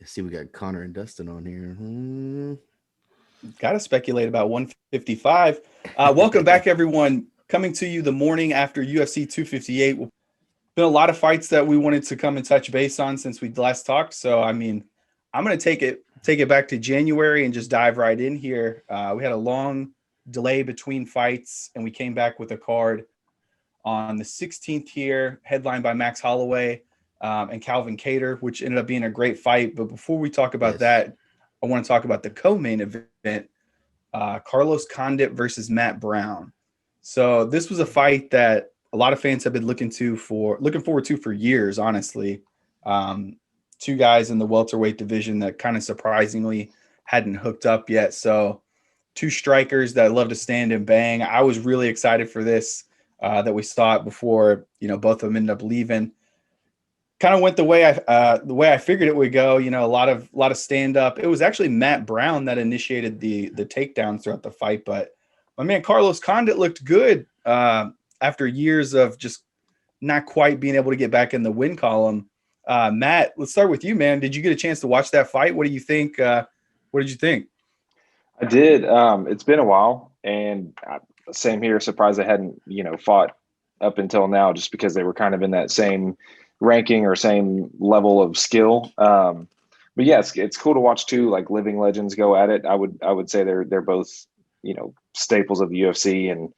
Let's see, we got Connor and Dustin on here. Got to speculate about 155. Welcome back, everyone. Coming to you the morning after UFC 258. Been a lot of fights that we wanted to come and touch base on since we last talked. So, I mean, I'm going to take it back to January and just dive right in here. We had a long delay between fights, and we came back with a card on the 16th here, headlined by Max Holloway and Calvin Cater, which ended up being a great fight. But before we talk about Yes. that, I want to talk about the co-main event, Carlos Condit versus Matt Brown. So this was a fight that a lot of fans have been looking forward to for years. Honestly, um, two guys in the welterweight division that kind of surprisingly hadn't hooked up yet. So two strikers that love to stand and bang. I was really excited for this. That we saw it before, both of them ended up leaving. Kind of went the way I figured it would go. A lot of stand up. It was actually Matt Brown that initiated the takedowns throughout the fight, but my man Carlos Condit looked good after years of just not quite being able to get back in the win column. Matt, let's start with you, man. Did you get a chance to watch that fight? What do you think? What did you think? I did. It's been a while, and same here. Surprised I hadn't, fought up until now, just because they were kind of in that same ranking or same level of skill. But yeah, it's cool to watch two like living legends go at it. I would say they're both, staples of the UFC, and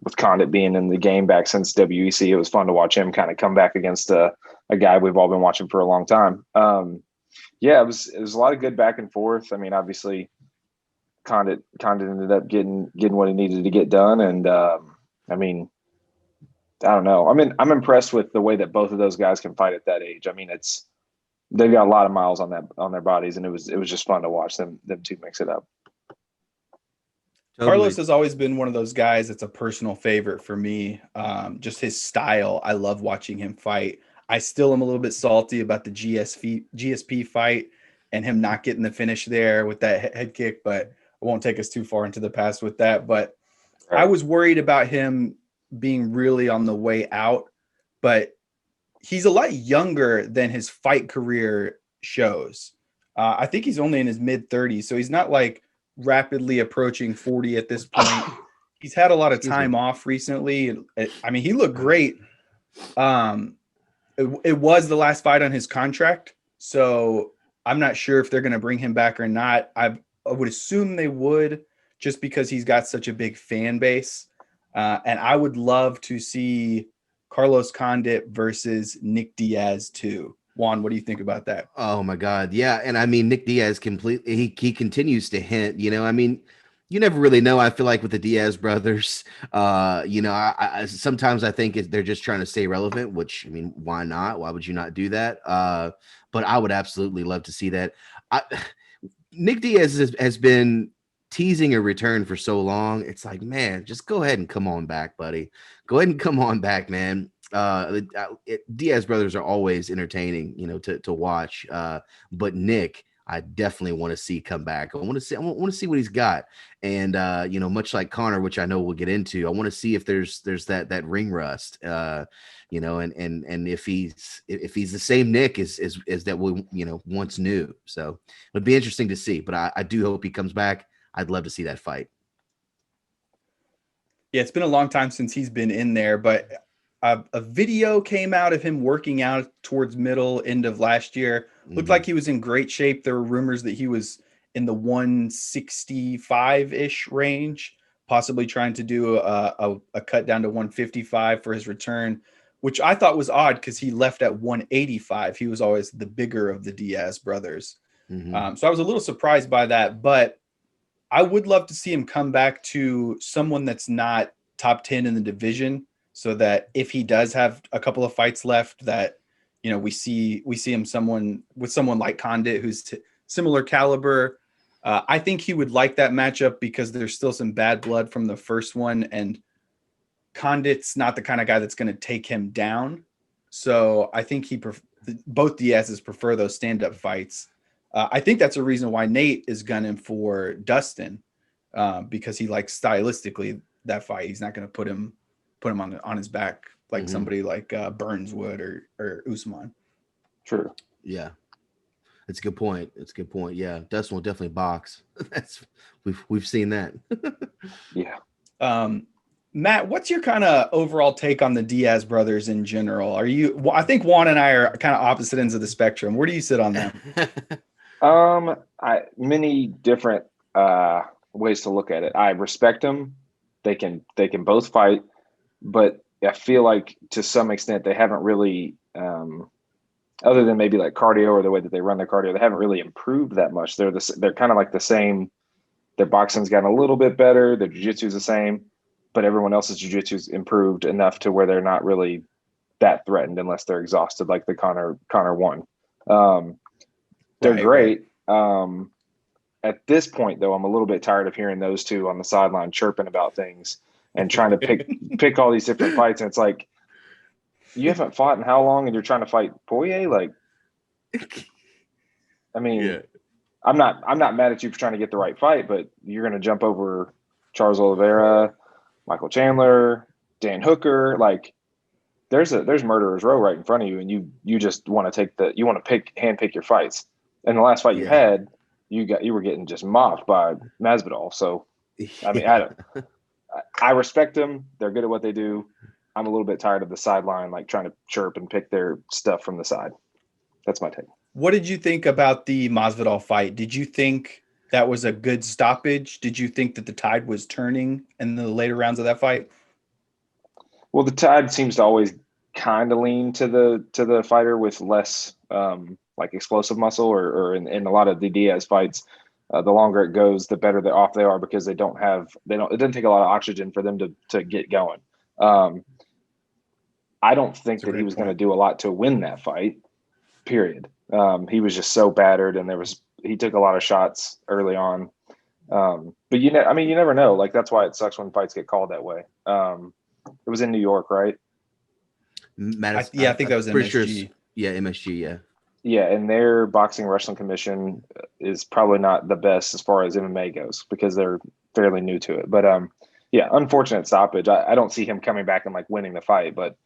with Condit being in the game back since WEC, it was fun to watch him kind of come back against a guy we've all been watching for a long time. Yeah, it was a lot of good back and forth. I mean, obviously Condit ended up getting what he needed to get done, and I mean, I don't know. I mean, I'm impressed with the way that both of those guys can fight at that age. I mean, they've got a lot of miles on their bodies, and it was just fun to watch them two mix it up. Carlos Totally. has always been one of those guys that's a personal favorite for me. Just his style. I love watching him fight. I still am a little bit salty about the GSP fight and him not getting the finish there with that head kick, but I won't take us too far into the past with that. But I Right. was worried about him being really on the way out, but he's a lot younger than his fight career shows. I think he's only in his mid 30s, so he's not like rapidly approaching 40 at this point. He's had a lot of Excuse me. time off recently. I mean, he looked great. Um, it was the last fight on his contract, so I'm not sure if they're going to bring him back or not. I would assume they would, just because he's got such a big fan base. And I would love to see Carlos Condit versus Nick Diaz too. Juan, what do you think about that? Oh my God. Yeah. And I mean, Nick Diaz completely, he continues to hint, I mean, you never really know. I feel like with the Diaz brothers, sometimes I think they're just trying to stay relevant, which, I mean, why not? Why would you not do that? But I would absolutely love to see that. I, Nick Diaz has been teasing a return for so long. It's like, man, just go ahead and come on back, buddy. Go ahead and come on back, man. Diaz brothers are always entertaining, to watch. But Nick, I definitely want to see come back. I want to see what he's got. And much like Connor, which I know we'll get into, I want to see if there's that ring rust. And if he's the same Nick as that we once knew. So it'd be interesting to see. But I do hope he comes back. I'd love to see that fight. Yeah, it's been a long time since he's been in there, but a video came out of him working out towards middle end of last year. Looked Hmm. like he was in great shape. There were rumors that he was in the 165 ish range, possibly trying to do a cut down to 155 for his return, which I thought was odd because he left at 185. He was always the bigger of the Diaz brothers. Hmm. So I was a little surprised by that, but I would love to see him come back to someone that's not top 10 in the division, so that if he does have a couple of fights left, that we see him someone like Condit, who's similar caliber. I think he would like that matchup because there's still some bad blood from the first one, and Condit's not the kind of guy that's going to take him down. So I think both Diaz's prefer those stand up fights. I think that's a reason why Nate is gunning for Dustin, because he likes stylistically that fight. He's not going to put him on his back like Hmm. somebody like Burns would, or Usman. True. Yeah. That's a good point. It's a good point. Yeah, Dustin will definitely box. That's we've seen that. Yeah. Matt, what's your kind of overall take on the Diaz brothers in general? I think Juan and I are kind of opposite ends of the spectrum. Where do you sit on them? Many different ways to look at it. I respect them. They can both fight, but I feel like to some extent they haven't really, other than maybe like cardio or the way that they run their cardio, they haven't really improved that much. They're kind of like the same. Their boxing's gotten a little bit better. Their jiu-jitsu is the same, but everyone else's jiu-jitsu's improved enough to where they're not really that threatened unless they're exhausted, like the Connor one. They're great. Right. At this point, though, I'm a little bit tired of hearing those two on the sideline chirping about things and trying to pick all these different fights. And it's like, you haven't fought in how long, and you're trying to fight Poirier? Like, I mean, yeah. I'm not mad at you for trying to get the right fight, but you're going to jump over Charles Oliveira, Michael Chandler, Dan Hooker. Like, there's murderer's row right in front of you, and you just want to handpick your fights. And the last fight you had, you were getting just mopped by Masvidal. So, I mean, I respect them. They're good at what they do. I'm a little bit tired of the sideline, like trying to chirp and pick their stuff from the side. That's my take. What did you think about the Masvidal fight? Did you think that was a good stoppage? Did you think that the tide was turning in the later rounds of that fight? Well, the tide seems to always kind of lean to the fighter with less like explosive muscle, or in a lot of the Diaz fights, the longer it goes, the better off they are, because it doesn't take a lot of oxygen for them to get going. I don't think that he was going to do a lot to win that fight, period. He was just so battered, and he took a lot of shots early on. But you never know. Like, that's why it sucks when fights get called that way. It was in New York, right? I think that was MSG. Sure, yeah, MSG, yeah. Yeah, and their boxing wrestling commission is probably not the best as far as MMA goes, because they're fairly new to it. But yeah, unfortunate stoppage. I don't see him coming back and like winning the fight, but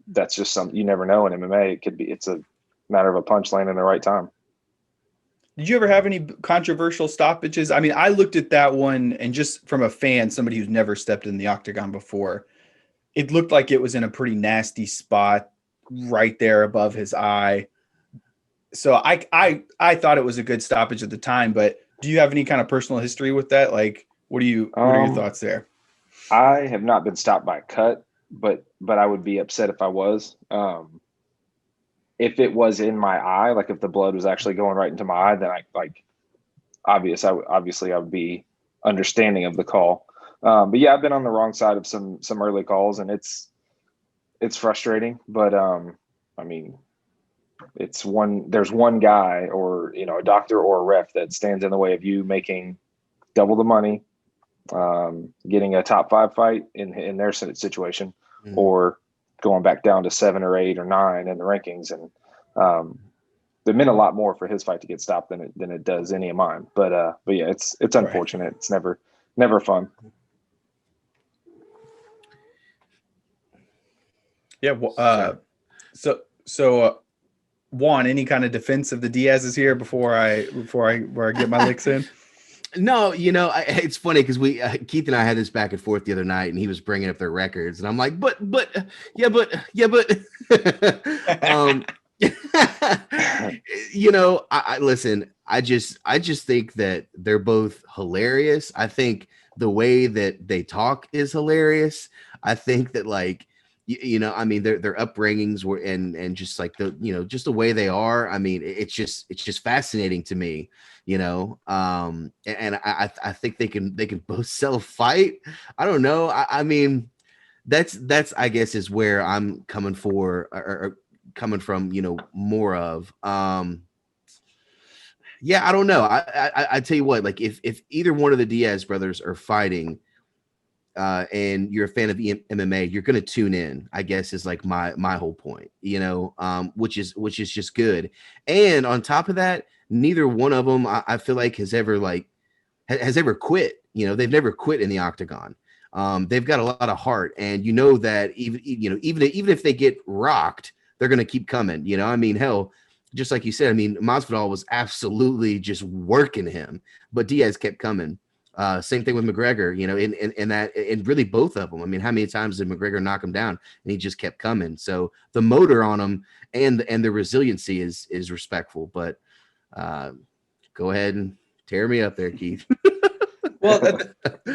that's just something you never know in MMA. It's a matter of a punch landing in the right time. Did you ever have any controversial stoppages? I mean, I looked at that one, and just from a fan, somebody who's never stepped in the octagon before, it looked like it was in a pretty nasty spot right there above his eye. So I thought it was a good stoppage at the time, but do you have any kind of personal history with that? Like, what are your thoughts there? I have not been stopped by a cut, but I would be upset if I was. If it was in my eye, like if the blood was actually going right into my eye, then obviously I would be understanding of the call. But yeah, I've been on the wrong side of some early calls, and it's frustrating. But I mean, there's one guy, or a doctor or a ref, that stands in the way of you making double the money, getting a top 5 fight in their situation, or going back down to 7 or 8 or 9 in the rankings. And it meant a lot more for his fight to get stopped than it does any of mine. But yeah, it's unfortunate. Right. It's never fun. Yeah. So Juan, any kind of defense of the Diaz's here before I get my licks in? No, it's funny because Keith and I had this back and forth the other night, and he was bringing up their records, and I'm like, but I listen. I just think that they're both hilarious. I think the way that they talk is hilarious. I think that, like, I mean, their upbringings were and just like just the way they are. I mean, it's just fascinating to me, and I think they can both sell a fight. I don't know. I mean, that's I guess is where I'm coming coming from, more of. Yeah, I don't know. I tell you what, like if either one of the Diaz brothers are fighting, and you're a fan of MMA, you're going to tune in, I guess, is like my whole point, which is just good. And on top of that, neither one of them, I feel like, has ever quit. They've never quit in the octagon. They've got a lot of heart, and that even if they get rocked, they're going to keep coming. I mean, hell, just like you said, I mean, Masvidal was absolutely just working him, but Diaz kept coming. Same thing with McGregor, you know, in that, and really both of them. I mean, how many times did McGregor knock him down and he just kept coming? So the motor on him and the resiliency is respectful. But go ahead and tear me up there, Keith. Well,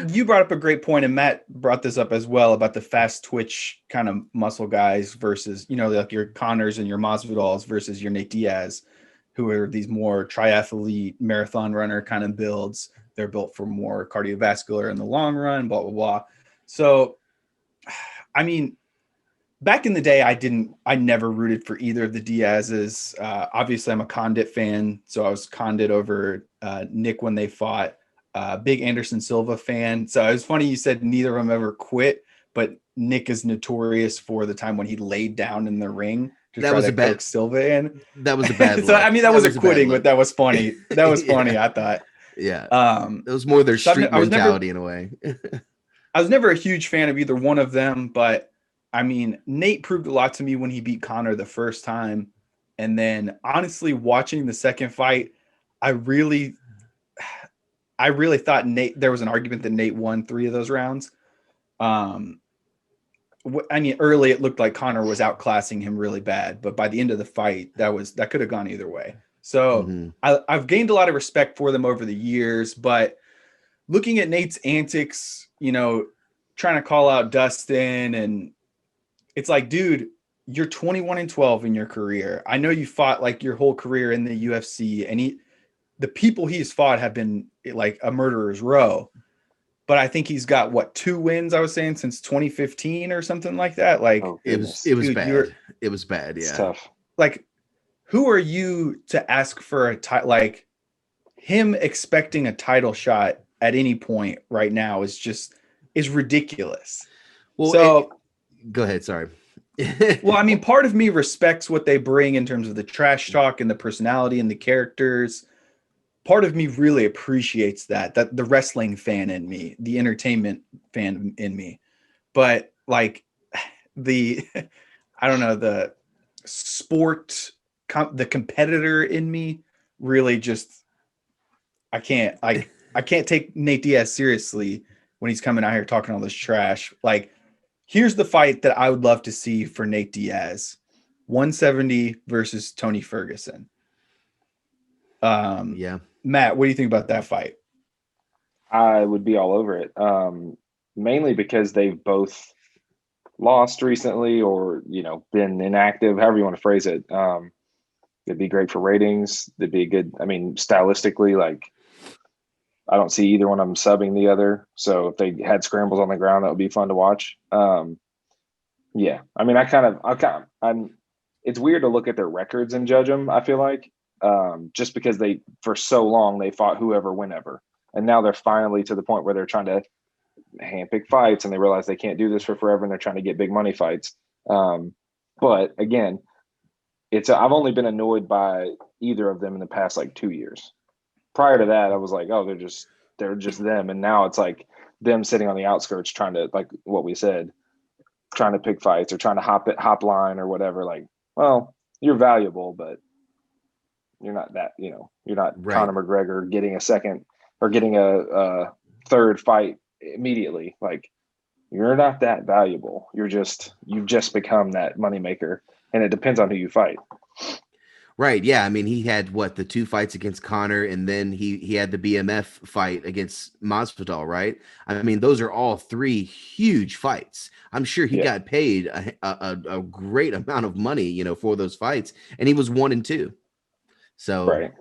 you brought up a great point, and Matt brought this up as well about the fast twitch kind of muscle guys versus, you know, like your Connors and your Masvidals versus your Nate Diaz, who are these more triathlete marathon runner kind of builds. They're built for more cardiovascular in the long run, blah, blah, blah. So, I mean, back in the day, I never rooted for either of the Diazes. Obviously, I'm a Condit fan, so I was Condit over Nick when they fought. Big Anderson Silva fan. So it was funny you said neither of them ever quit, but Nick is notorious for the time when he laid down in the ring to try to coax Silva in. That was a bad So look. I mean, that wasn't quitting, but that was funny. That was funny, I thought. Yeah. It was more their street mentality in a way. I was never a huge fan of either one of them, but I mean, Nate proved a lot to me when he beat Conor the first time. And then honestly, watching the second fight, I really thought there was an argument that Nate won 3 of those rounds. I mean, early it looked like Conor was outclassing him really bad, but by the end of the fight, that could have gone either way. So I've gained a lot of respect for them over the years, but looking at Nate's antics, you know, trying to call out Dustin, and it's like, dude, you're 21-12 in your career. I know you fought like your whole career in the UFC, and the people he's fought have been like a murderer's row, but I think he's got 2 wins, I was saying, since 2015 or something like that. Like it was dude, bad. It was bad. Yeah. It's tough. Like, who are you to ask for a title? Like, him expecting a title shot at any point right now is ridiculous. Well, so go ahead. Sorry. Well, I mean, part of me respects what they bring in terms of the trash talk and the personality and the characters. Part of me really appreciates that the wrestling fan in me, the entertainment fan in me, but like I don't know, the sport, the competitor in me really just, I can't take Nate Diaz seriously when he's coming out here talking all this trash. Like, here's the fight that I would love to see for Nate Diaz: 170 versus Tony Ferguson. Yeah. Matt, what do you think about that fight? I would be all over it. Mainly because they've both lost recently, or, you know, been inactive, however you want to phrase it. It'd be great for ratings. It'd be good. I mean, stylistically, like, I don't see either one of them subbing the other. So if they had scrambles on the ground, that would be fun to watch. Yeah. I mean, it's weird to look at their records and judge them, I feel like, just because for so long, they fought whoever, whenever. And now they're finally to the point where they're trying to handpick fights, and they realize they can't do this for forever, and they're trying to get big money fights. But again, I've only been annoyed by either of them in the past like 2 years. Prior to that, I was like, oh, they're just them. And now it's like them sitting on the outskirts trying to, like what we said, trying to pick fights or trying to hop line or whatever. Like, well, you're valuable, but you're not that, you know, you're not right. Conor McGregor getting a second or getting a third fight immediately. Like, you're not that valuable. You've just become that moneymaker, and it depends on who you fight. Right. Yeah. I mean, he had the 2 fights against Conor, and then he had the BMF fight against Masvidal, right? I mean, those are all 3 huge fights. I'm sure he got paid a great amount of money, you know, for those fights, and he was 1 and 2. So, right.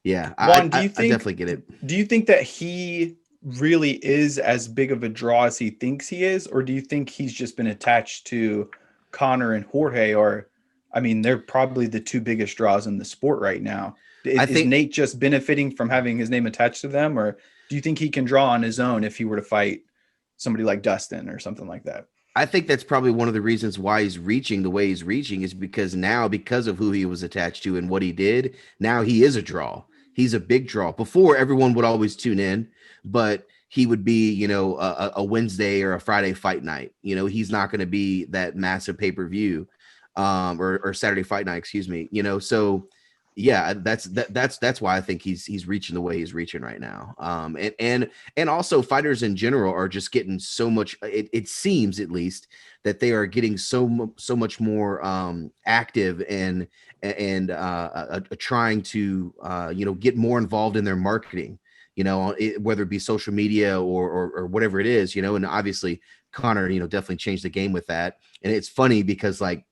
Yeah, Juan, I definitely get it. Do you think that he really is as big of a draw as he thinks he is, or do you think he's just been attached to Conor and Jorge? Or, I mean, they're probably the 2 biggest draws in the sport right now. Is Nate just benefiting from having his name attached to them, or do you think he can draw on his own if he were to fight somebody like Dustin or something like that? I think that's probably one of the reasons why he's reaching the way he's reaching, is because of who he was attached to and what he did. Now he is a draw. He's a big draw. Before, everyone would always tune in, but he would be, you know, a Wednesday or a Friday fight night. You know, he's not going to be that massive pay-per-view or Saturday fight night, excuse me. You know, so Yeah, that's why I think he's reaching the way he's reaching right now. And also fighters in general are just getting so much. It seems at least that they are getting so much more active and trying to get more involved in their marketing. Whether it be social media or whatever it is. And obviously Connor, definitely changed the game with that. And it's funny because like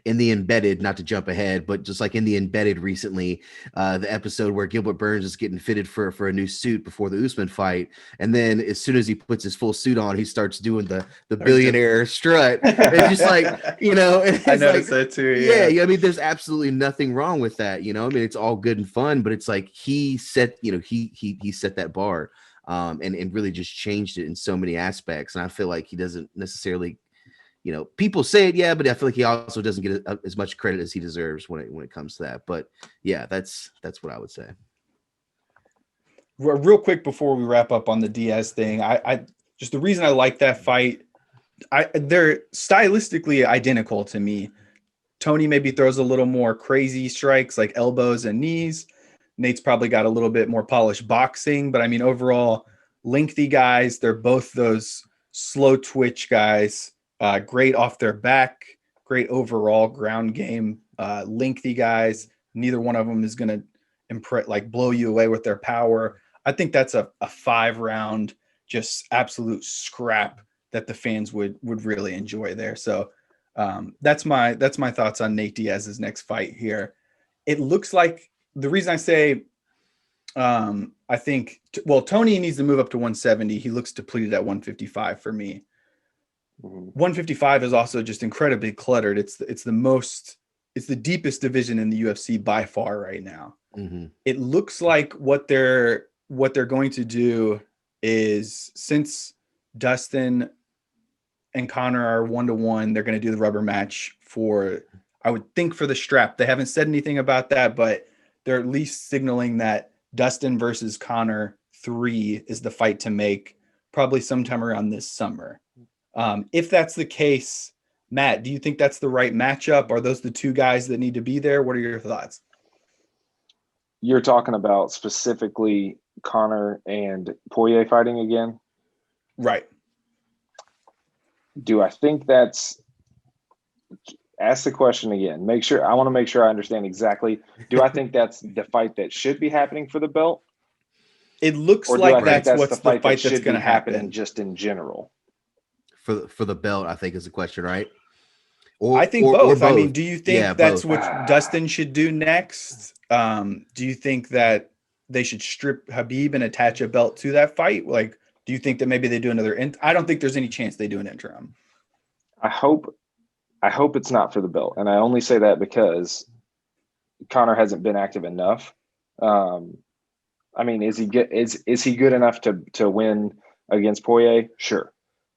in the embedded, not to jump ahead, but just like in the embedded recently, the episode where Gilbert Burns is getting fitted for a new suit before the Usman fight, and then as soon as he puts his full suit on, he starts doing the billionaire strut. It's just like it's I noticed like, that too. yeah. I mean, there's absolutely nothing wrong with that. I mean, it's all good and fun, but it's like he set he set that bar. And really just changed it in so many aspects. And I feel like he doesn't necessarily, people say it, yeah, but I feel like he also doesn't get as much credit as he deserves when it comes to that. But yeah, that's what I would say. Real quick before we wrap up on the Diaz thing, I just the reason I like that fight, they're stylistically identical to me. Tony maybe throws a little more crazy strikes like elbows and knees. Nate's probably got a little bit more polished boxing, but I mean, overall, lengthy guys. They're both those slow twitch guys, great off their back, great overall ground game, lengthy guys. Neither one of them is going to blow you away with their power. I think that's a 5-round, just absolute scrap that the fans would really enjoy there. So that's my thoughts on Nate Diaz's next fight here. It looks like the reason I say I think Tony needs to move up to 170. He looks depleted at 155 for me. 155 is also just incredibly cluttered. It's the deepest division in the UFC by far right now. Mm-hmm. It looks like what they're going to do is, since Dustin and Connor are 1-1, they're going to do the rubber match for, I would think, for the strap. They haven't said anything about that, but they're at least signaling that Dustin versus Connor 3 is the fight to make, probably sometime around this summer. If that's the case, Matt, do you think that's the right matchup? Are those the two guys that need to be there? What are your thoughts? You're talking about specifically Connor and Poirier fighting again? Right. Do I think that's... Ask the question again. I want to make sure I understand exactly. Do I think that's the fight that should be happening for the belt? It looks like that's what's the fight that's going to happen. Just in general. For the belt, I think is the question, right? I think both. I mean, do you think that's both. what Dustin should do next? Do you think that they should strip Khabib and attach a belt to that fight? Like, do you think that maybe they do another? I don't think there's any chance they do an interim. I hope it's not for the belt, and I only say that because Connor hasn't been active enough. I mean, is he good enough to win against Poirier? Sure.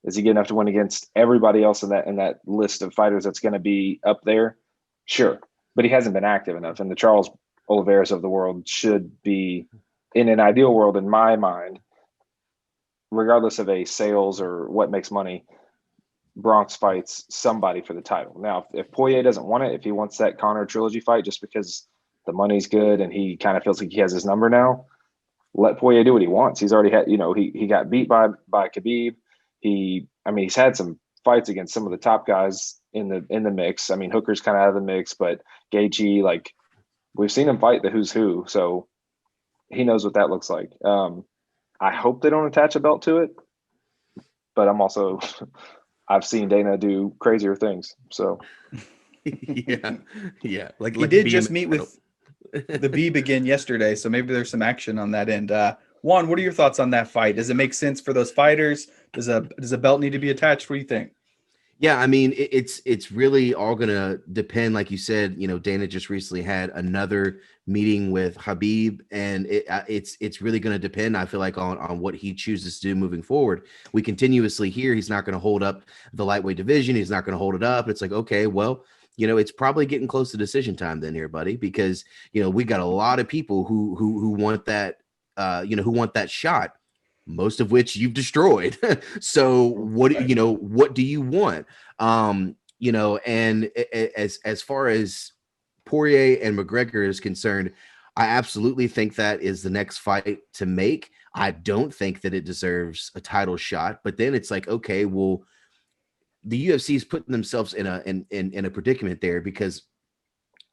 Is he good enough to win against everybody else in that list of fighters that's going to be up there? Sure. But he hasn't been active enough, and the Charles Oliveira's of the world should be, in an ideal world, in my mind, regardless of a sales or what makes money, Bronx fights somebody for the title. Now, if Poirier doesn't want it, if he wants that Connor trilogy fight just because the money's good and he kind of feels like he has his number now, let Poirier do what he wants. He's already had, he got beat by Khabib. He's had some fights against some of the top guys in the mix. I mean, Hooker's kind of out of the mix, but Gaethje, like, we've seen him fight the who's who, so he knows what that looks like. I hope they don't attach a belt to it, but I'm also I've seen Dana do crazier things. So yeah. Like he did just meet with the Beeb again yesterday, so maybe there's some action on that end. Juan, what are your thoughts on that fight? Does it make sense for those fighters? Does a belt need to be attached? What do you think? Yeah, I mean, it's really all gonna depend. Like you said, Dana just recently had another meeting with Khabib, and it's really gonna depend, I feel like, on what he chooses to do moving forward. We continuously hear he's not gonna hold up the lightweight division. He's not gonna hold it up. It's like, okay, well, it's probably getting close to decision time then here, buddy, because we got a lot of people who want that, who want that shot, most of which you've destroyed. So what do you want? And as far as Poirier and McGregor is concerned, I absolutely think that is the next fight to make. I don't think that it deserves a title shot, but then it's like, okay, well, the UFC is putting themselves in a predicament there because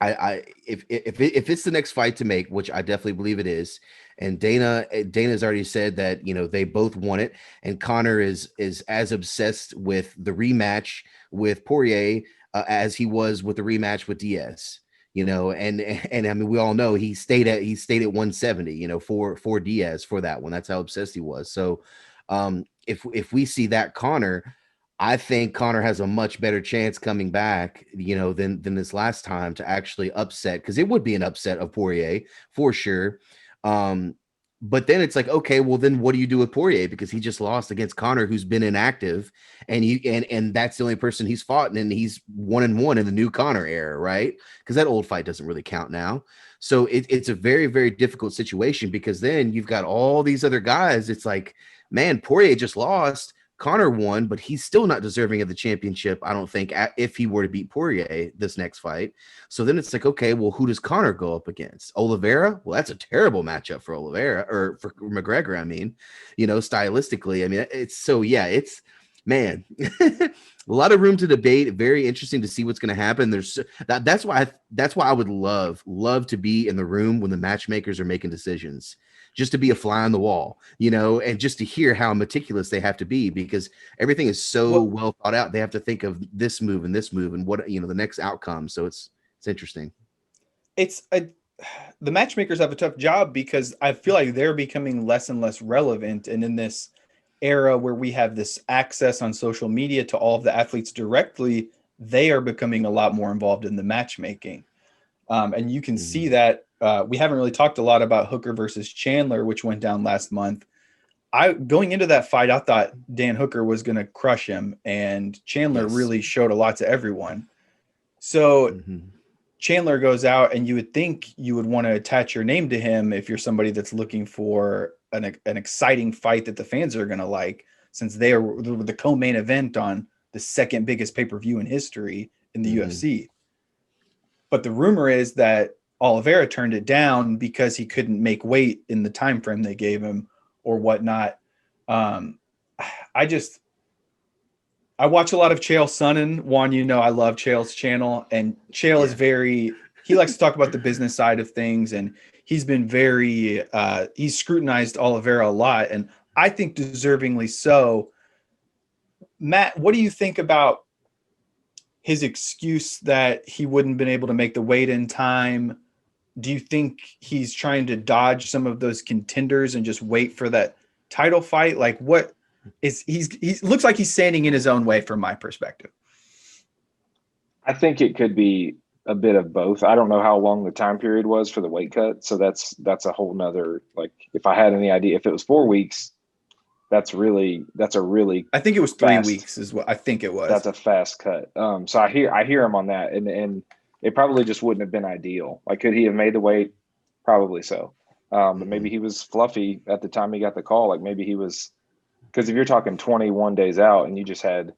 if it's the next fight to make, which I definitely believe it is, and Dana's already said that they both want it, and Conor is as obsessed with the rematch with Poirier as he was with the rematch with Diaz. And I mean, we all know he stayed at 170, for Diaz for that one. That's how obsessed he was. So if we see that Conor, I think Conor has a much better chance coming back, than this last time to actually upset, because it would be an upset of Poirier for sure. But then it's like, okay, well, then what do you do with Poirier? Because he just lost against Conor, who's been inactive, and that's the only person he's fought, and he's 1-1 in the new Conor era, right? Because that old fight doesn't really count now. So it's a very, very difficult situation, because then you've got all these other guys. It's like, man, Poirier just lost. Conor won, but he's still not deserving of the championship, I don't think, if he were to beat Poirier this next fight. So then it's like, okay, well, who does Conor go up against? Oliveira? Well, that's a terrible matchup for Oliveira, or for McGregor, I mean, stylistically. I mean, it's man, a lot of room to debate. Very interesting to see what's going to happen. That's why I would love to be in the room when the matchmakers are making decisions, just to be a fly on the wall, and just to hear how meticulous they have to be, because everything is so well thought out. They have to think of this move and what, the next outcome. So it's interesting. The matchmakers have a tough job, because I feel like they're becoming less and less relevant. And in this era where we have this access on social media to all of the athletes directly, they are becoming a lot more involved in the matchmaking. And you can see that we haven't really talked a lot about Hooker versus Chandler, which went down last month. Going into that fight, I thought Dan Hooker was going to crush him, and Chandler really showed a lot to everyone. So Chandler goes out, and you would think you would want to attach your name to him if you're somebody that's looking for an exciting fight that the fans are going to like, since they are the co-main event on the second biggest pay-per-view in history in the UFC. But the rumor is that Oliveira turned it down because he couldn't make weight in the time frame they gave him or whatnot. I watch a lot of Chael Sonnen. Juan, I love Chael's channel, and Chael is he likes to talk about the business side of things, and he's been he's scrutinized Oliveira a lot, and I think deservingly so. Matt, what do you think about his excuse that he wouldn't have been able to make the weight in time? Do you think he's trying to dodge some of those contenders and just wait for that title fight? Like, what is he looks like he's standing in his own way from my perspective. I think it could be a bit of both. I don't know how long the time period was for the weight cut. So that's a whole nother, like, if I had any idea, if it was 4 weeks, that's a really I think it was 3 weeks is what I think it was. That's a fast cut. So I hear him on that, and it probably just wouldn't have been ideal. Like, could he have made the weight? Probably so. But maybe he was fluffy at the time he got the call. Like, maybe he was, because if you're talking 21 days out and you just had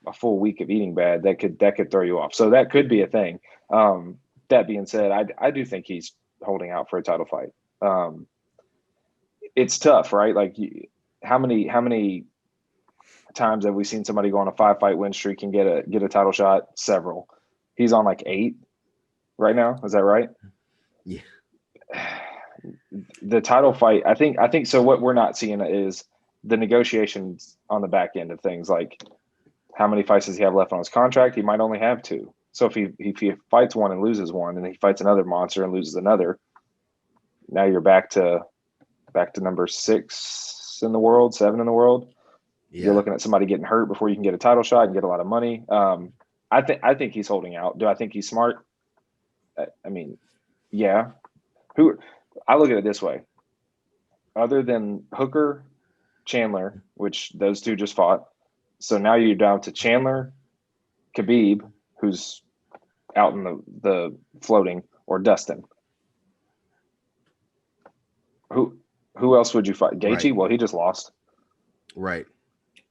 a full week of eating bad, that could throw you off. So that could be a thing. That being said, I do think he's holding out for a title fight. It's tough, right? Like, how many times have we seen somebody go on a 5-fight win streak and get a title shot? Several. He's on like 8 right now. Is that right? Yeah. The title fight, I think so. What we're not seeing is the negotiations on the back end of things. Like, how many fights does he have left on his contract? He might only have 2. So if he fights one and loses one, and then he fights another monster and loses another, now you're back to number 6 in the world, 7 in the world. Yeah. You're looking at somebody getting hurt before you can get a title shot and get a lot of money. I think he's holding out. Do I think he's smart? I mean, yeah. I look at it this way. Other than Hooker, Chandler, which those two just fought, so now you're down to Chandler, Khabib, who's out in the floating, or Dustin. Who else would you fight? Gaethje? Right. Well, he just lost. Right.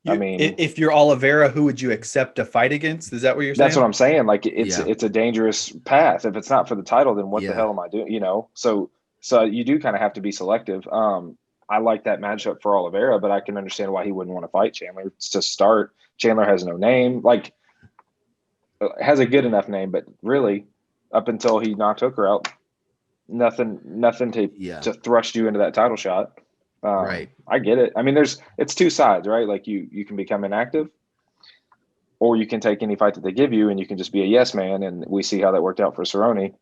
I mean, if you're Oliveira, who would you accept a fight against? Is that what you're saying? that's what I'm saying. Like it's a dangerous path. If it's not for the title, then what the hell am I doing? So you do kind of have to be selective. I like that matchup for Oliveira, but I can understand why he wouldn't want to fight Chandler to start. Chandler has no name, like has a good enough name, but really, up until he knocked Hooker out, nothing to thrust you into that title shot. Right. I get it. I mean, it's two sides, right? Like you can become inactive, or you can take any fight that they give you and you can just be a yes man. And we see how that worked out for Cerrone.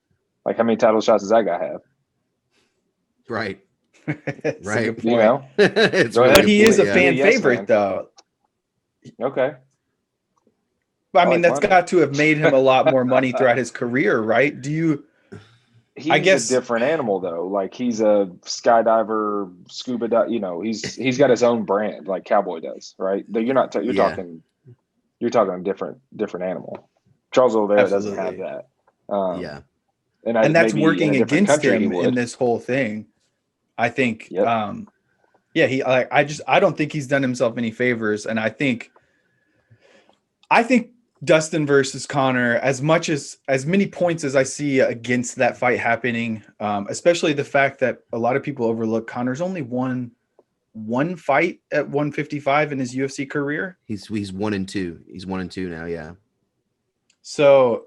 Like, how many title shots does that guy have? Right. Right. It's really but he is a yeah. fan favorite, though. Okay. But I mean, that's got to have made him a lot more money throughout his career, right? He's a different animal, though. Like, he's a skydiver, scuba dive. He's got his own brand, like Cowboy does, right? You're talking a different animal. Charles Oliveira doesn't have that. And that's working against him in this whole thing. I think. Yep. I don't think he's done himself any favors, and I think Dustin versus Conor, as many points as I see against that fight happening, especially the fact that a lot of people overlook Conor's only won one fight at 155 in his UFC career. He's 1-2. He's 1-2 now. Yeah. So,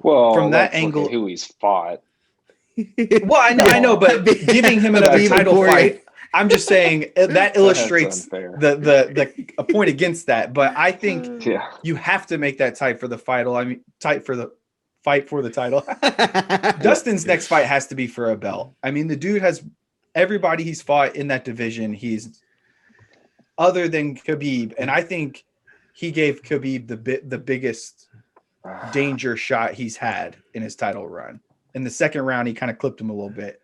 from that angle, who he's fought. Well, I know, but giving him a title fight, I'm just saying that illustrates a point against that. But I think you have to make that tight for the fight. I mean, tight for the fight for the title. Dustin's next fight has to be for a belt. I mean, the dude has everybody he's fought in that division. He's other than Khabib, and I think he gave Khabib the biggest danger shot he's had in his title run. In the second round, he kind of clipped him a little bit.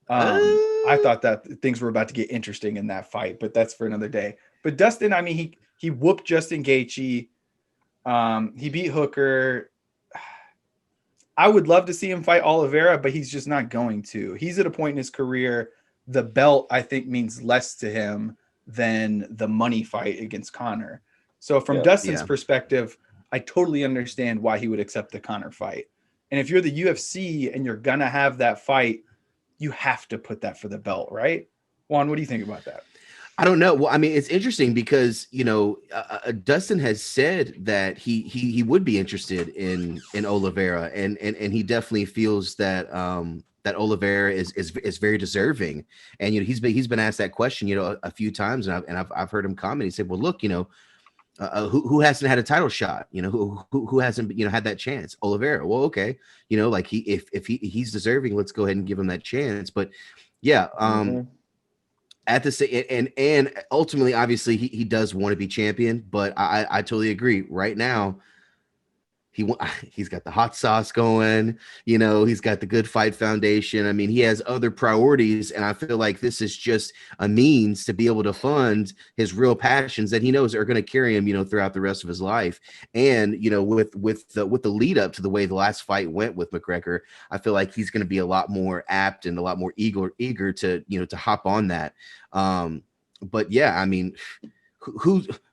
I thought that things were about to get interesting in that fight, but that's for another day. But Dustin, I mean, he whooped Justin Gaethje. He beat Hooker. I would love to see him fight Oliveira, but he's just not going to. He's at a point in his career, the belt, I think, means less to him than the money fight against Conor. So from Dustin's perspective, I totally understand why he would accept the Conor fight. And if you're the UFC and you're going to have that fight, you have to put that for the belt, right? Juan, what do you think about that? I don't know. Well, I mean, it's interesting because, Dustin has said that he would be interested in Oliveira, and he definitely feels that that Oliveira is very deserving. And he's been asked that question a few times, and I've heard him comment. He said, "Well, look, who hasn't had a title shot? Who hasn't had that chance? Oliveira. Well, okay, like if he's deserving, let's go ahead and give him that chance." But yeah, at the same and ultimately, obviously, he does want to be champion. But I totally agree. Right now, he's got the hot sauce going. He's got the Good Fight Foundation. I mean, he has other priorities, and I feel like this is just a means to be able to fund his real passions that he knows are going to carry him, throughout the rest of his life. And with the lead up to the way the last fight went with McGregor, I feel like he's going to be a lot more apt and a lot more eager to to hop on that. But yeah, I mean,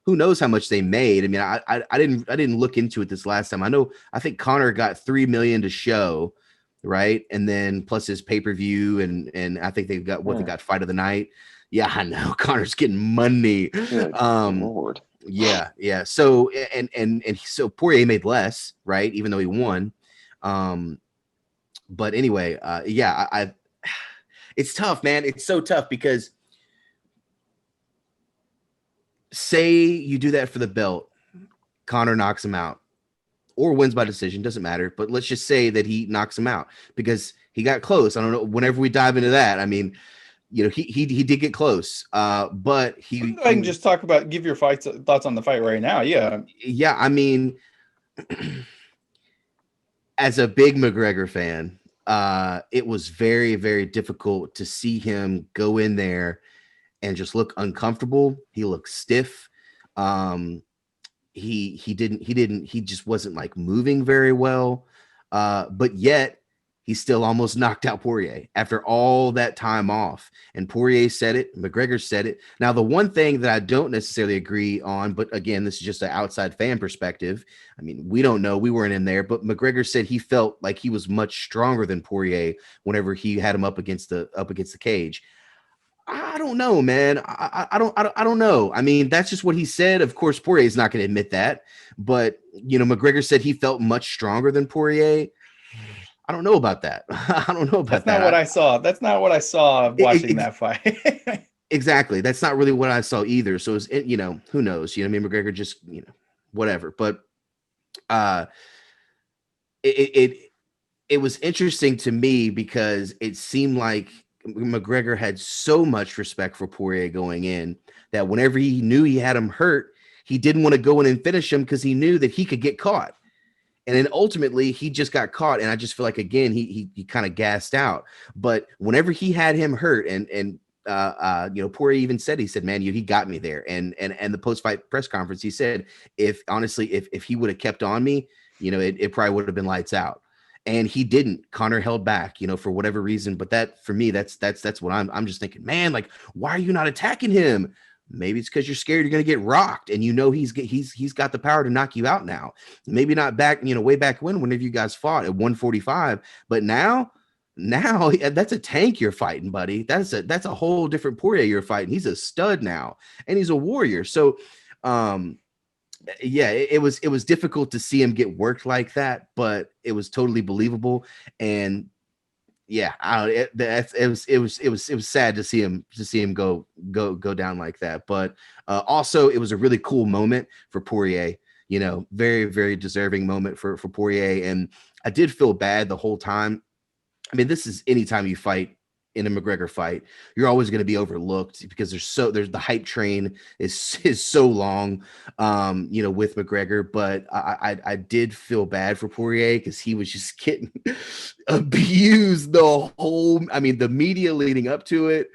who knows how much they made? I mean, I didn't look into it this last time. I think Conor got $3 million to show, right? And then plus his pay-per-view, and I think they got fight of the night. Yeah, I know Conor's getting money. Good Lord. Yeah. So so Poirier made less, right? Even though he won. But anyway, it's tough, man. It's so tough because say you do that for the belt, Conor knocks him out or wins by decision, doesn't matter. But let's just say that he knocks him out because he got close. I don't know. Whenever we dive into that, I mean, he did get close. But he. I can just give your thoughts on the fight right now. Yeah. Yeah. I mean, as a big McGregor fan, it was very, very difficult to see him go in there and just look uncomfortable. He looked stiff. He just wasn't like moving very well. But yet he still almost knocked out Poirier after all that time off. And Poirier said it, McGregor said it. Now, the one thing that I don't necessarily agree on, but again, this is just an outside fan perspective. I mean, we don't know. We weren't in there, but McGregor said he felt like he was much stronger than Poirier whenever he had him up against the cage. I don't know, man. I don't know. I mean, that's just what he said. Of course, Poirier is not going to admit that, but McGregor said he felt much stronger than Poirier. I don't know about that. I don't know about That's that. not what I saw. That's not what I saw watching that fight. Exactly. That's not really what I saw either. So it's, who knows? I mean, McGregor just, whatever. But it was interesting to me because it seemed like McGregor had so much respect for Poirier going in that whenever he knew he had him hurt, he didn't want to go in and finish him because he knew that he could get caught. And then ultimately he just got caught. And I just feel like, again, he kind of gassed out. But whenever he had him hurt and Poirier even said, he said, man, he got me there. And the post-fight press conference, he said, if he would have kept on me, it probably would have been lights out. And he didn't. Conor held back, for whatever reason. But that, for me, that's what I'm just thinking, man, like, why are you not attacking him? Maybe it's because you're scared you're going to get rocked, and he's got the power to knock you out now. Maybe not back, way back whenever you guys fought at 145, but now that's a tank you're fighting, buddy. That's a whole different Poirier you're fighting. He's a stud now, and he's a warrior. So, yeah, it was difficult to see him get worked like that, but it was totally believable. And yeah, it was sad to see him go down like that. But also it was a really cool moment for Poirier. Very, very deserving moment for Poirier. And I did feel bad the whole time. I mean, this is anytime you fight in a McGregor fight, you're always going to be overlooked because there's the hype train is so long, with McGregor. But I did feel bad for Poirier because he was just getting abused the media leading up to it.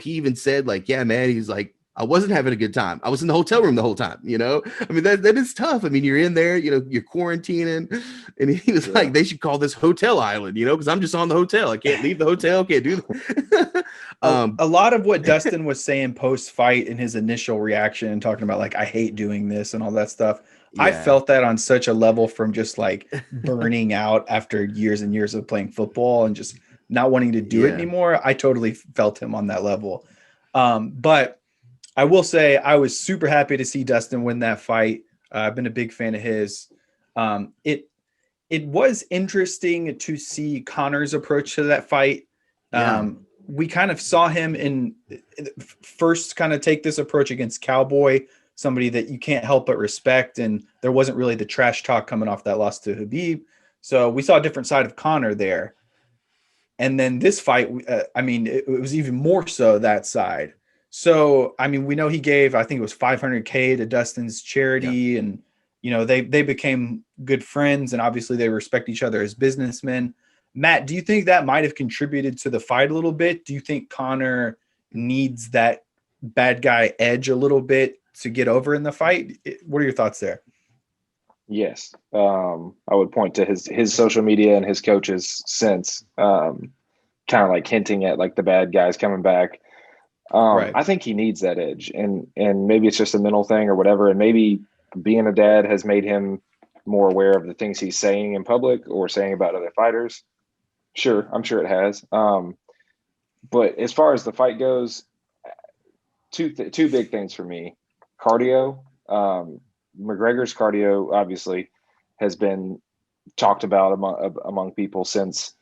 He even said, like, yeah, man, he's like, I wasn't having a good time. I was in the hotel room the whole time, I mean, that is tough. I mean, you're in there, you're quarantining. And he was like, they should call this Hotel Island, because I'm just on the hotel. I can't leave the hotel. Can't do that. A lot of what Dustin was saying post-fight in his initial reaction and talking about, like, I hate doing this and all that stuff. Yeah. I felt that on such a level from just like burning out after years and years of playing football and just not wanting to do it anymore. I totally felt him on that level. But I will say I was super happy to see Dustin win that fight. I've been a big fan of his. It was interesting to see Conor's approach to that fight. Yeah. We kind of saw him in first kind of take this approach against Cowboy, somebody that you can't help but respect. And there wasn't really the trash talk coming off that loss to Khabib. So we saw a different side of Conor there. And then this fight, it was even more so that side. So, I mean, we know he gave, I think it was $500K to Dustin's charity, and, they became good friends, and obviously they respect each other as businessmen. Matt, do you think that might have contributed to the fight a little bit? Do you think Conor needs that bad guy edge a little bit to get over in the fight? What are your thoughts there? Yes. I would point to his social media and his coaches since kind of like hinting at like the bad guys coming back. Right. I think he needs that edge, and maybe it's just a mental thing or whatever. And maybe being a dad has made him more aware of the things he's saying in public or saying about other fighters. Sure. I'm sure it has. But as far as the fight goes, two big things for me: cardio. McGregor's cardio obviously has been talked about among people since,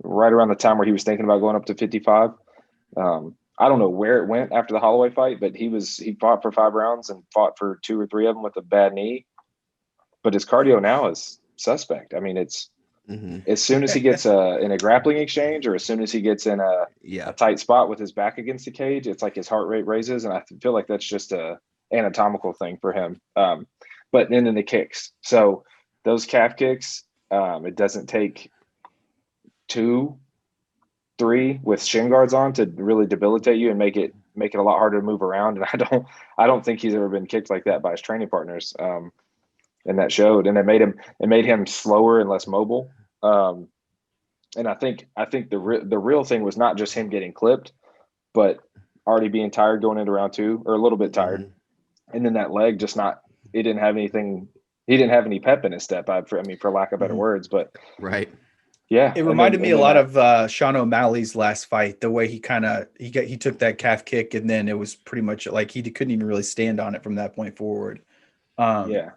right around the time where he was thinking about going up to 55. I don't know where it went after the Holloway fight, but he fought for 5 rounds and fought for 2 or 3 of them with a bad knee. But his cardio now is suspect. I mean, it's as soon as he gets in a grappling exchange, or as soon as he gets in a tight spot with his back against the cage, it's like his heart rate raises. And I feel like that's just a anatomical thing for him. But then in the kicks, so those calf kicks, it doesn't take 2, 3 with shin guards on to really debilitate you and make it a lot harder to move around. And I don't think he's ever been kicked like that by his training partners. and that showed, and it made him slower and less mobile. And I think the real thing was not just him getting clipped, but already being tired going into round 2, or a little bit tired, and then that leg just not. It didn't have anything. He didn't have any pep in his step. For lack of better words, but right. Yeah, it reminded me a lot of Sean O'Malley's last fight. The way he took that calf kick, and then it was pretty much like he couldn't even really stand on it from that point forward. Yeah,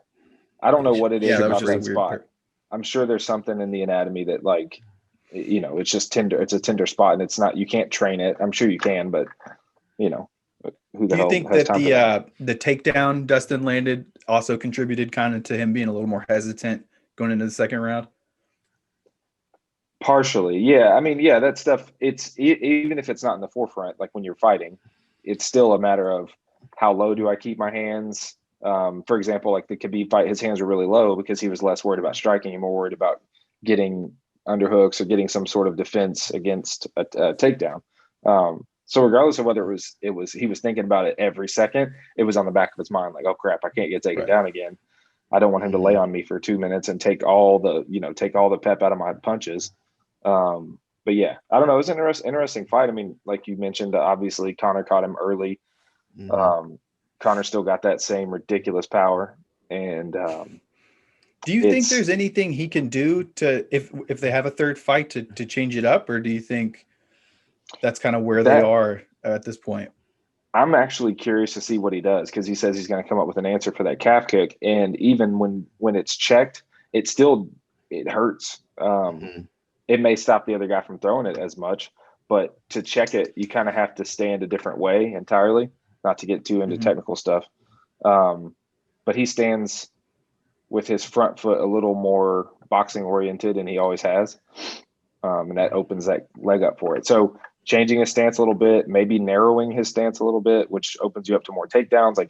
I don't know what it is about that spot. Part. I'm sure there's something in the anatomy that, like, it's just tender. It's a tender spot, and it's not. You can't train it. I'm sure you can, but who the hell? Do you think that the takedown Dustin landed also contributed kind of to him being a little more hesitant going into the second round? Partially, yeah. I mean, yeah, that stuff, it's even if it's not in the forefront, like when you're fighting, it's still a matter of how low do I keep my hands. For example, like the Khabib fight, his hands were really low because he was less worried about striking and more worried about getting underhooks or getting some sort of defense against a takedown. So regardless of whether he was thinking about it every second, it was on the back of his mind, like, oh crap, I can't get taken down again. I don't want him to lay on me for 2 minutes and take all the pep out of my punches. But yeah, I don't know. It was an interesting fight. I mean, like you mentioned, obviously Conor caught him early. Conor still got that same ridiculous power. And do you think there's anything he can do to, if they have a third fight, to change it up, or do you think that's kind of where they are at this point? I'm actually curious to see what he does, because he says he's going to come up with an answer for that calf kick, and even when it's checked, it hurts. It may stop the other guy from throwing it as much, but to check it, you kind of have to stand a different way entirely, not to get too into technical stuff. But he stands with his front foot a little more boxing oriented, and he always has. And that opens that leg up for it. So changing his stance a little bit, maybe narrowing his stance a little bit, which opens you up to more takedowns. Like,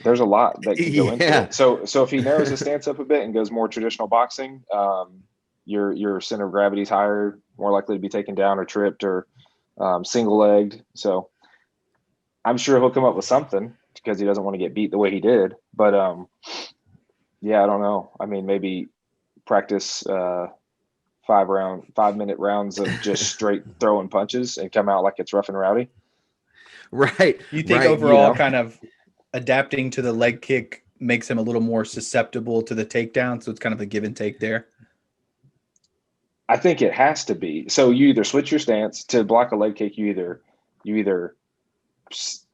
there's a lot that can go into it. So if he narrows his stance up a bit and goes more traditional boxing, your center of gravity is higher, more likely to be taken down or tripped or single legged. So I'm sure he'll come up with something, because he doesn't want to get beat the way he did. But yeah, I don't know. I mean, maybe practice 5-minute rounds of just straight throwing punches and come out like it's rough and rowdy. Right. You think overall kind of adapting to the leg kick makes him a little more susceptible to the takedown? So it's kind of a give and take there. I think it has to be. So you either switch your stance to block a leg kick. You either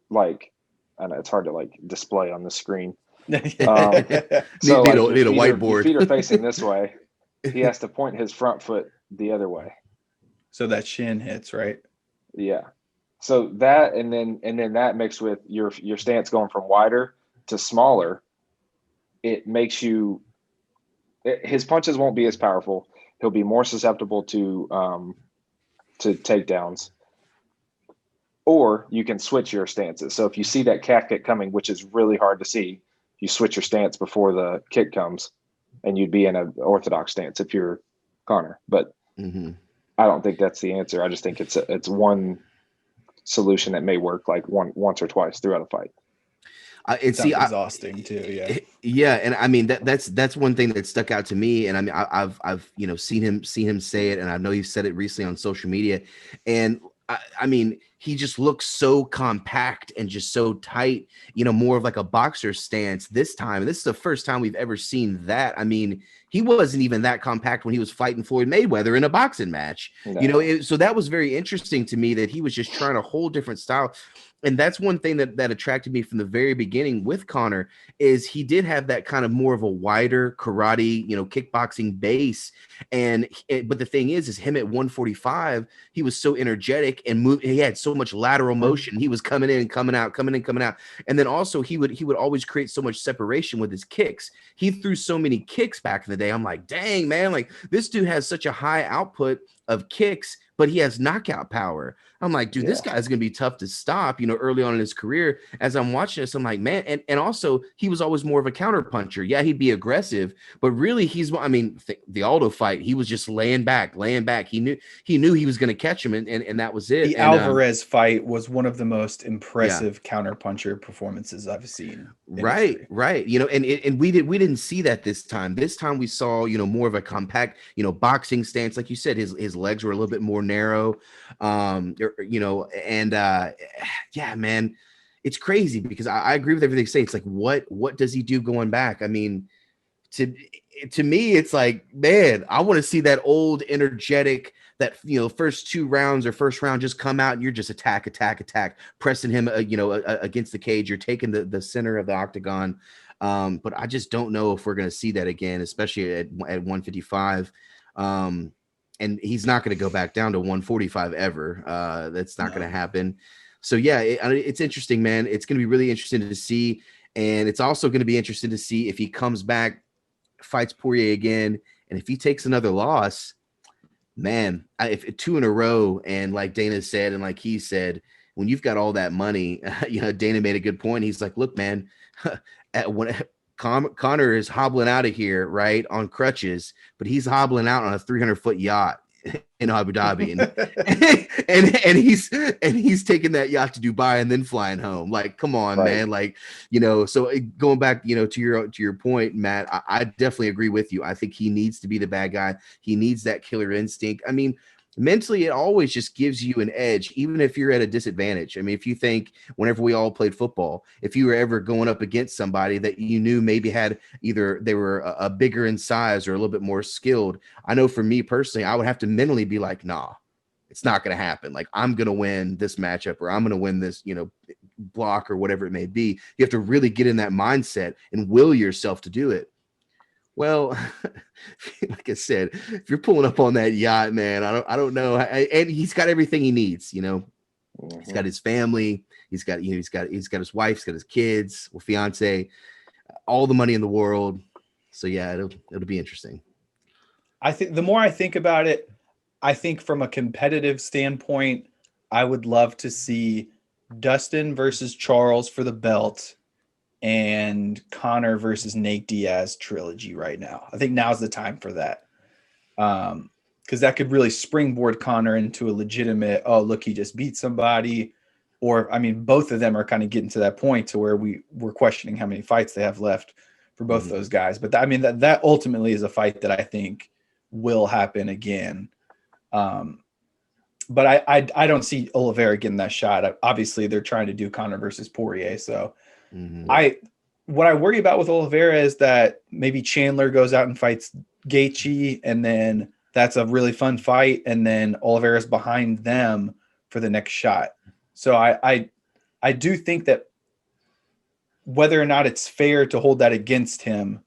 like, I know it's hard to like display on the screen. So need a whiteboard. Your feet are facing this way. He has to point his front foot the other way, so that shin hits, right? Yeah. So that, and then that mixed with your stance going from wider to smaller, it makes his punches won't be as powerful. He'll be more susceptible to takedowns. Or you can switch your stances. So if you see that calf kick coming, which is really hard to see, you switch your stance before the kick comes, and you'd be in an orthodox stance if you're Conor. But I don't think that's the answer. I just think it's one solution that may work like once or twice throughout a fight. It's exhausting too. Yeah. And I mean, that's one thing that stuck out to me. And I mean, I've seen him say it, and I know he said it recently on social media. And I mean, he just looks so compact and just so tight, more of like a boxer stance this time. And this is the first time we've ever seen that. I mean, he wasn't even that compact when he was fighting Floyd Mayweather in a boxing match, so that was very interesting to me, that he was just trying a whole different style. And that's one thing that attracted me from the very beginning with Conor, is he did have that kind of more of a wider karate, kickboxing base. But the thing is him at 145, he was so energetic and he had so much lateral motion. He was coming in, coming out, coming in, coming out. And then also he would always create so much separation with his kicks. He threw so many kicks back in the day. I'm like, dang, man, like this dude has such a high output of kicks, but he has knockout power. I'm like, dude, this guy's gonna be tough to stop, early on in his career. As I'm watching this, I'm like, man, and also he was always more of a counter puncher. Yeah, he'd be aggressive, but really the Aldo fight, he was just laying back. He knew he was gonna catch him, and that was it. The And Alvarez fight was one of the most yeah. impressive counter puncher performances I've seen. Right. And we didn't see that this time. This time we saw, more of a compact, boxing stance. Like you said, his legs were a little bit more narrow. Yeah, man, it's crazy because I agree with everything they say. It's like, what does he do going back? I mean, to me, it's like, man, I want to see that old energetic, that first 2 rounds or first round just come out and you're just attack, pressing him against the cage. You're taking the center of the octagon. But I just don't know if we're going to see that again, especially at 155. And he's not going to go back down to 145 ever. That's not going to happen. So yeah, it's interesting, man. It's going to be really interesting to see. And it's also going to be interesting to see if he comes back, fights Poirier again, and if he takes another loss, man, if 2 in a row, and like Dana said, and like he said, when you've got all that money, Dana made a good point. He's like, look, man, when Conor is hobbling out of here, right, on crutches, but he's hobbling out on a 300-foot yacht in Abu Dhabi, and he's taking that yacht to Dubai and then flying home. Like, come on, right, man. Like, so going back, to your point, Matt, I definitely agree with you. I think he needs to be the bad guy. He needs that killer instinct. I mean, mentally, it always just gives you an edge, even if you're at a disadvantage. I mean, if you think whenever we all played football, if you were ever going up against somebody that you knew maybe had either they were a bigger in size or a little bit more skilled, I know for me personally, I would have to mentally be like, nah, it's not going to happen. Like, I'm going to win this matchup, or I'm going to win this, block, or whatever it may be. You have to really get in that mindset and will yourself to do it. Well, like I said, if you're pulling up on that yacht, man, I don't know. And he's got everything he needs. He's got his family. He's got his wife. He's got his kids, or fiance, all the money in the world. So yeah, it'll be interesting. I think the more I think about it, I think from a competitive standpoint, I would love to see Dustin versus Charles for the belt, and Conor versus Nate Diaz trilogy right now. I think now's the time for that. Because that could really springboard Conor into a legitimate, oh, look, he just beat somebody. Or, I mean, both of them are kind of getting to that point to where we're questioning how many fights they have left for both those guys. But that ultimately is a fight that I think will happen again. But I don't see Oliveira getting that shot. Obviously, they're trying to do Conor versus Poirier, so what I worry about with Oliveira is that maybe Chandler goes out and fights Gaethje, and then that's a really fun fight, and then Oliveira's behind them for the next shot. So I do think that whether or not it's fair to hold that against him,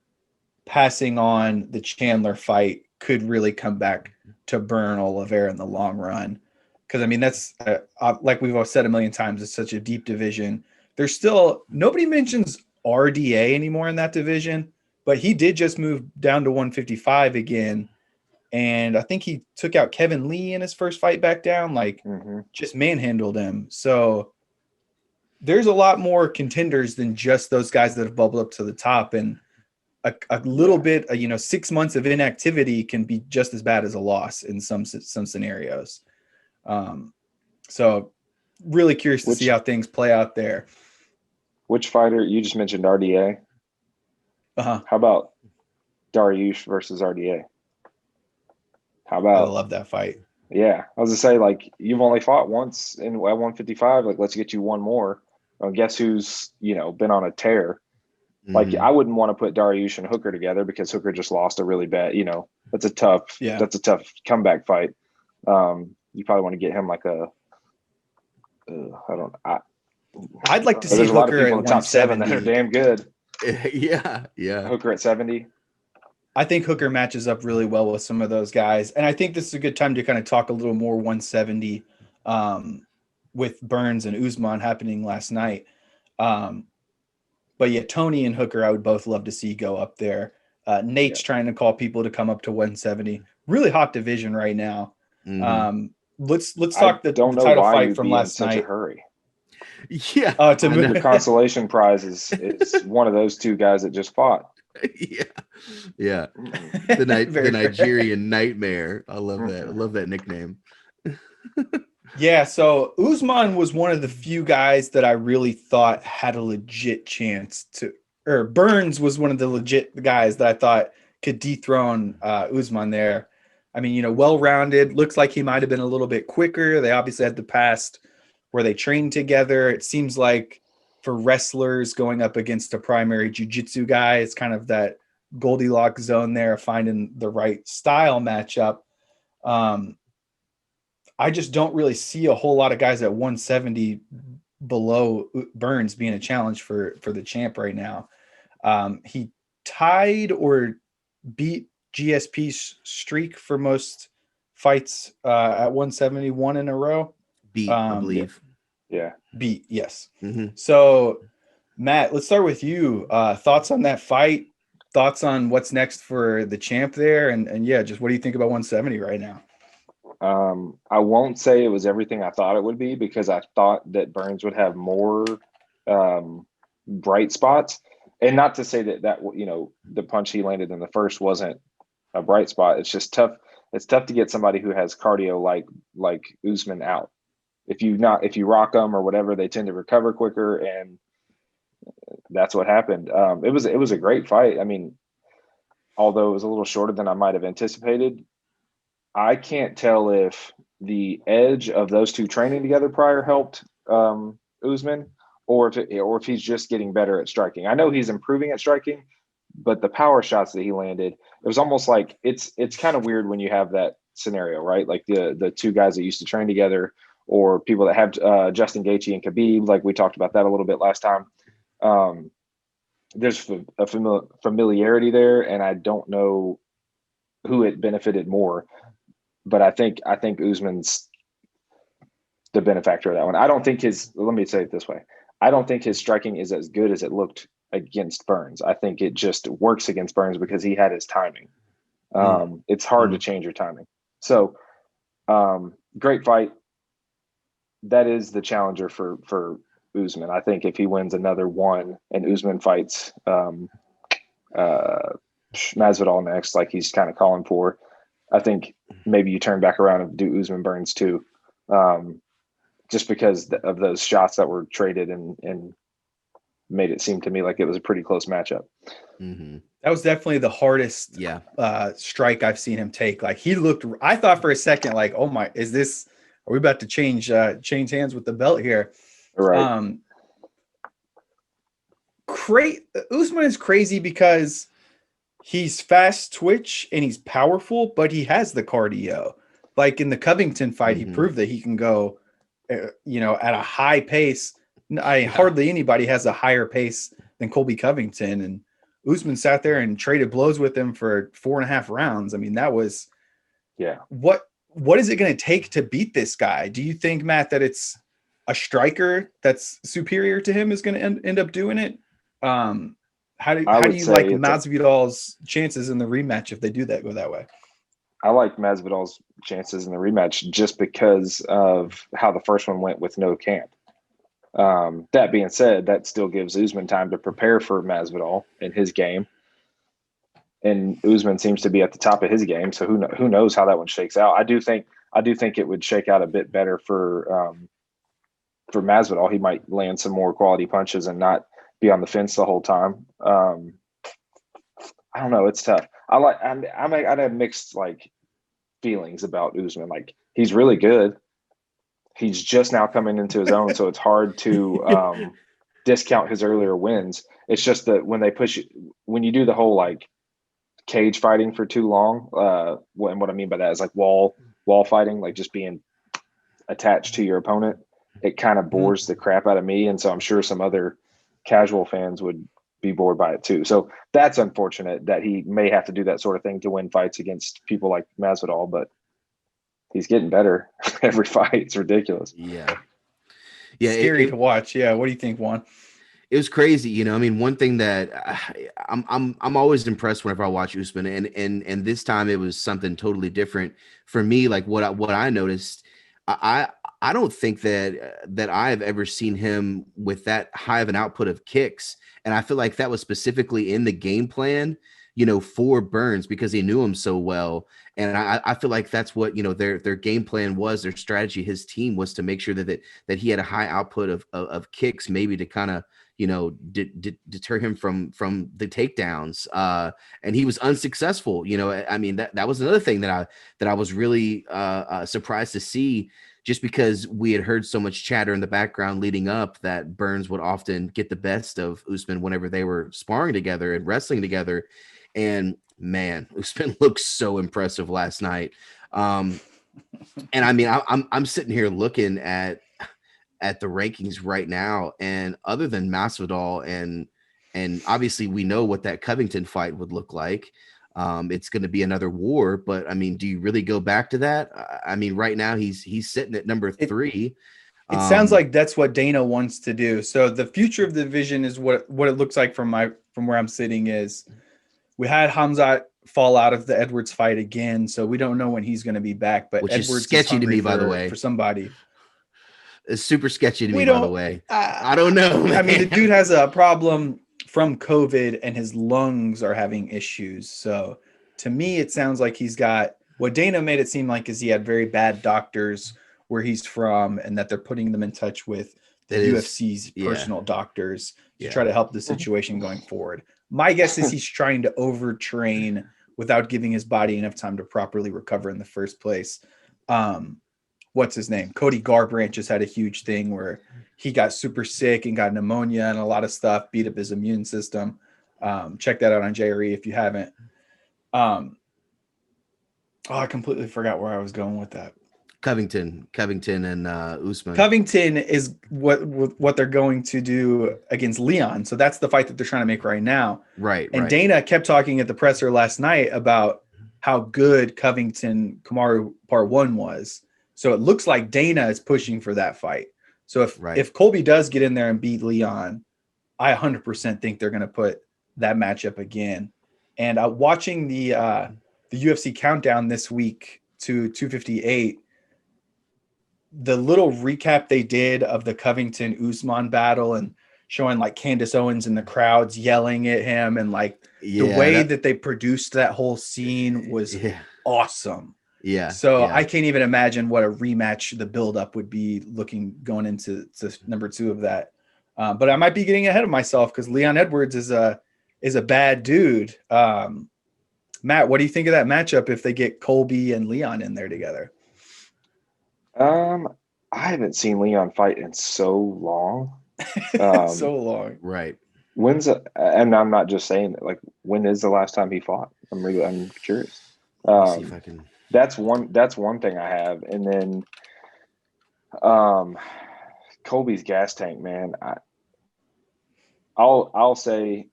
passing on the Chandler fight could really come back to burn Oliveira in the long run. Because, I mean, that's like we've all said a million times, it's such a deep division. There's still nobody mentions RDA anymore in that division, but he did just move down to 155 again. And I think he took out Kevin Lee in his first fight back down, just manhandled him. So there's a lot more contenders than just those guys that have bubbled up to the top. And a little bit, 6 months of inactivity can be just as bad as a loss in some scenarios. So really curious to see how things play out there. Which fighter? You just mentioned RDA. How about Daryush versus RDA? How about? I love that fight. Yeah, I was gonna say, like, you've only fought once at 155. Like, let's get you one more. Guess who's been on a tear? Like, I wouldn't want to put Daryush and Hooker together because Hooker just lost a really bad. That's a tough comeback fight. You probably want to get him like a. I'd like to see Hooker a lot of people at in the top 7 that are damn good. Yeah. Hooker at 70. I think Hooker matches up really well with some of those guys. And I think this is a good time to kind of talk a little more 170 with Burns and Usman happening last night. But yeah, Tony and Hooker, I would both love to see go up there. Nate's trying to call people to come up to 170. Really hot division right now. let's I talk the don't know title why fight you'd from be in last such a night. hurry. Yeah, To I know. Your consolation prize is one of those two guys that just fought. Yeah. Mm-mm. The Very fair. Nigerian Nightmare. I love that. I Mm-mm. love that nickname. Yeah, so Usman was one of the few guys that I really thought had a legit chance to, or Burns was one of the legit guys that I thought could dethrone Usman there. I mean, well-rounded. Looks like he might have been a little bit quicker. They obviously had the past where they trained together. It seems like for wrestlers going up against a primary jiu-jitsu guy, it's kind of that Goldilocks zone there, finding the right style matchup. I just don't really see a whole lot of guys at 170 below Burns being a challenge for the champ right now. He tied or beat GSP's streak for most fights at 171 in a row. Beat, I Yeah. believe. Yeah. Beat, yes. Mm-hmm. So, Matt, let's start with you. Thoughts on that fight? Thoughts on what's next for the champ there? And yeah, just what do you think about 170 right now? I won't say it was everything I thought it would be because I thought that Burns would have more bright spots, and not to say that the punch he landed in the first wasn't a bright spot. It's just tough. It's tough to get somebody who has cardio like Usman out. If you rock them or whatever, they tend to recover quicker, and that's what happened. It was a great fight. I mean, although it was a little shorter than I might have anticipated, I can't tell if the edge of those two training together prior helped Usman, or if he's just getting better at striking. I know he's improving at striking, but the power shots that he landed, it was almost like it's kind of weird when you have that scenario, right? Like the two guys that used to train together, or people that have Justin Gaethje and Khabib, like we talked about that a little bit last time. There's a familiarity there, and I don't know who it benefited more. But I think Usman's the benefactor of that one. I don't think let me say it this way. I don't think his striking is as good as it looked against Burns. I think it just works against Burns because he had his timing. It's hard to change your timing. So great fight. That is the challenger for Usman. I think if he wins another one and Usman fights Masvidal next, like he's kind of calling for, I think maybe you turn back around and do Usman Burns too, just because of those shots that were traded and made it seem to me like it was a pretty close matchup. Mm-hmm. That was definitely the hardest strike I've seen him take. Like he looked, I thought for a second, like, oh my, are we about to change hands with the belt here? Right. Usman is crazy because he's fast twitch and he's powerful, but he has the cardio. Like in the Covington fight, he proved that he can go, at a high pace. Hardly anybody has a higher pace than Colby Covington, and Usman sat there and traded blows with him for 4.5 rounds. I mean, that was what is it going to take to beat this guy? Do you think, Matt, that it's a striker that's superior to him is going to end up doing it? How do you like Masvidal's chances in the rematch if they go that way? I like Masvidal's chances in the rematch just because of how the first one went with no camp. That being said, that still gives Usman time to prepare for Masvidal in his game. And Usman seems to be at the top of his game, so who knows how that one shakes out. I do think it would shake out a bit better for Masvidal. He might land some more quality punches and not be on the fence the whole time. I don't know. It's tough. I have mixed feelings about Usman. Like he's really good. He's just now coming into his own, so it's hard to discount his earlier wins. It's just that when you do the whole cage fighting for too long, what I mean by that is wall fighting, like just being attached to your opponent. It kind of bores the crap out of me, and so I'm sure some other casual fans would be bored by it too. So that's unfortunate that he may have to do that sort of thing to win fights against people like Masvidal, but he's getting better every fight. It's ridiculous. Yeah. Scary to watch. Yeah. What do you think, Juan? It was crazy. I mean, one thing that I'm always impressed whenever I watch Usman, and this time it was something totally different for me. Like what I noticed, I I don't think that I've ever seen him with that high of an output of kicks, and I feel like that was specifically in the game plan, for Burns because he knew him so well, and I feel like that's what their game plan was, their strategy, his team was to make sure that he had a high output of kicks, maybe to kind of deter him from the takedowns, and he was unsuccessful. I mean that was another thing that I was really surprised to see, just because we had heard so much chatter in the background leading up that Burns would often get the best of Usman whenever they were sparring together and wrestling together. And man, Usman looked so impressive last night. And I mean, I'm sitting here looking at the rankings right now, and other than Masvidal and obviously we know what that Covington fight would look like. It's going to be another war, but I mean, do you really go back to that? I mean, right now he's sitting at number 3. It sounds like that's what Dana wants to do. So the future of the division is what it looks like from where I'm sitting is we had Hamzat fall out of the Edwards fight again, so we don't know when he's going to be back. But which Edwards is sketchy to me, by the for way. For somebody, It's super sketchy to we me, don't. by the way. I don't know. Man. I mean, the dude has a problem from COVID, and his lungs are having issues. So to me, it sounds like he's got what Dana made it seem like is he had very bad doctors where he's from, and that they're putting them in touch with the UFC's personal doctors to try to help the situation going forward. My guess is he's trying to overtrain without giving his body enough time to properly recover in the first place. What's his name? Cody Garbrandt just had a huge thing where he got super sick and got pneumonia and a lot of stuff, beat up his immune system. Check that out on JRE if you haven't. I completely forgot where I was going with that. Covington and Usman. Covington is what they're going to do against Leon. So that's the fight that they're trying to make right now. Right. And Dana kept talking at the presser last night about how good Covington Kamaru Part 1 was. So it looks like Dana is pushing for that fight. So if Colby does get in there and beat Leon, I 100% think they're going to put that matchup again. And watching the UFC countdown this week to 258, the little recap they did of the Covington Usman battle and showing like Candace Owens in the crowds yelling at him, and like the way that they produced that whole scene was awesome. Yeah. So I can't even imagine what a rematch the buildup would be going into number 2 of that. But I might be getting ahead of myself because Leon Edwards is a bad dude. Matt, what do you think of that matchup if they get Colby and Leon in there together? I haven't seen Leon fight in so long. So long. Right. And I'm not just saying that, like, when is the last time he fought? I'm curious. See if I can. That's one thing I have. And then Colby's gas tank, man. I'll say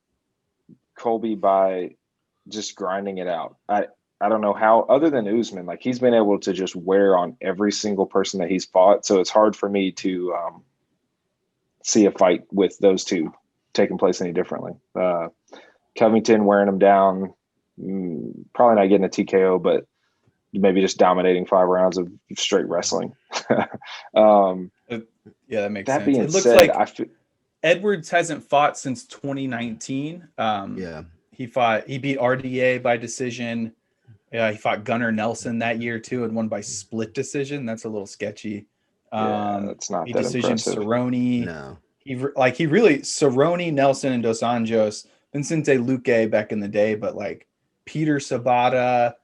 Colby by just grinding it out. I don't know how, other than Usman, like he's been able to just wear on every single person that he's fought. So it's hard for me to see a fight with those two taking place any differently. Covington wearing him down, probably not getting a TKO, but maybe just dominating 5 rounds of straight wrestling. Yeah, that makes sense. Being it looks said, like Edwards hasn't fought since 2019. He beat RDA by decision. He fought Gunnar Nelson that year too and won by split decision. That's a little sketchy. That's not he that decision impressive. Cerrone. No. He really Cerrone, Nelson, and Dos Anjos, Vincente Luque back in the day, but like Peter Sabata,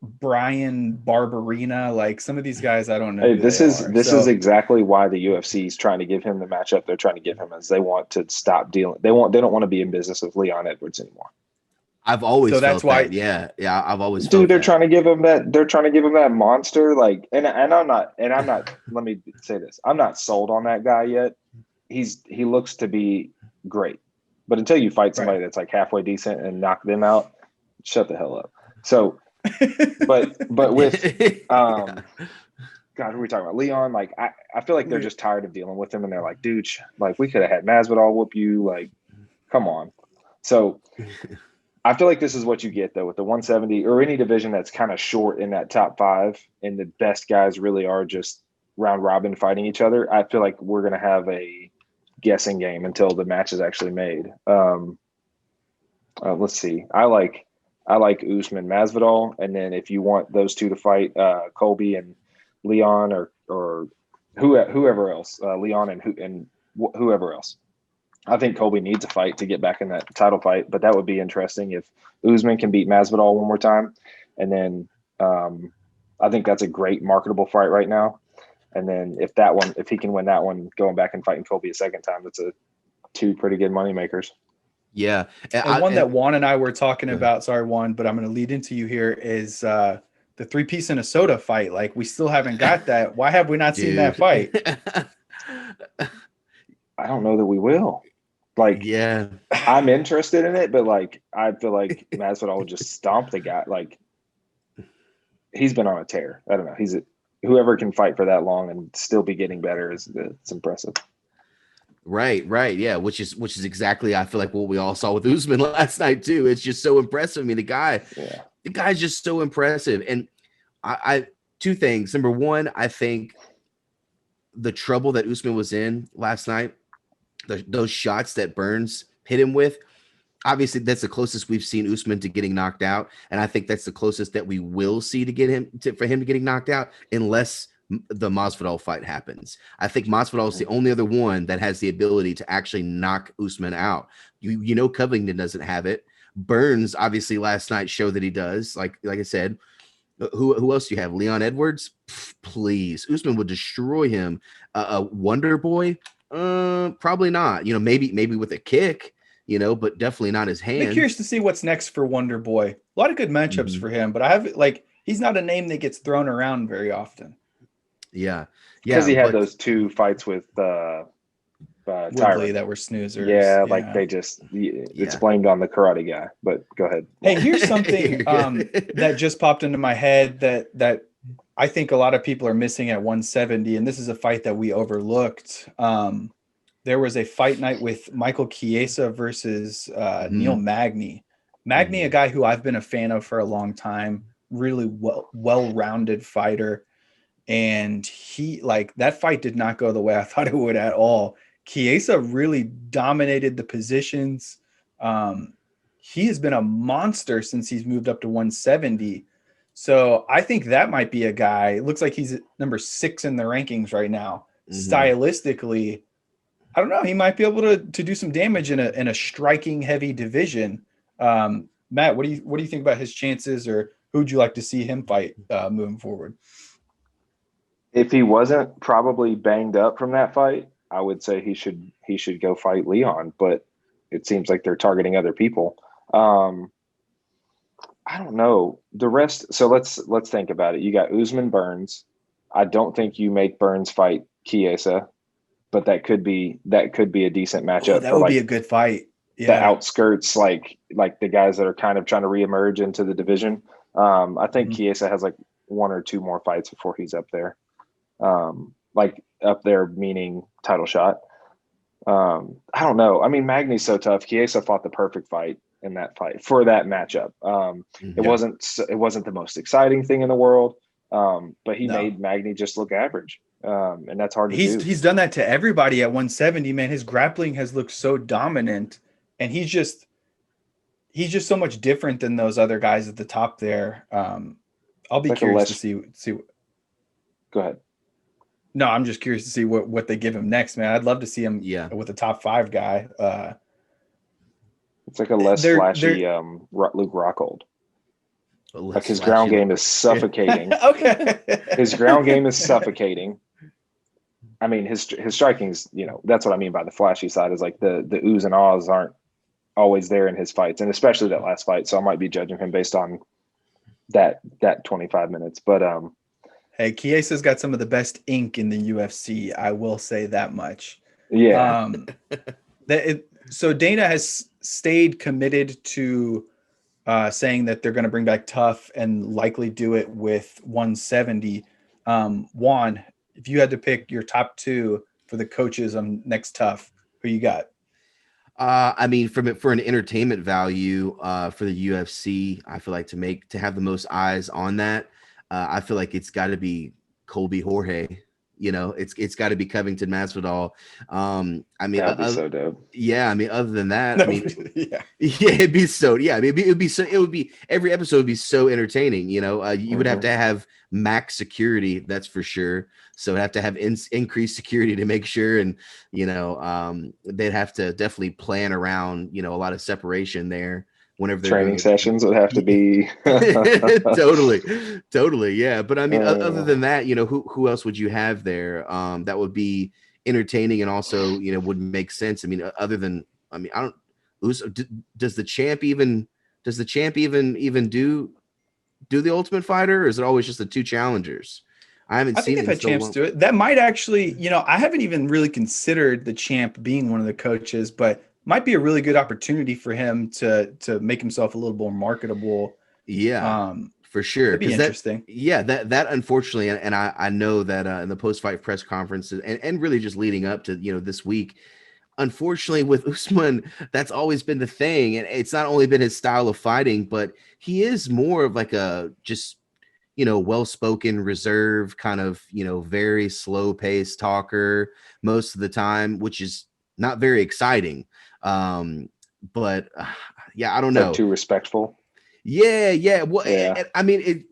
Brian Barberina, like some of these guys, I don't know. Hey, this is exactly why the UFC is trying to give him the matchup they're trying to give him, is they want to stop dealing. They don't want to be in business with Leon Edwards anymore. I've always felt that. Yeah. I've always felt they're that. trying to give him that. They're trying to give him that monster. Like, and I'm not. Let me say this. I'm not sold on that guy yet. He looks to be great, but until you fight somebody that's like halfway decent and knock them out, shut the hell up. So, but with God, who are we talking about? Leon. Like, I feel like they're just tired of dealing with him, and they're like, dude, like we could have had Masvidal whoop you. Like, come on. So. I feel like this is what you get though with the 170 or any division that's kind of short in that top 5, and the best guys really are just round robin fighting each other. I feel like we're gonna have a guessing game until the match is actually made. Let's see. I like Usman Masvidal, and then if you want those two to fight, Colby and Leon, or whoever else, Leon and whoever else. I think Colby needs a fight to get back in that title fight, but that would be interesting if Usman can beat Masvidal one more time, and then I think that's a great marketable fight right now. And then if he can win that one, going back and fighting Colby a second time, that's two pretty good money makers. Yeah. And one that Juan and I were talking about, sorry, Juan, but I'm going to lead into you here, is the 3-piece in a soda fight. Like, we still haven't got that. Why have we not seen that fight? I don't know that we will. Like, yeah, I'm interested in it, but like, I feel like Masvidal would just stomp the guy. Like, he's been on a tear. I don't know. Whoever can fight for that long and still be getting better it's impressive. Right. Yeah, which is exactly, I feel like, what we all saw with Usman last night too. It's just so impressive. I mean, the guy's just so impressive. And I two things. Number one, I think the trouble that Usman was in last night, those shots that Burns hit him with, obviously that's the closest we've seen Usman to getting knocked out, and I think that's the closest that we will see for him to getting knocked out, unless the Masvidal fight happens. I think Masvidal is the only other one that has the ability to actually knock Usman out. You know, Covington doesn't have it. Burns obviously last night showed that he does. Like I said, who else do you have? Leon Edwards, please. Usman would destroy him. Wonder Boy, probably not. You know, maybe with a kick. You know, but definitely not his hand. I'm curious to see what's next for Wonder Boy. A lot of good matchups for him, but he's not a name that gets thrown around very often. Yeah, because he had those 2 fights with Woodley Tyron that were snoozers. Yeah, like they just it's blamed on the karate guy. But go ahead. Hey, here's something that just popped into my head that I think a lot of people are missing at 170, and this is a fight that we overlooked. There was a fight night with Michael Chiesa versus Neil Magny. Magny, a guy who I've been a fan of for a long time, really well-rounded fighter. And that fight did not go the way I thought it would at all. Chiesa really dominated the positions. He has been a monster since he's moved up to 170. So I think that might be a guy. It looks like he's number 6 in the rankings right now. Stylistically, I don't know. He might be able to do some damage in a striking heavy division. Matt, what do you think about his chances, or who would you like to see him fight moving forward? If he wasn't probably banged up from that fight, I would say he should go fight Leon, but it seems like they're targeting other people. I don't know the rest. So let's think about it. You got Usman Burns. I don't think you make Burns fight Chiesa, but that could be a decent matchup. That would be a good fight. Yeah. The outskirts, like the guys that are kind of trying to reemerge into the division. I think Chiesa has like 1 or 2 more fights before he's up there. Like up there meaning title shot. I don't know. I mean, Magny's so tough. Chiesa fought the perfect fight in that fight for that matchup. It wasn't the most exciting thing in the world, but he made Magny just look average. And that's hard to do. He's done that to everybody at 170, man. His grappling has looked so dominant, and he's just so much different than those other guys at the top there. I'll be curious to see. Go ahead. No, I'm just curious to see what they give him next, man. I'd love to see him with a top 5 guy. It's like a less flashy Luke Rockhold. Like his ground game is suffocating. Okay. His ground game is suffocating. I mean, his striking's, that's what I mean by the flashy side, is like the oohs and ahs aren't always there in his fights, and especially that last fight. So I might be judging him based on that 25 minutes. But hey, Chiesa's got some of the best ink in the UFC. I will say that much. Yeah. So Dana has stayed committed to saying that they're going to bring back Tough and likely do it with 170. Juan, if you had to pick your top 2 for the coaches on next Tough, who you got? I mean, for an entertainment value, for the UFC, I feel like to have the most eyes on that, I feel like it's got to be Colby Jorge. You know, it's got to be Covington Masvidal. I mean, That'd be so dope. yeah, I mean, other than that, No, I mean, yeah. yeah, it'd be so. Yeah, I mean, it would be every episode would be so entertaining. You know, you would have to have max security, that's for sure. So it'd have to have increased security to make sure, and they'd have to definitely plan around a lot of separation there whenever they're doing Training it. sessions would have to be Totally, yeah. But I mean, other than uh, that, who else would you have there? That would be entertaining and also would make sense. I mean, other than I don't. Does the champ even do the Ultimate Fighter, or is it always just the two challengers? I haven't I think seen it they've in had so champs long. do it. That might actually, I haven't even really considered the champ being one of the coaches, but might be a really good opportunity for him to make himself a little more marketable. Yeah, for sure. That'd be Because interesting. that unfortunately, and I know that in the post fight press conferences and really just leading up to this week, unfortunately with Usman, that's always been the thing, and it's not only been his style of fighting, but he is more of like a just well-spoken, reserved, kind of very slow-paced talker most of the time, which is not very exciting. But yeah, I don't like know. too respectful. Yeah. Well, Yeah. I mean,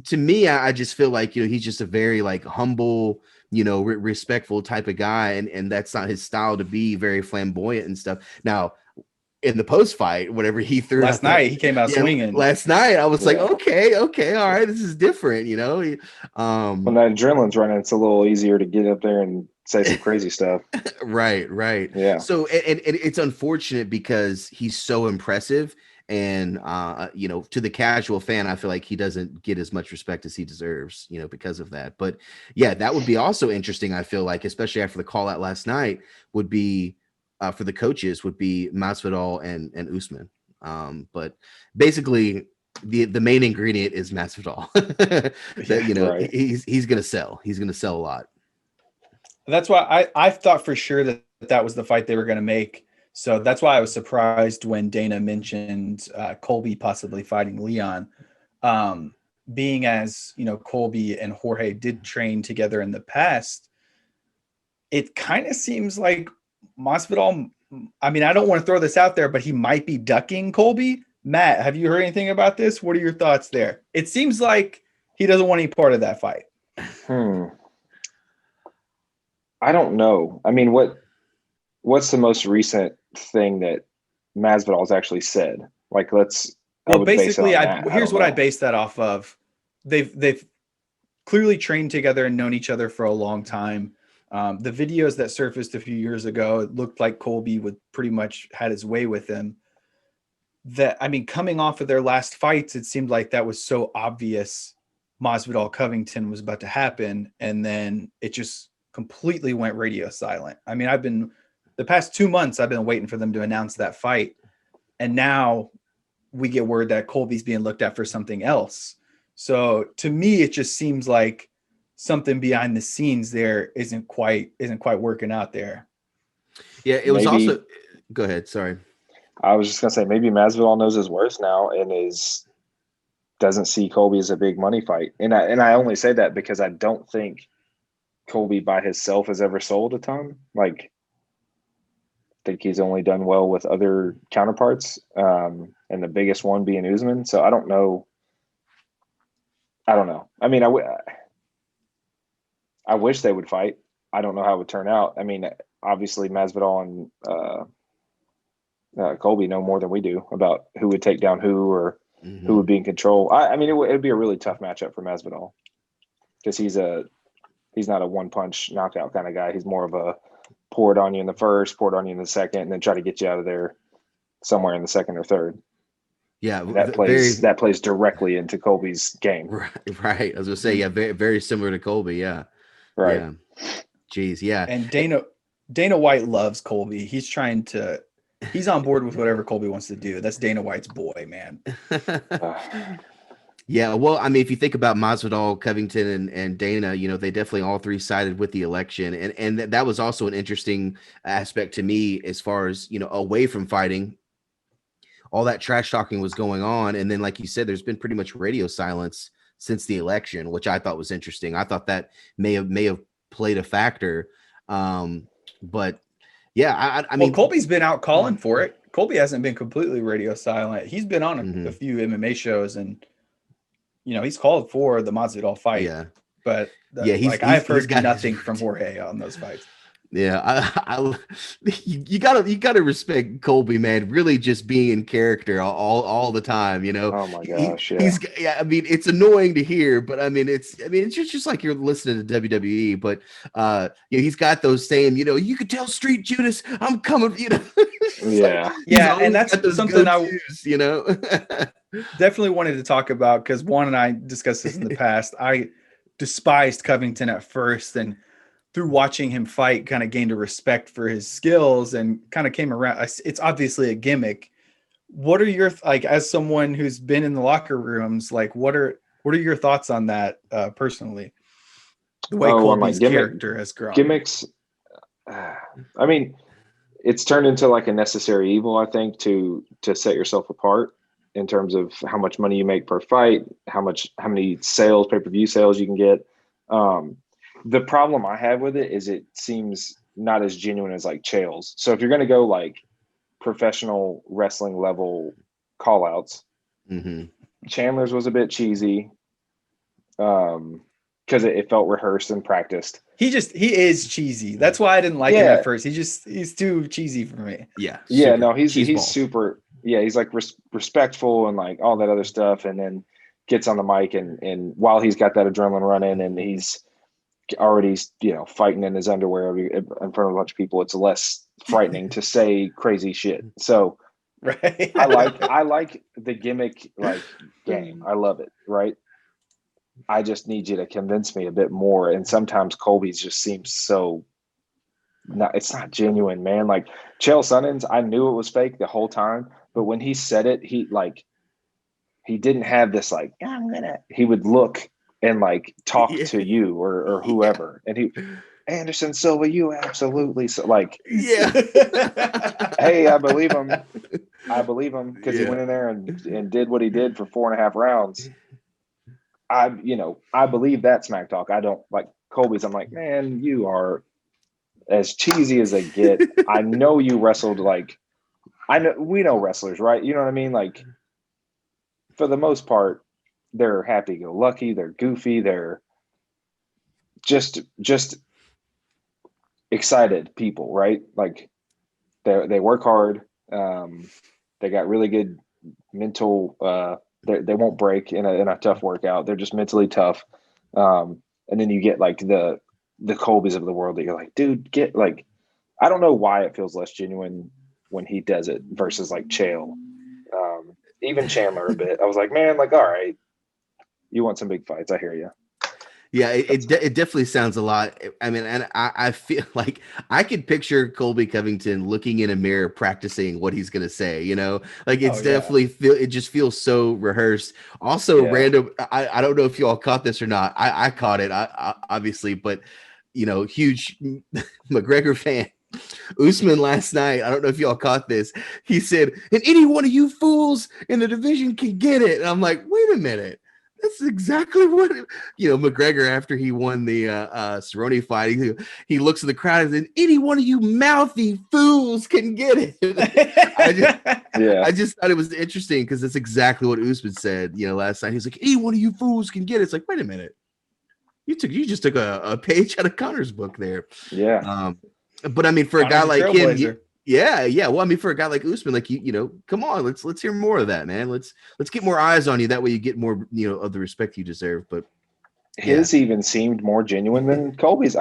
to me, I just feel like he's just a very like humble, respectful type of guy, and that's not his style to be very flamboyant and stuff. Now, in the post fight, whatever he threw Last out there, night he came out yeah, swinging. last night I was like, Yeah. okay, all right, this is different, When that adrenaline's running, it's a little easier to get up there and say some crazy stuff. right. Yeah. So and it's unfortunate because he's so impressive, and to the casual fan, I feel like he doesn't get as much respect as he deserves, because of that. But yeah, that would be also interesting. I feel like, especially after the call out last night, would be for the coaches would be Masvidal and Usman. But basically, the main ingredient is Masvidal. That Yeah. Right. he's gonna sell. He's gonna sell a lot. That's why I thought for sure that was the fight they were going to make. So that's why I was surprised when Dana mentioned Colby possibly fighting Leon. Being as, Colby and Jorge did train together in the past, it kind of seems like Masvidal, I mean, I don't want to throw this out there, but he might be ducking Colby. Matt, have you heard anything about this? What are your thoughts there? It seems like he doesn't want any part of that fight. I don't know. I mean, what's the most recent thing that Masvidal's actually said? Like, I Well, would base it basically, on that. here's what I know. base that off of. They've clearly trained together and known each other for a long time. The videos that surfaced a few years ago, it looked like Colby would pretty much had his way with him. Coming off of their last fights, it seemed like that was so obvious Masvidal Covington was about to happen, and then it just completely went radio silent. I mean, the past 2 months, I've been waiting for them to announce that fight, and now we get word that Colby's being looked at for something else. So to me, it just seems like something behind the scenes there isn't quite working out there. Yeah, it was Maybe also. Go ahead. Sorry. I was just gonna say maybe Masvidal knows his worth now and doesn't see Colby as a big money fight. And I only say that because I don't think Colby by himself has ever sold a ton. Like, I think he's only done well with other counterparts, and the biggest one being Usman. So I don't know. I mean, I wish they would fight. I don't know how it would turn out. I mean, obviously Masvidal and Colby know more than we do about who would take down who or who would be in control. I mean, it would be a really tough matchup for Masvidal because he's not a one punch knockout kind of guy. He's more of a pour it on you in the first, pour it on you in the second, and then try to get you out of there somewhere in the second or third. Yeah, That plays directly into Colby's game. Right. I was gonna say, yeah, very, very similar to Colby. Yeah. Right. Yeah. Jeez. Yeah. And Dana White loves Colby. He's on board with whatever Colby wants to do. That's Dana White's boy, man. Yeah, well, I mean, if you think about Masvidal, Covington, and Dana, they definitely all three sided with the election, and that was also an interesting aspect to me as far as away from fighting. All that trash talking was going on, and then, like you said, there's been pretty much radio silence since the election, which I thought was interesting. I thought that may have played a factor, but yeah, I Well, mean, Colby's been out calling for it. Colby hasn't been completely radio silent. He's been on a few MMA shows, and he's called for the Masvidal fight. yeah, But I've heard nothing from Jorge on those fights. Yeah, you gotta respect Colby, man. Really, just being in character all the time. Oh my gosh, yeah. I mean, it's annoying to hear, but I mean, it's just like you're listening to WWE. But he's got those same. You could tell Street Judas, I'm coming. Yeah, yeah, and that's something I definitely wanted to talk about, because Juan and I discussed this in the past. I despised Covington at first, and through watching him fight, kind of gained a respect for his skills and kind of came around. It's obviously a gimmick. What are your, as someone who's been in the locker rooms, what are your thoughts on that personally? The way Colby's character has grown. Gimmicks. I mean, it's turned into like a necessary evil, I think, to set yourself apart in terms of how much money you make per fight, how many sales, pay-per-view sales you can get. The problem I have with it is it seems not as genuine as like Chael's. So if you're going to go like professional wrestling level call outs, Chandler's was a bit cheesy because it felt rehearsed and practiced. He is cheesy. That's why I didn't like him at first. He's too cheesy for me. Yeah. Yeah. No, he's super. Yeah. He's like respectful and like all that other stuff. And then gets on the mic and while he's got that adrenaline running and he's already fighting in his underwear in front of a bunch of people, it's less frightening to say crazy shit. So right. I like the gimmick game. I love it. Right. I just need you to convince me a bit more. And sometimes Colby's just seems so it's not genuine, man. Like Chael Sonnen's, I knew it was fake the whole time, but when he said it, he didn't have this he would look and talk to you or whoever. And he, Anderson Silva, you absolutely. So hey, I believe him because he went in there and did what he did for 4.5 rounds. I believe that smack talk. I don't like Colby's. I'm like, man, you are as cheesy as they get. I know you wrestled we know wrestlers, right? You know what I mean? Like for the most part, they're happy-go-lucky. They're goofy. They're just excited people, right? Like they work hard. They got really good mental. They won't break in a tough workout. They're just mentally tough. And then you get the Colbys of the world that you're like, dude, I don't know why it feels less genuine when he does it versus Chael. Even Chandler a bit. I was like, man, all right. You want some big fights. I hear you. Yeah, it definitely sounds a lot. I mean, and I feel like I could picture Colby Covington looking in a mirror practicing what he's gonna say. It's definitely it just feels so rehearsed. Also, random. I don't know if you all caught this or not. I caught it. I obviously, but huge McGregor fan. Usman last night, I don't know if y'all caught this. He said, "And any one of you fools in the division can get it." And I'm like, wait a minute. That's exactly what McGregor, after he won the Cerrone fight, he looks at the crowd and says, any one of you mouthy fools can get it. I just thought it was interesting because that's exactly what Usman said last night. He's like, any one of you fools can get it. It's like, wait a minute, you just took a page out of Connor's book there. But I mean, for a guy like him, well, I mean, for a guy like Usman, come on, let's hear more of that, man. Let's get more eyes on you. That way you get more, of the respect you deserve. But his even seemed more genuine than Colby's.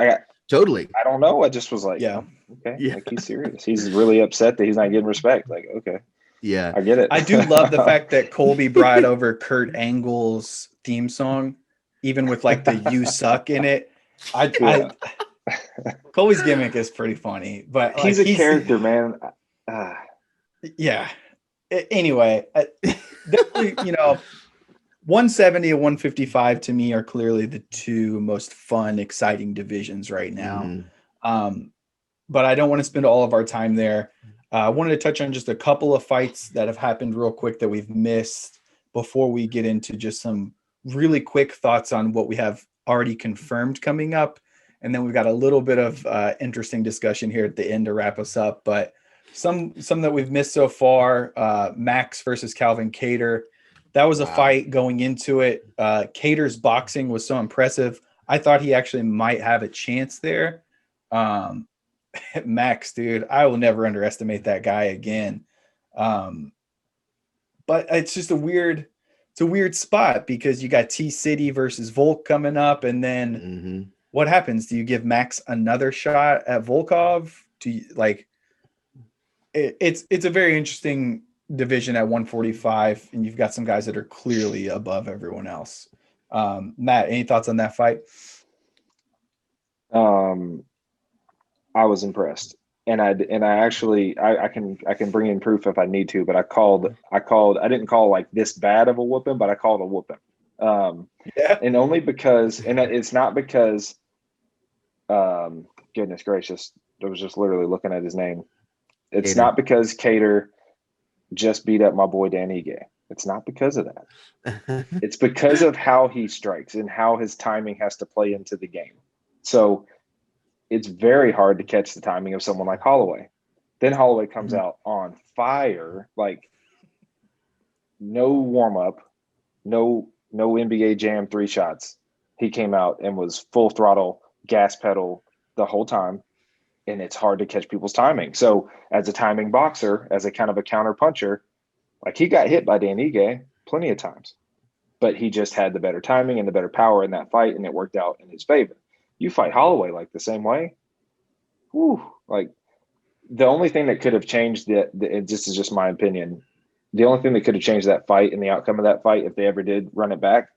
Totally. I don't know. I just was like, okay, he's serious. He's really upset that he's not getting respect. Okay. Yeah, I get it. I do love the fact that Colby brought over Kurt Angle's theme song, even with the "You Suck" in it. Colby's gimmick is pretty funny, but he's a character, man. Yeah. Anyway, definitely, 170 and 155 to me are clearly the two most fun, exciting divisions right now. But I don't want to spend all of our time there. I wanted to touch on just a couple of fights that have happened real quick that we've missed before we get into just some really quick thoughts on what we have already confirmed coming up. And then we've got a little bit of interesting discussion here at the end to wrap us up. But some that we've missed so far, Max versus Calvin Kattar. That was a fight going into it. Kattar's boxing was so impressive. I thought he actually might have a chance there. Max, dude, I will never underestimate that guy again. But it's just a weird spot because you got T City versus Volk coming up, and then what happens? Do you give Max another shot at Volkov? Do you like? It's a very interesting division at 145, and you've got some guys that are clearly above everyone else. Matt, any thoughts on that fight? I was impressed, and I actually I can bring in proof if I need to, but I didn't call like this bad of a whooping, but I called a whooping. And only because, and it's not because, goodness gracious, I was just literally looking at his name. It's not because Kattar just beat up my boy Dan Ige. It's not because of that. It's because of how he strikes and how his timing has to play into the game. So it's very hard to catch the timing of someone like Holloway. Then Holloway comes out on fire, like no warm up, no NBA Jam 3 shots. He came out and was full throttle, gas pedal the whole time, and it's hard to catch people's timing. So as a timing boxer, as a kind of a counter puncher, like he got hit by Dan Ige plenty of times, but he just had the better timing and the better power in that fight, and it worked out in his favor. You fight Holloway like the same way. Whew, like the only thing that could have changed and this is just my opinion, the only thing that could have changed that fight and the outcome of that fight, if they ever did run it back,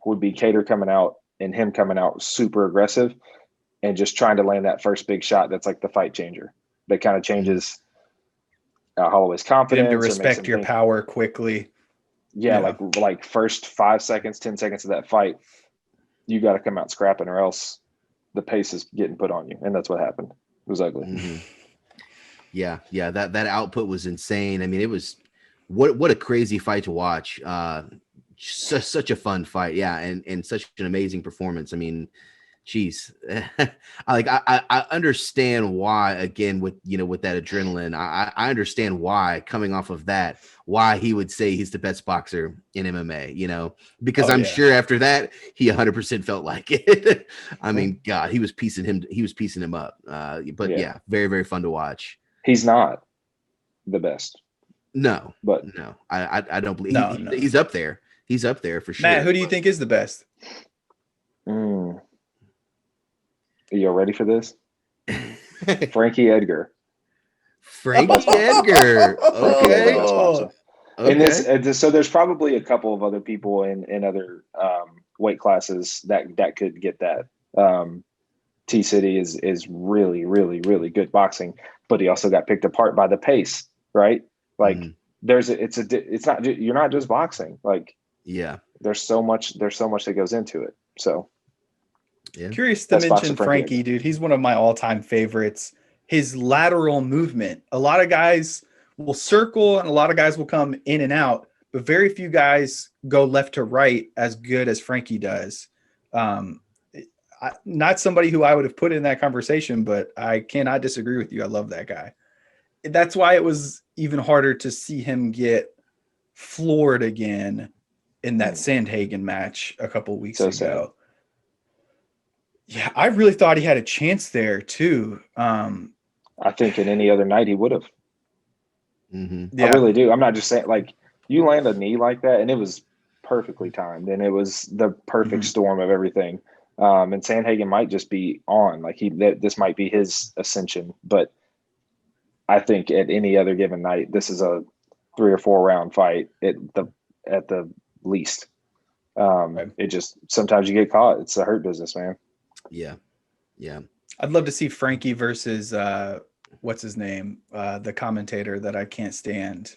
would be Kattar coming out and him coming out super aggressive and just trying to land that first big shot. That's like the fight changer. That kind of changes Holloway's confidence. Get him to respect your power quickly. Yeah, like first 5 seconds, 10 seconds of that fight, you got to come out scrapping, or else the pace is getting put on you, and that's what happened. It was ugly. Yeah, that output was insane. I mean, it was what a crazy fight to watch. Such a fun fight, yeah, and such an amazing performance. I mean, geez, I understand why, again, with that adrenaline, I understand why, coming off of that, why he would say he's the best boxer in MMA, because I'm sure after that he 100% felt like it. I mean, God, he was piecing him up. But yeah, very, very fun to watch. He's not the best. No, I don't believe he's up there. He's up there for sure. Matt, who do you think is the best? Are you ready for this? Frankie Edgar. Frankie Edgar. Okay. Okay. And so there's probably a couple of other people in other weight classes that could get that. T City is really, really, really good boxing, but he also got picked apart by the pace, right? Like it's not, you're not just boxing. Like, yeah, there's so much that goes into it. So curious to mention Frankie, dude. He's one of my all-time favorites. His lateral movement. A lot of guys will circle and a lot of guys will come in and out, but very few guys go left to right as good as Frankie does. Not somebody who I would have put in that conversation, but I cannot disagree with you. I love that guy. That's why it was even harder to see him get floored again in that Sandhagen match a couple weeks ago. Sad. Yeah, I really thought he had a chance there too. I think in any other night he would have. Mm-hmm. I really do. I'm not just saying, like, you land a knee like that, and it was perfectly timed, and it was the perfect storm of everything. And Sandhagen might just be on, like this might be his ascension, but I think at any other given night, this is a 3 or 4 round fight at the least. It just, sometimes you get caught. It's a hurt business, man. Yeah. I'd love to see Frankie versus what's his name, the commentator that I can't stand.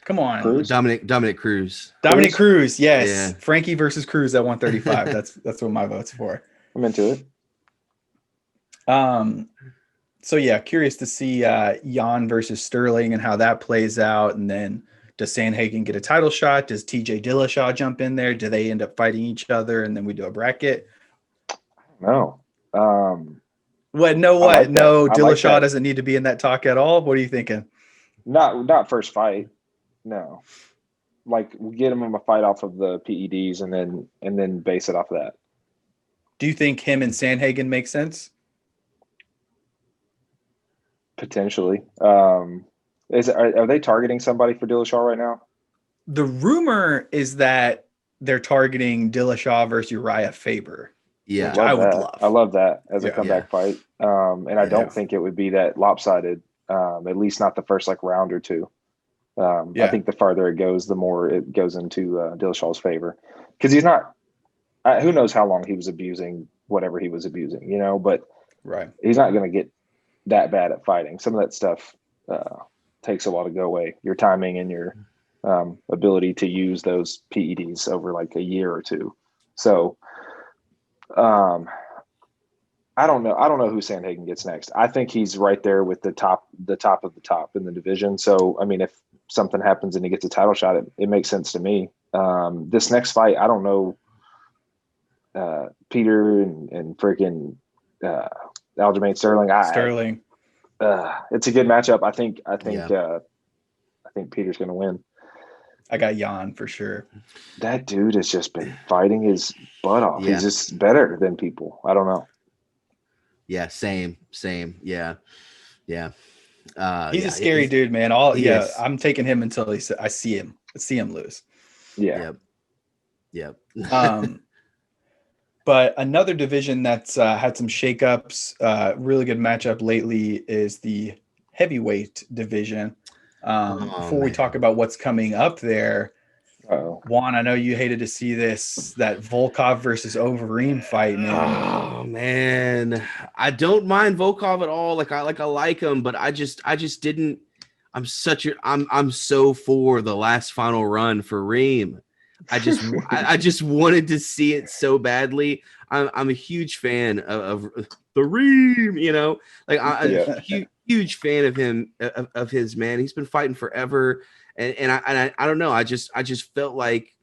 Come on. Cruz? Dominic Cruz. Dominic Cruz, yes. Yeah. Frankie versus Cruz at 135. That's what my vote's for. I'm into it. So yeah, curious to see Jan versus Sterling and how that plays out. And then does Sandhagen get a title shot? Does TJ Dillashaw jump in there? Do they end up fighting each other and then we do a bracket? No. What? No, I what? like that. No, I like Dillashaw that. doesn't need to be in that talk at all. What are you thinking? Not first fight. No. Like we'll get him in a fight off of the PEDs and then base it off of that. Do you think him and Sandhagen make sense? Potentially. Are they targeting somebody for Dillashaw right now? The rumor is that they're targeting Dillashaw versus Uriah Faber. Yeah. I would love. I love that as a Yeah. comeback fight. And I don't think it would be that lopsided. At least not the first round or two. I think the farther it goes, the more it goes into Dillashaw's favor, because he's not. Who knows how long he was abusing whatever he was abusing, but he's not going to get that bad at fighting. Some of that stuff takes a while to go away. Your timing and your ability to use those PEDs over like a year or two. So I don't know. I don't know who Sandhagen gets next. I think he's right there with the top of the top in the division. So, I mean, if something happens and he gets a title shot, it makes sense to me. This next fight, I don't know. Peter and freaking Aljamain Sterling. Sterling. It's a good matchup. I think Peter's going to win. I got Jan for sure. That dude has just been fighting his butt off. Yeah. He's just better than people. I don't know. Yeah, same. Yeah. He's a scary dude, man. I'm taking him until I see him lose. Yeah. Yep. But another division that's had some shakeups, really good matchup lately is the heavyweight division. Before we talk about what's coming up there, Juan, I know you hated to see that Volkov versus Overeem fight, man. Oh man, I don't mind Volkov at all. I like him, but I just didn't. I'm so for the last final run for Reem. I just wanted to see it so badly. I'm a huge fan of the Reem. I'm a huge fan of him, of his, man. He's been fighting forever, and I don't know. I just felt like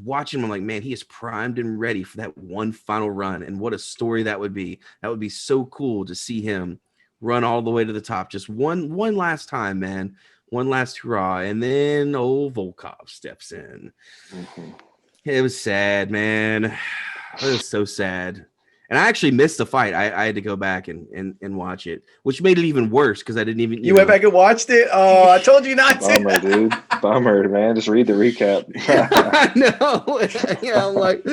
watching him. I'm like, man, he is primed and ready for that one final run, and what a story that would be. That would be so cool to see him run all the way to the top, just one last time, man. One last hurrah, and then old Volkov steps in. Mm-hmm. It was sad, man. It was so sad. And I actually missed the fight. I had to go back and watch it, which made it even worse because I didn't even. You went back and watched it? Oh, I told you not to. Bummer, dude. Bummer, man. Just read the recap. I know. Yeah, I'm like,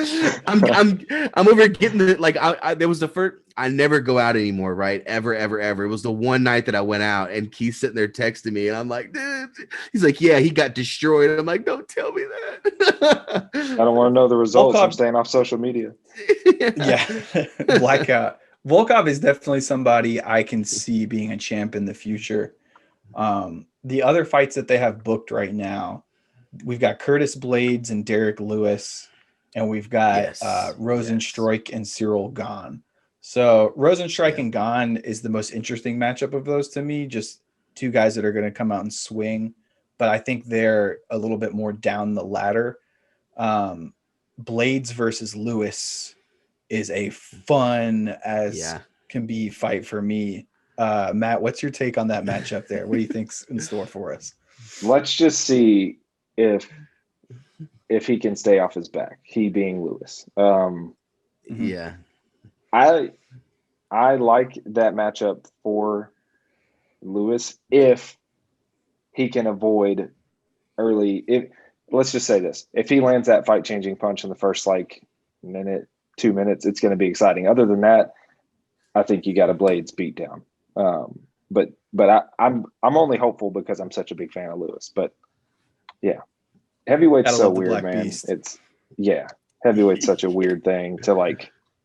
I'm over getting the there was the first. I never go out anymore, right? Ever. It was the one night that I went out, and Keith's sitting there texting me, and I'm like, dude. He's like, yeah, he got destroyed. And I'm like, don't tell me that. I don't want to know the results. I'm staying off social media. Yeah. Blackout. Volkov is definitely somebody I can see being a champ in the future. The other fights that they have booked right now, we've got Curtis Blades and Derek Lewis, and we've got Rosenstruik and Cyril Gahn. So Rosenstruik and Gahn is the most interesting matchup of those to me. Just two guys that are going to come out and swing, but I think they're a little bit more down the ladder. Blades versus Lewis is a fun as can be fight for me. Matt, what's your take on that matchup there? What do you think's in store for us? Let's just see if he can stay off his back, he being Lewis. Yeah. I like that matchup for Lewis if he can avoid early. Let's just say this: if he lands that fight-changing punch in the first minute, 2 minutes, it's going to be exciting. Other than that, I think you got a Blades beat down. But I'm only hopeful because I'm such a big fan of Lewis. But yeah, heavyweight's so weird, man. Beast. Heavyweight's such a weird thing to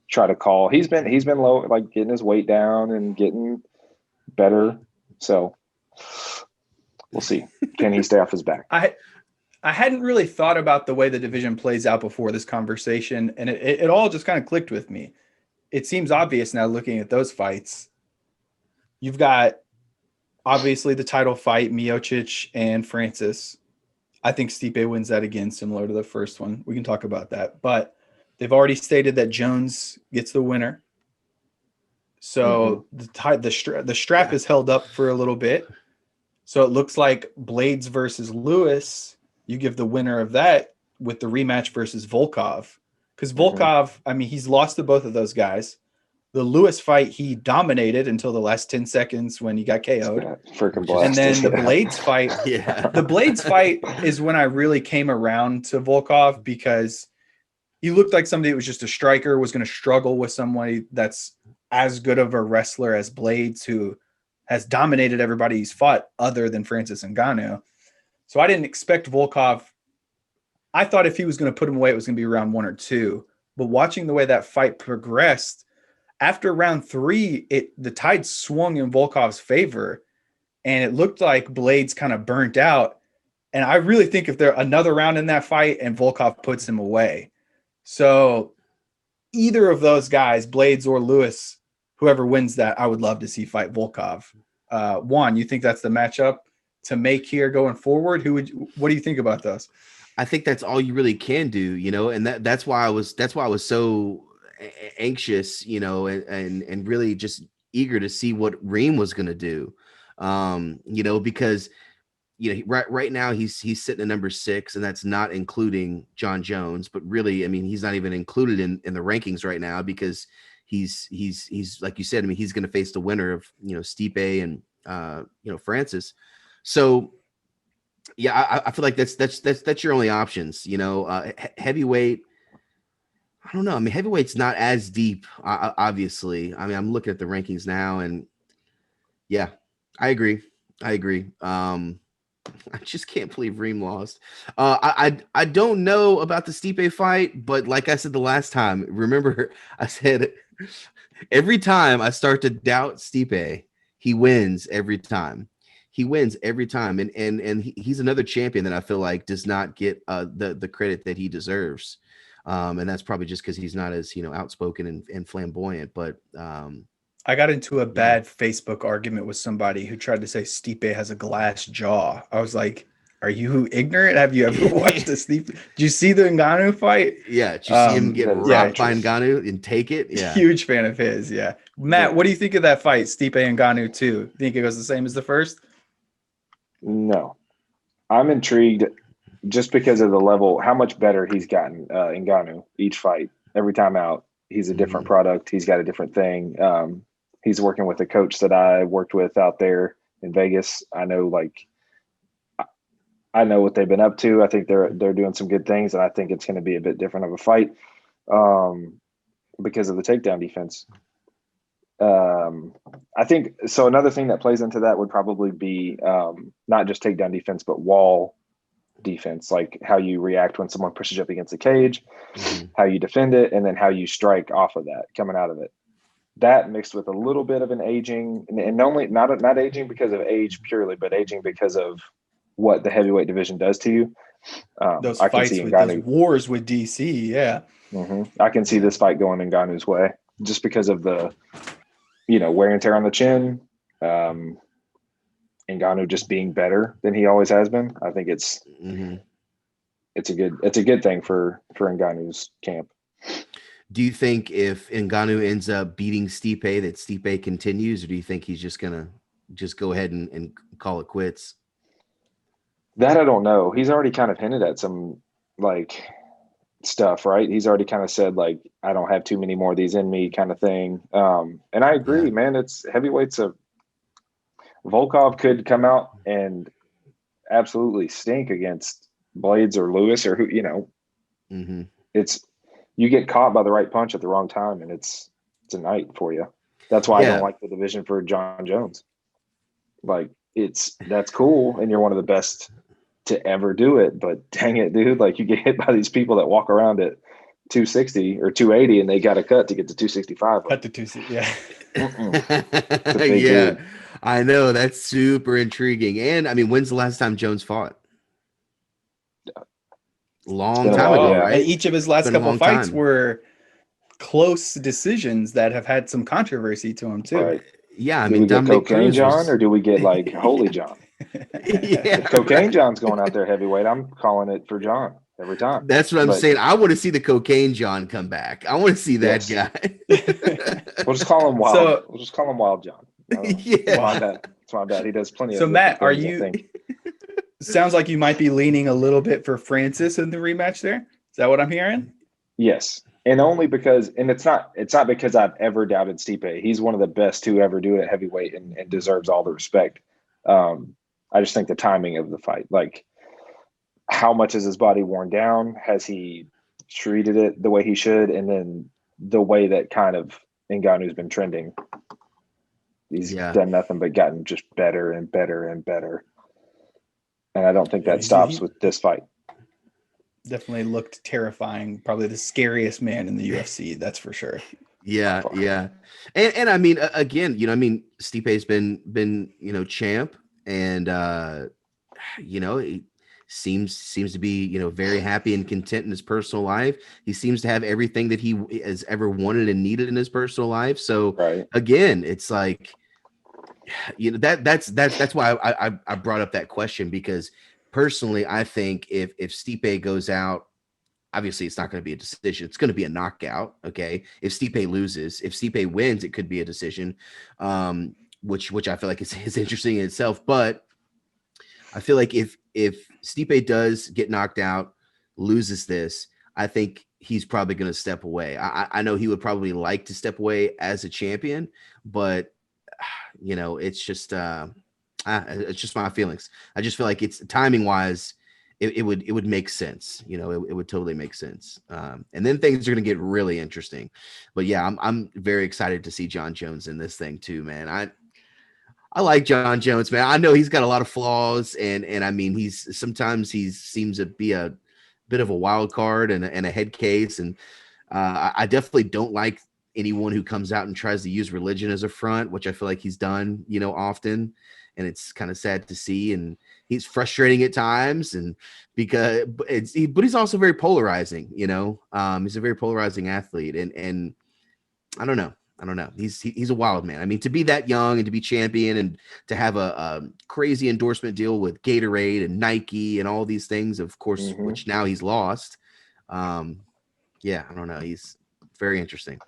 try to call. He's been low, getting his weight down and getting better. So We'll see. Can he stay off his back? I hadn't really thought about the way the division plays out before this conversation, and it all just kind of clicked with me. It seems obvious now looking at those fights. You've got obviously the title fight, Miocic and Francis. I think Stipe wins that again, similar to the first one. We can talk about that. But they've already stated that Jones gets the winner. So the strap is held up for a little bit. So it looks like Blades versus Lewis. You give the winner of that with the rematch versus Volkov. Because Volkov, I mean, he's lost to both of those guys. The Lewis fight, he dominated until the last 10 seconds when he got KO'd. Freaking blast. And then the Blades fight, the Blades fight is when I really came around to Volkov because he looked like somebody that was just a striker, was going to struggle with somebody that's as good of a wrestler as Blades, who has dominated everybody he's fought other than Francis Ngannou. So I didn't expect Volkov. I thought if he was going to put him away, it was going to be round 1 or 2. But watching the way that fight progressed, after round 3, the tide swung in Volkov's favor, and it looked like Blades kind of burnt out. And I really think if there's another round in that fight and Volkov puts him away. So either of those guys, Blades or Lewis, whoever wins that, I would love to see fight Volkov. Juan, you think that's the matchup to make here going forward? What do you think about those? I think that's all you really can do, and that's why I was so anxious, and really just eager to see what Reem was going to do. Because right now he's sitting at number 6, and that's not including John Jones, but really, I mean, he's not even included in the rankings right now because he's like you said, I mean, he's going to face the winner of, Stipe and Francis. So yeah, I feel like that's your only options, heavyweight. I don't know. I mean, heavyweight's not as deep, obviously. I mean, I'm looking at the rankings now, and yeah, I agree. I just can't believe Reem lost. I don't know about the Stipe fight, but like I said the last time, remember I said every time I start to doubt Stipe, he wins every time. And he's another champion that I feel like does not get the credit that he deserves. And that's probably just because he's not as outspoken and flamboyant. But I got into a bad Facebook argument with somebody who tried to say Stipe has a glass jaw. I was like, "Are you ignorant? Have you ever watched the Stipe? Did you see the Ngannou fight? Yeah, did you see him get rocked by Ngannou and take it? Yeah, huge fan of his. Yeah, Matt, what do you think of that fight, Stipe and Ngannou 2? Think it goes the same as the first? No, I'm intrigued just because of the level, how much better he's gotten Ngannou each fight. Every time out, he's a different product. He's got a different thing. He's working with a coach that I worked with out there in Vegas. I know what they've been up to. I think they're doing some good things, and I think it's going to be a bit different of a fight because of the takedown defense. I think so. Another thing that plays into that would probably be not just takedown defense, but wall defense, like how you react when someone pushes up against the cage, how you defend it, and then how you strike off of that coming out of it. That mixed with a little bit of an aging, and only not aging because of age purely, but aging because of what the heavyweight division does to you. Those fights with those wars with DC, yeah. I can see this fight going in Ngannou's way just because of the, wear and tear on the chin. Ngannou just being better than he always has been. I think it's a good thing for Ngannou's camp. Do you think if Ngannou ends up beating Stipe that Stipe continues, or do you think he's just gonna go ahead and call it quits? That I don't know. He's already kind of hinted at some stuff, right? He's already kind of said I don't have too many more of these in me kind of thing. And I agree, man. It's heavyweights. Volkov could come out and absolutely stink against Blades or Lewis or who, it's, you get caught by the right punch at the wrong time and it's a night for you. That's why I don't like the division for John Jones. That's cool. And you're one of the best to ever do it, but dang it, dude, you get hit by these people that walk around at 260 or 280 and they got to cut to get to 265. Cut to 260. Yeah. Yeah. I know that's super intriguing. And I mean, when's the last time Jones fought? Long been a time while, ago, yeah. right? And each of his It's last been a couple long fights time. were close decisions that have had some controversy to them too. Right. Yeah, I Do mean, we get Dominic Cocaine Cruz John or was. do we get like Holy John? Yeah, If Cocaine right. John's going out there heavyweight, I'm calling it for John every time. That's what I'm But saying. I want to see the Cocaine John come back. I want to see that yes, guy. we'll just call him Wild. So We'll just call him Wild John. I don't know. It's Yeah. my wow. bad. It's my bad. He does plenty So of wicked Matt, are things, I you think. sounds like you might be leaning a little bit for Francis in the rematch there? Is that what I'm hearing? Yes. And only because, and it's not because I've ever doubted Stipe. He's one of the best to ever do it at heavyweight and deserves all the respect. I just think the timing of the fight, like how much is his body worn down? Has he treated it the way he should? And then the way that kind of Ngannou's been trending, he's Yeah. done nothing but gotten just better and better and better. And I don't think Yeah, that stops with this fight. definitely looked terrifying. Probably the scariest man in the UFC, that's for sure. Yeah, yeah. And I mean, again, I mean, Stipe's been, champ, and he seems to be, very happy and content in his personal life. He seems to have everything that he has ever wanted and needed in his personal life. So Right. again, it's like, that's why I brought up that question, because personally, I think if Stipe goes out, obviously it's not going to be a decision. It's going to be a knockout. Okay. If Stipe loses, if Stipe wins, it could be a decision, which I feel like is interesting in itself. But I feel like if Stipe does get knocked out, loses this, I think he's probably going to step away. I know he would probably like to step away as a champion, but it's just it's just my feelings. I just feel like it's timing wise, it would make sense. It would totally make sense. And then things are going to get really interesting. But yeah, I'm very excited to see John Jones in this thing too, man. I like John Jones, man. I know he's got a lot of flaws, and I mean, sometimes he seems to be a bit of a wild card and a head case, and I definitely don't like anyone who comes out and tries to use religion as a front, which I feel like he's done, often, and it's kind of sad to see, and he's frustrating at times, and but he's also very polarizing, he's a very polarizing athlete, and I don't know. He's a wild man. I mean, to be that young and to be champion and to have a crazy endorsement deal with Gatorade and Nike and all these things, of course, which now he's lost. Yeah, I don't know. He's very interesting.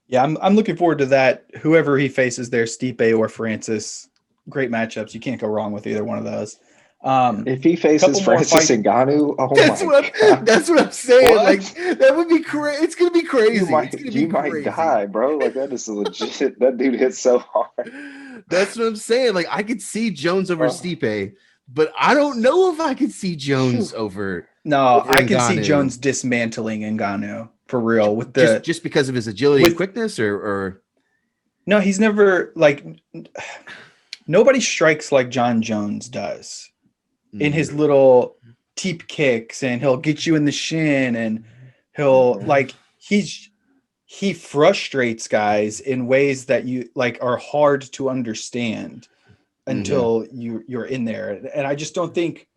Yeah, I'm looking forward to that. Whoever he faces there, Stipe or Francis, great matchups. You can't go wrong with either one of those. If he faces couple more Francis fight- Ngannou, oh That's my God. that's what I'm saying. What? Like, that would be crazy. It's gonna be crazy. You It's gonna be might crazy. die, bro. Like that is legit. That dude hits so hard. That's what I'm saying. Like, I could see Jones over Oh. Stipe, but I don't know if I could see Jones over. No, over I can see Ngannou. Jones dismantling Ngannou for real with the just because of his agility and quickness, or no, he's never like nobody strikes like John Jones does in his little teep kicks, and he'll get you in the shin, and he'll like he frustrates guys in ways that you like are hard to understand until you're in there. And I just don't think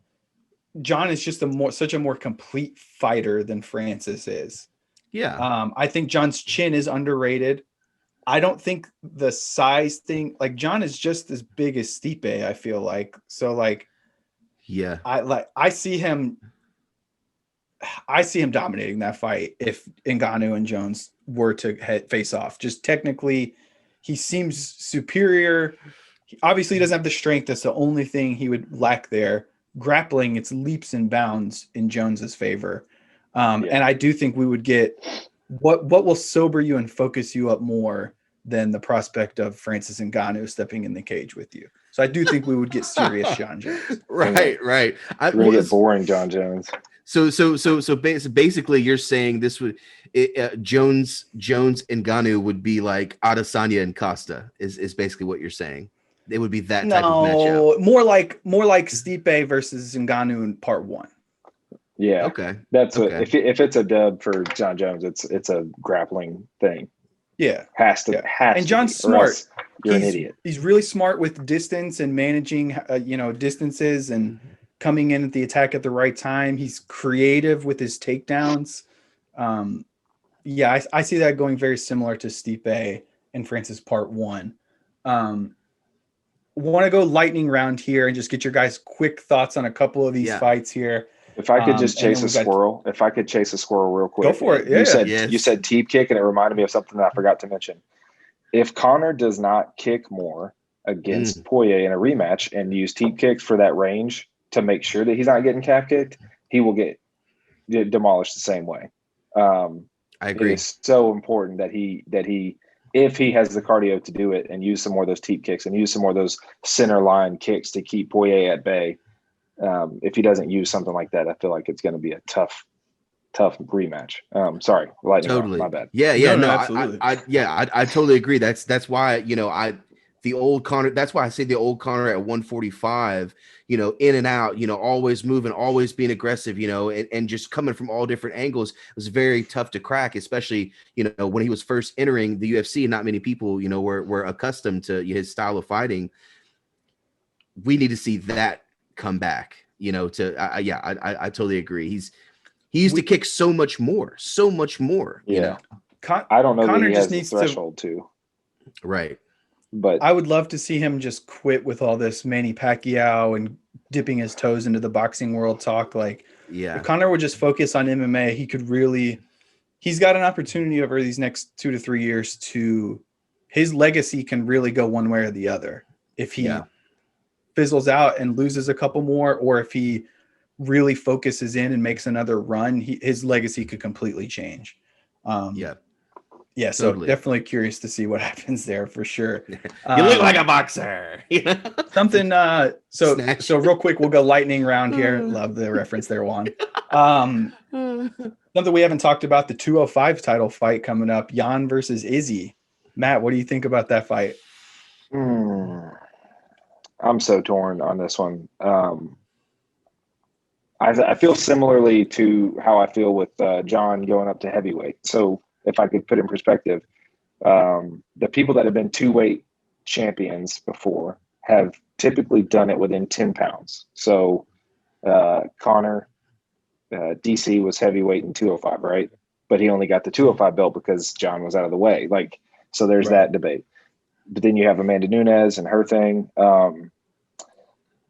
John is just such a more complete fighter than Francis is. Yeah. I think John's chin is underrated. I don't think the size thing, like John is just as big as Stipe, I feel like. So like, yeah, I see him dominating that fight if Ngannou and Jones were to face off. Just technically, he seems superior. Obviously, he doesn't have the strength. That's the only thing he would lack there. Grappling, it's leaps and bounds in Jones's favor. And I do think we would get what will sober you and focus you up more than the prospect of Francis Ngannou stepping in the cage with you. So I do think we would get serious John Jones. right. We're gonna get boring, John Jones. So basically, you're saying this would Jones and Ngannou would be like Adesanya and Costa is basically what you're saying. It would be that type of matchup. More like Stipe versus Ngannou in part one. Yeah. Okay. That's okay. What if it's a dub for John Jones, it's a grappling thing. Yeah. Has to. And John's smart. you're an idiot. He's really smart with distance and managing, distances and coming in at the attack at the right time. He's creative with his takedowns. I see that going very similar to Stipe and Francis Part 1. Want to go lightning round here and just get your guys' quick thoughts on a couple of these fights here. If I could just chase a squirrel, real quick. Go for it. Yeah. You said teep kick, and it reminded me of something that I forgot to mention. If Conor does not kick more against Poirier in a rematch and use teep kicks for that range to make sure that he's not getting calf kicked, he will get demolished the same way. I agree. It is so important that he if he has the cardio to do it and use some more of those teep kicks and use some more of those center line kicks to keep Poirier at bay. If he doesn't use something like that, I feel like it's going to be a tough rematch. Sorry, lightning totally. round, my bad. No, absolutely. I totally agree. That's why the old Conor. That's why I say the old Conor at 145. In and out. Always moving, always being aggressive. And just coming from all different angles. It was very tough to crack, especially when he was first entering the UFC. Not many people were accustomed to his style of fighting. We need to see that come back. I totally agree. He used to kick so much more. Yeah. I don't know Conor that he just has needs the threshold to. Right. But I would love to see him just quit with all this Manny Pacquiao and dipping his toes into the boxing world talk. If Conor would just focus on MMA, he could really, he's got an opportunity over these next 2 to 3 years his legacy can really go one way or the other. If he fizzles out and loses a couple more, or if he really focuses in and makes another run, his legacy could completely change. So totally. definitely curious to see what happens there for sure. You look like a boxer. Something. So real quick, we'll go lightning round here. Love the reference there, Juan. Something we haven't talked about: the 205 title fight coming up, Jan versus Izzy. Matt, what do you think about that fight? I'm so torn on this one. I feel similarly to how I feel with John going up to heavyweight. So if I could put in perspective, the people that have been 2-weight champions before have typically done it within 10 pounds. So Conor, DC was heavyweight in 205, right? But he only got the 205 belt because John was out of the way. So there's that debate. But then you have Amanda Nunez and her thing.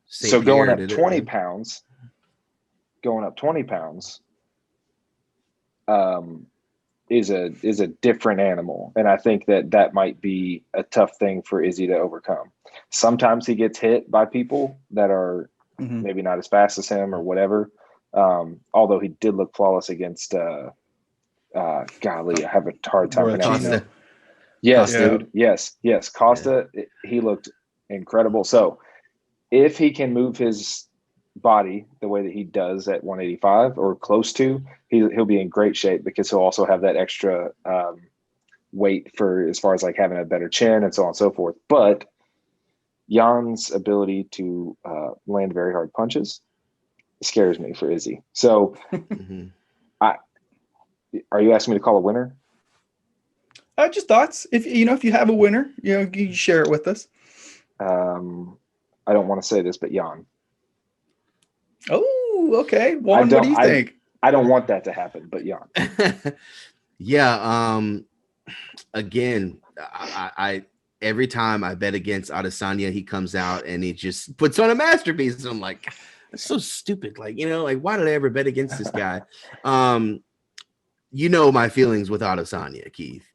So going up 20 pounds is a different animal. And I think that might be a tough thing for Izzy to overcome. Sometimes he gets hit by people that are maybe not as fast as him or whatever. Although he did look flawless against golly, I have a hard time pronouncing it. Yes, Costa. Dude. Yes. Costa, he looked incredible. So if he can move his body the way that he does at 185 or close to, he'll be in great shape because he'll also have that extra weight for as far as having a better chin and so on and so forth. But Jan's ability to land very hard punches scares me for Izzy. So are you asking me to call a winner? Just thoughts. If you have a winner, you can share it with us. I don't want to say this, but Jan. Oh, okay. Juan, what do you think? I don't want that to happen, but Jan. Again, I every time I bet against Adesanya, he comes out and he just puts on a masterpiece. And I'm like, that's so stupid. Why did I ever bet against this guy? My feelings with Adesanya, Keith.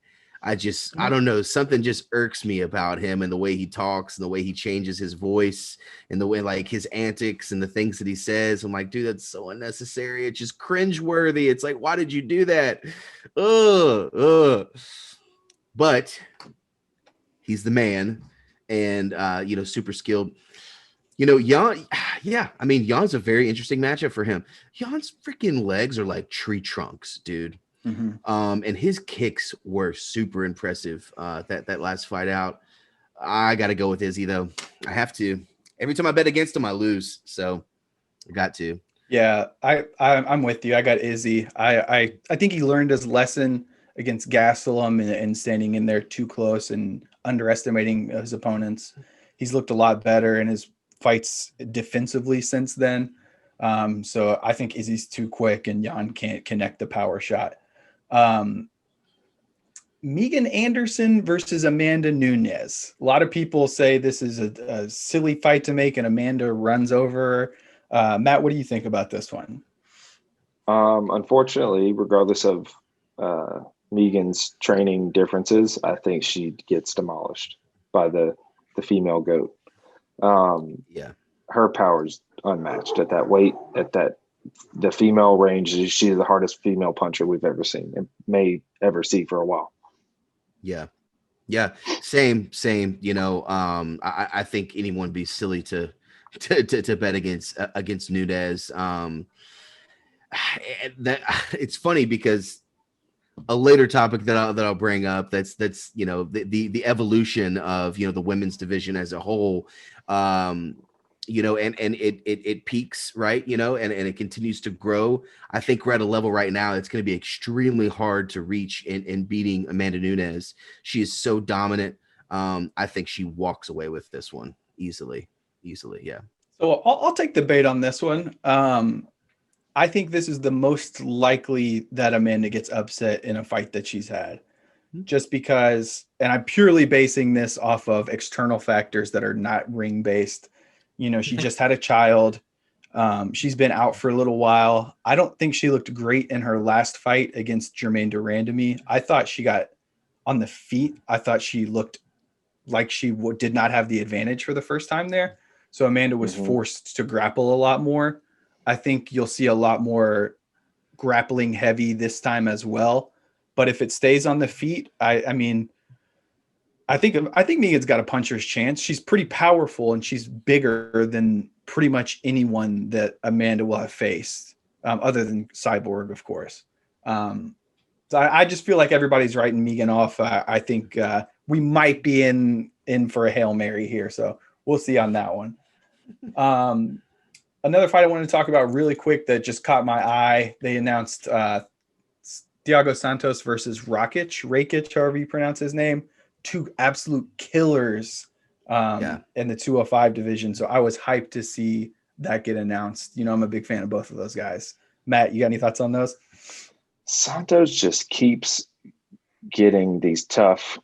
I don't know. Something just irks me about him and the way he talks and the way he changes his voice and the way his antics and the things that he says. I'm like, dude, that's so unnecessary. It's just cringeworthy. It's like, why did you do that? But he's the man and, super skilled. Jan, Jan's a very interesting matchup for him. Jan's freaking legs are like tree trunks, dude. And his kicks were super impressive. That last fight out, I got to go with Izzy though. I have to. Every time I bet against him, I lose. So I got to. Yeah, I'm with you. I got Izzy. I think he learned his lesson against Gastelum and standing in there too close. And underestimating his opponents. He's looked a lot better in his fights defensively since then. So I think Izzy's too quick and Jan can't connect the power shot. Megan Anderson versus Amanda Nunez. A lot of people say this is a silly fight to make and Amanda runs over her. Matt, what do you think about this one? Unfortunately, regardless of Megan's training differences, I think she gets demolished by the female GOAT. Her power's unmatched at that weight, the female range. She's the hardest female puncher we've ever seen and may ever see for a while. Yeah. Same. I think anyone would be silly to bet against Nunez. That it's funny because a later topic that I'll bring up that's the evolution of the women's division as a whole, and it peaks, right, and it continues to grow. I think we're at a level right now it's going to be extremely hard to reach in beating Amanda Nunez. She is so dominant. I think she walks away with this one easily. Yeah. So I'll take the bait on this one. I think this is the most likely that Amanda gets upset in a fight that she's had, just because, and I'm purely basing this off of external factors that are not ring based. She just had a child. She's been out for a little while. I don't think she looked great in her last fight against Germaine de Randamie. I thought she got on the feet. I thought she looked like she did not have the advantage for the first time there. So Amanda was forced to grapple a lot more. I think you'll see a lot more grappling heavy this time as well. But if it stays on the feet, I think Megan's got a puncher's chance. She's pretty powerful and she's bigger than pretty much anyone that Amanda will have faced, other than Cyborg, of course. So I just feel like everybody's writing Megan off. I think we might be in for a Hail Mary here. So we'll see on that one. Another fight I wanted to talk about really quick that just caught my eye. They announced Thiago Santos versus Rakic, however you pronounce his name. Two absolute killers in the 205 division. So I was hyped to see that get announced. I'm a big fan of both of those guys. Matt, you got any thoughts on those? Santos just keeps getting these tough.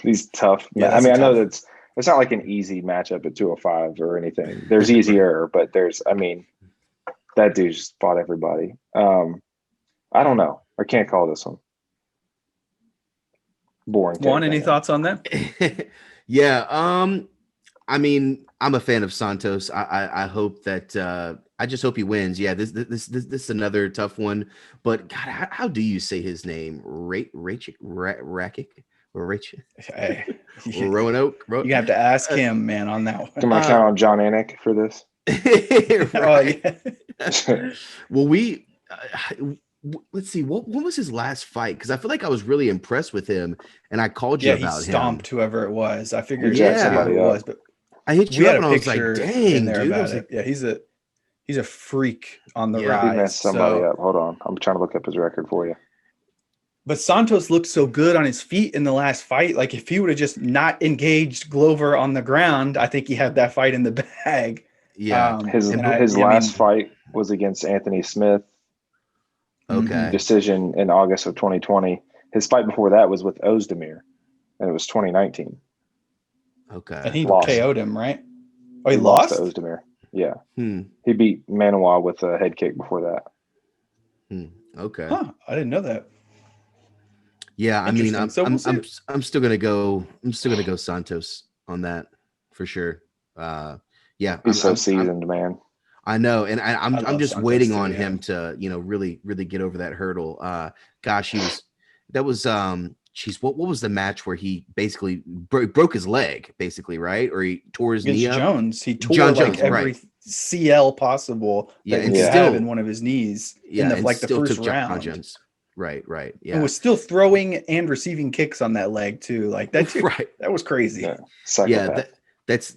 Yeah, I know that's. It's not like an easy matchup at 205 or anything. There's easier, but that dude just fought everybody. I don't know. I can't call this one. Boring. Juan, any thoughts on that? Yeah. I'm a fan of Santos. I hope that I just hope he wins. Yeah, this is another tough one. But God, how do you say his name? Rakic? Hey, Roanoke. You have to ask him, man, on that one. Can I count on John Anik for this? Right. Oh, yeah. Well, let's see. What was his last fight? Because I feel like I was really impressed with him, and I called you about him. He stomped whoever it was. I figured somebody it was, but I hit you up and I was like, "Dang, dude!" I was like, yeah, he's a freak on the He rise. messed somebody up. Hold on, I'm trying to look up his record for you. But Santos looked so good on his feet in the last fight. Like if he would have just not engaged Glover on the ground, I think he had that fight in the bag. Yeah. His last fight was against Anthony Smith. Okay. Decision in August of 2020. His fight before that was with Ozdemir, and it was 2019. Okay. And he KO'd him, right? Oh, he lost lost to Ozdemir. Yeah. He beat Manoa with a head kick before that. Okay. Huh. I didn't know that. Yeah, I mean, I'm still gonna go. I'm still gonna go Santos on that for sure. Yeah, he's so seasoned, man. I know, and I'm just Santos waiting on him to really get over that hurdle. Gosh, what was the match where he basically broke his leg, basically, right? Or he tore his knee up? Jones. He tore every CL possible that he have in one of his knees in the first round. Jones. Right. Yeah. And was still throwing and receiving kicks on that leg too. Like that too. Right. That was crazy. Yeah. That's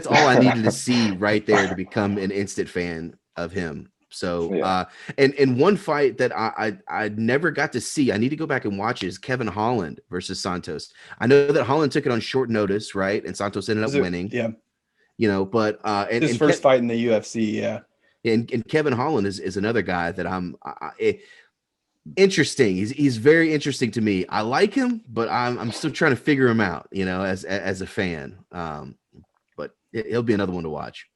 all I needed to see right there to become an instant fan of him. So, Yeah. and one fight that I never got to see, I need to go back and watch, is Kevin Holland versus Santos. I know that Holland took it on short notice, right? And Santos ended up winning. Yeah. But His first fight in the UFC, yeah. And Kevin Holland is another guy that interesting. He's very interesting to me. I like him, but I'm still trying to figure him out, as a fan. But he'll be another one to watch.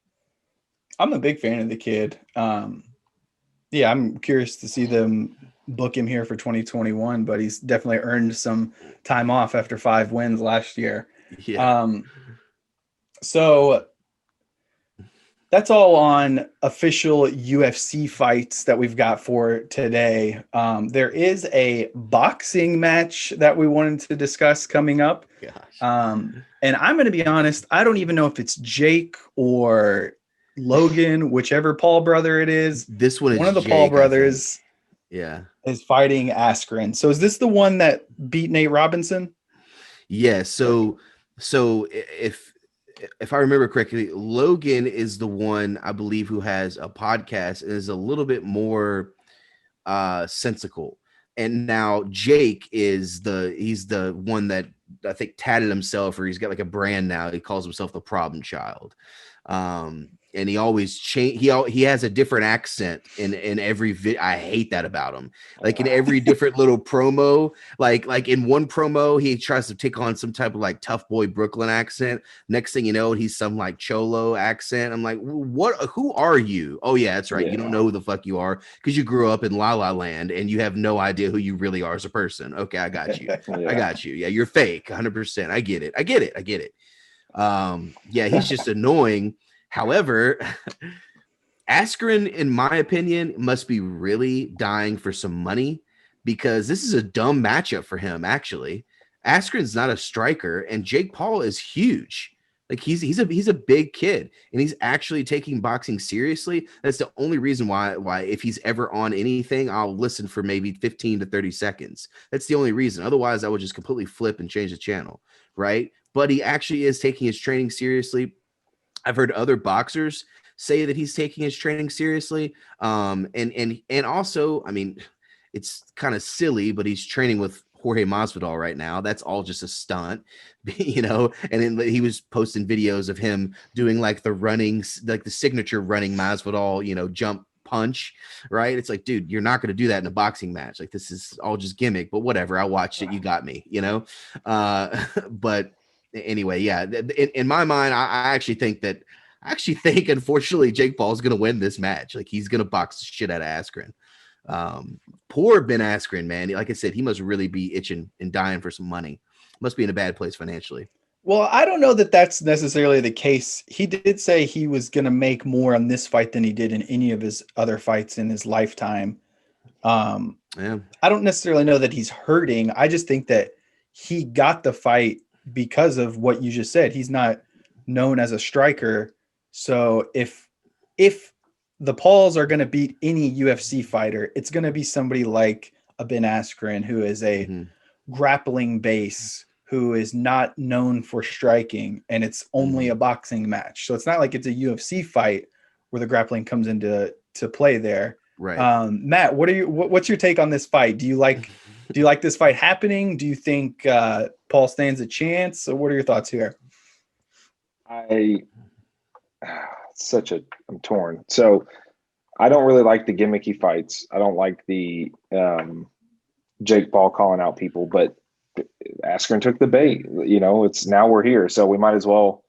I'm a big fan of the kid. Yeah, I'm curious to see them book him here for 2021, but he's definitely earned some time off after 5 wins last year. Yeah. So that's all on official UFC fights that we've got for today. There is a boxing match that we wanted to discuss coming up. And I'm going to be honest, I don't even know if it's Jake or Logan, whichever Paul brother it is. This one is one of the Jake, Paul brothers. Yeah. Is fighting Askren. So is this the one that beat Nate Robinson? Yeah. So if I remember correctly, Logan is the one, I believe, who has a podcast and is a little bit more sensical. And now Jake he's the one that I think tatted himself, or he's got like a brand now. He calls himself the problem child. And he always change. He has a different accent in every I hate that about him. Like in every different little promo, like in one promo, he tries to take on some type of like tough boy Brooklyn accent. Next thing you know, he's some like Cholo accent. I'm like, what? Who are you? Oh yeah, that's right. Yeah. You don't know who the fuck you are because you grew up in La La Land and you have no idea who you really are as a person. Okay, I got you. Yeah. I got you. Yeah, you're fake, 100%. I get it. Yeah, he's just annoying. However, Askren, in my opinion, must be really dying for some money because this is a dumb matchup for him. Actually, Askren's not a striker, and Jake Paul is huge. Like he's a big kid, and he's actually taking boxing seriously. That's the only reason why if he's ever on anything, I'll listen for maybe 15 to 30 seconds. That's the only reason. Otherwise, I would just completely flip and change the channel, right? But he actually is taking his training seriously. I've heard other boxers say that he's taking his training seriously. And also, I mean, it's kind of silly, but he's training with Jorge Masvidal right now. That's all just a stunt, and then he was posting videos of him doing like the signature running Masvidal, jump punch, right? It's like, dude, you're not going to do that in a boxing match. Like, this is all just gimmick, but whatever. I watched it. You got me, but anyway, yeah, in my mind, I actually think, unfortunately, Jake Paul's going to win this match. Like, he's going to box the shit out of Askren. Poor Ben Askren, man. Like I said, he must really be itching and dying for some money. Must be in a bad place financially. Well, I don't know that that's necessarily the case. He did say he was going to make more on this fight than he did in any of his other fights in his lifetime. Yeah. I don't necessarily know that he's hurting. I just think that he got the fight because of what you just said. He's not known as a striker. So if the Pauls are going to beat any UFC fighter, it's going to be somebody like a Ben Askren, who is a grappling base, who is not known for striking, and it's only a boxing match. So it's not like it's a UFC fight where the grappling comes into play there. Right. Matt, what's your take on this fight? Do you like this fight happening? Do you think Paul stands a chance? So what are your thoughts here? I'm torn. So I don't really like the gimmicky fights. I don't like the Jake Paul calling out people, but Askren took the bait. It's now we're here, so we might as well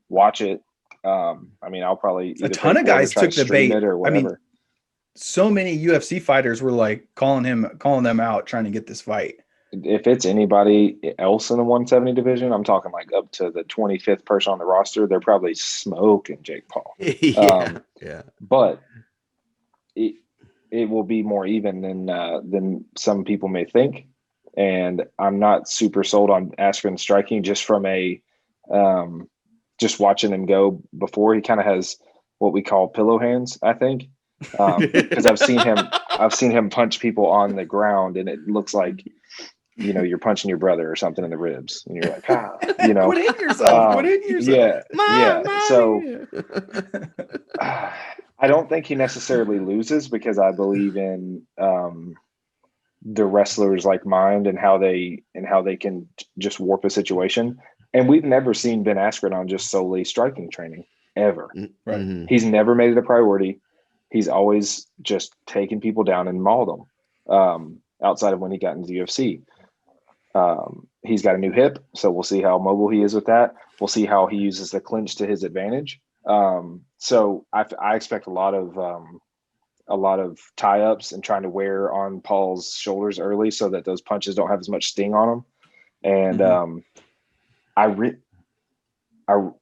watch it. I mean, I'll probably a ton of guys took the bait or whatever. I mean, so many UFC fighters were like calling them out, trying to get this fight. If it's anybody else in the 170 division, I'm talking like up to the 25th person on the roster, they're probably smoking Jake Paul. Yeah. But it will be more even than some people may think. And I'm not super sold on Askren striking just from just watching him go before. He kind of has what we call pillow hands, I think. Because I've seen him punch people on the ground, and it looks like you're punching your brother or something in the ribs, and you're like, Quit hitting yourself. Quit hitting yourself. Yeah. So I don't think he necessarily loses, because I believe in the wrestlers like mind and how they can just warp a situation. And we've never seen Ben Askren on just solely striking training ever. Right. Mm-hmm. He's never made it a priority. He's always just taken people down and mauled them. Outside of when he got into the UFC, he's got a new hip, so we'll see how mobile he is with that. We'll see how he uses the clinch to his advantage. So I expect a lot of tie-ups and trying to wear on Paul's shoulders early so that those punches don't have as much sting on them. And I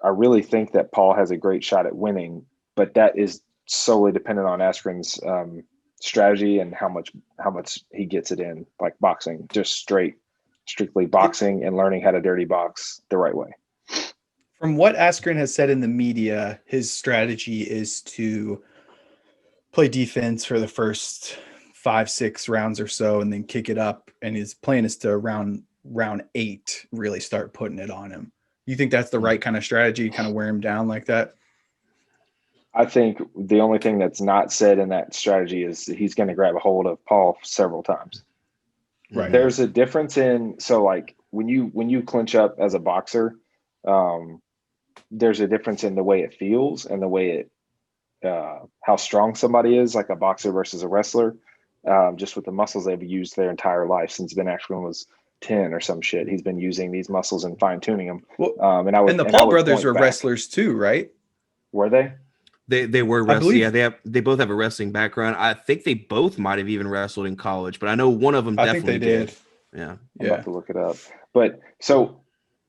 really think that Paul has a great shot at winning, but that is solely dependent on Askren's strategy and how much he gets it in, like boxing, just strictly boxing and learning how to dirty box the right way. From what Askren has said in the media, his strategy is to play defense for the first 5-6 rounds or so, and then kick it up. And his plan is to round 8 really start putting it on him. You think that's the right kind of strategy, kind of wear him down like that? I think the only thing that's not said in that strategy is he's going to grab a hold of Paul several times. Right. There's a difference so like when you clinch up as a boxer, there's a difference in the way it feels and the way how strong somebody is, like a boxer versus a wrestler, just with the muscles they've used their entire life since Ben Askren was 10 or some shit. He's been using these muscles and fine tuning them. Well, and the Paul brothers were wrestlers too, right? Were they? They were wrestling. Yeah, they both have a wrestling background. I think they both might have even wrestled in college, but I know one of them definitely did. Yeah. I'm about to look it up. But so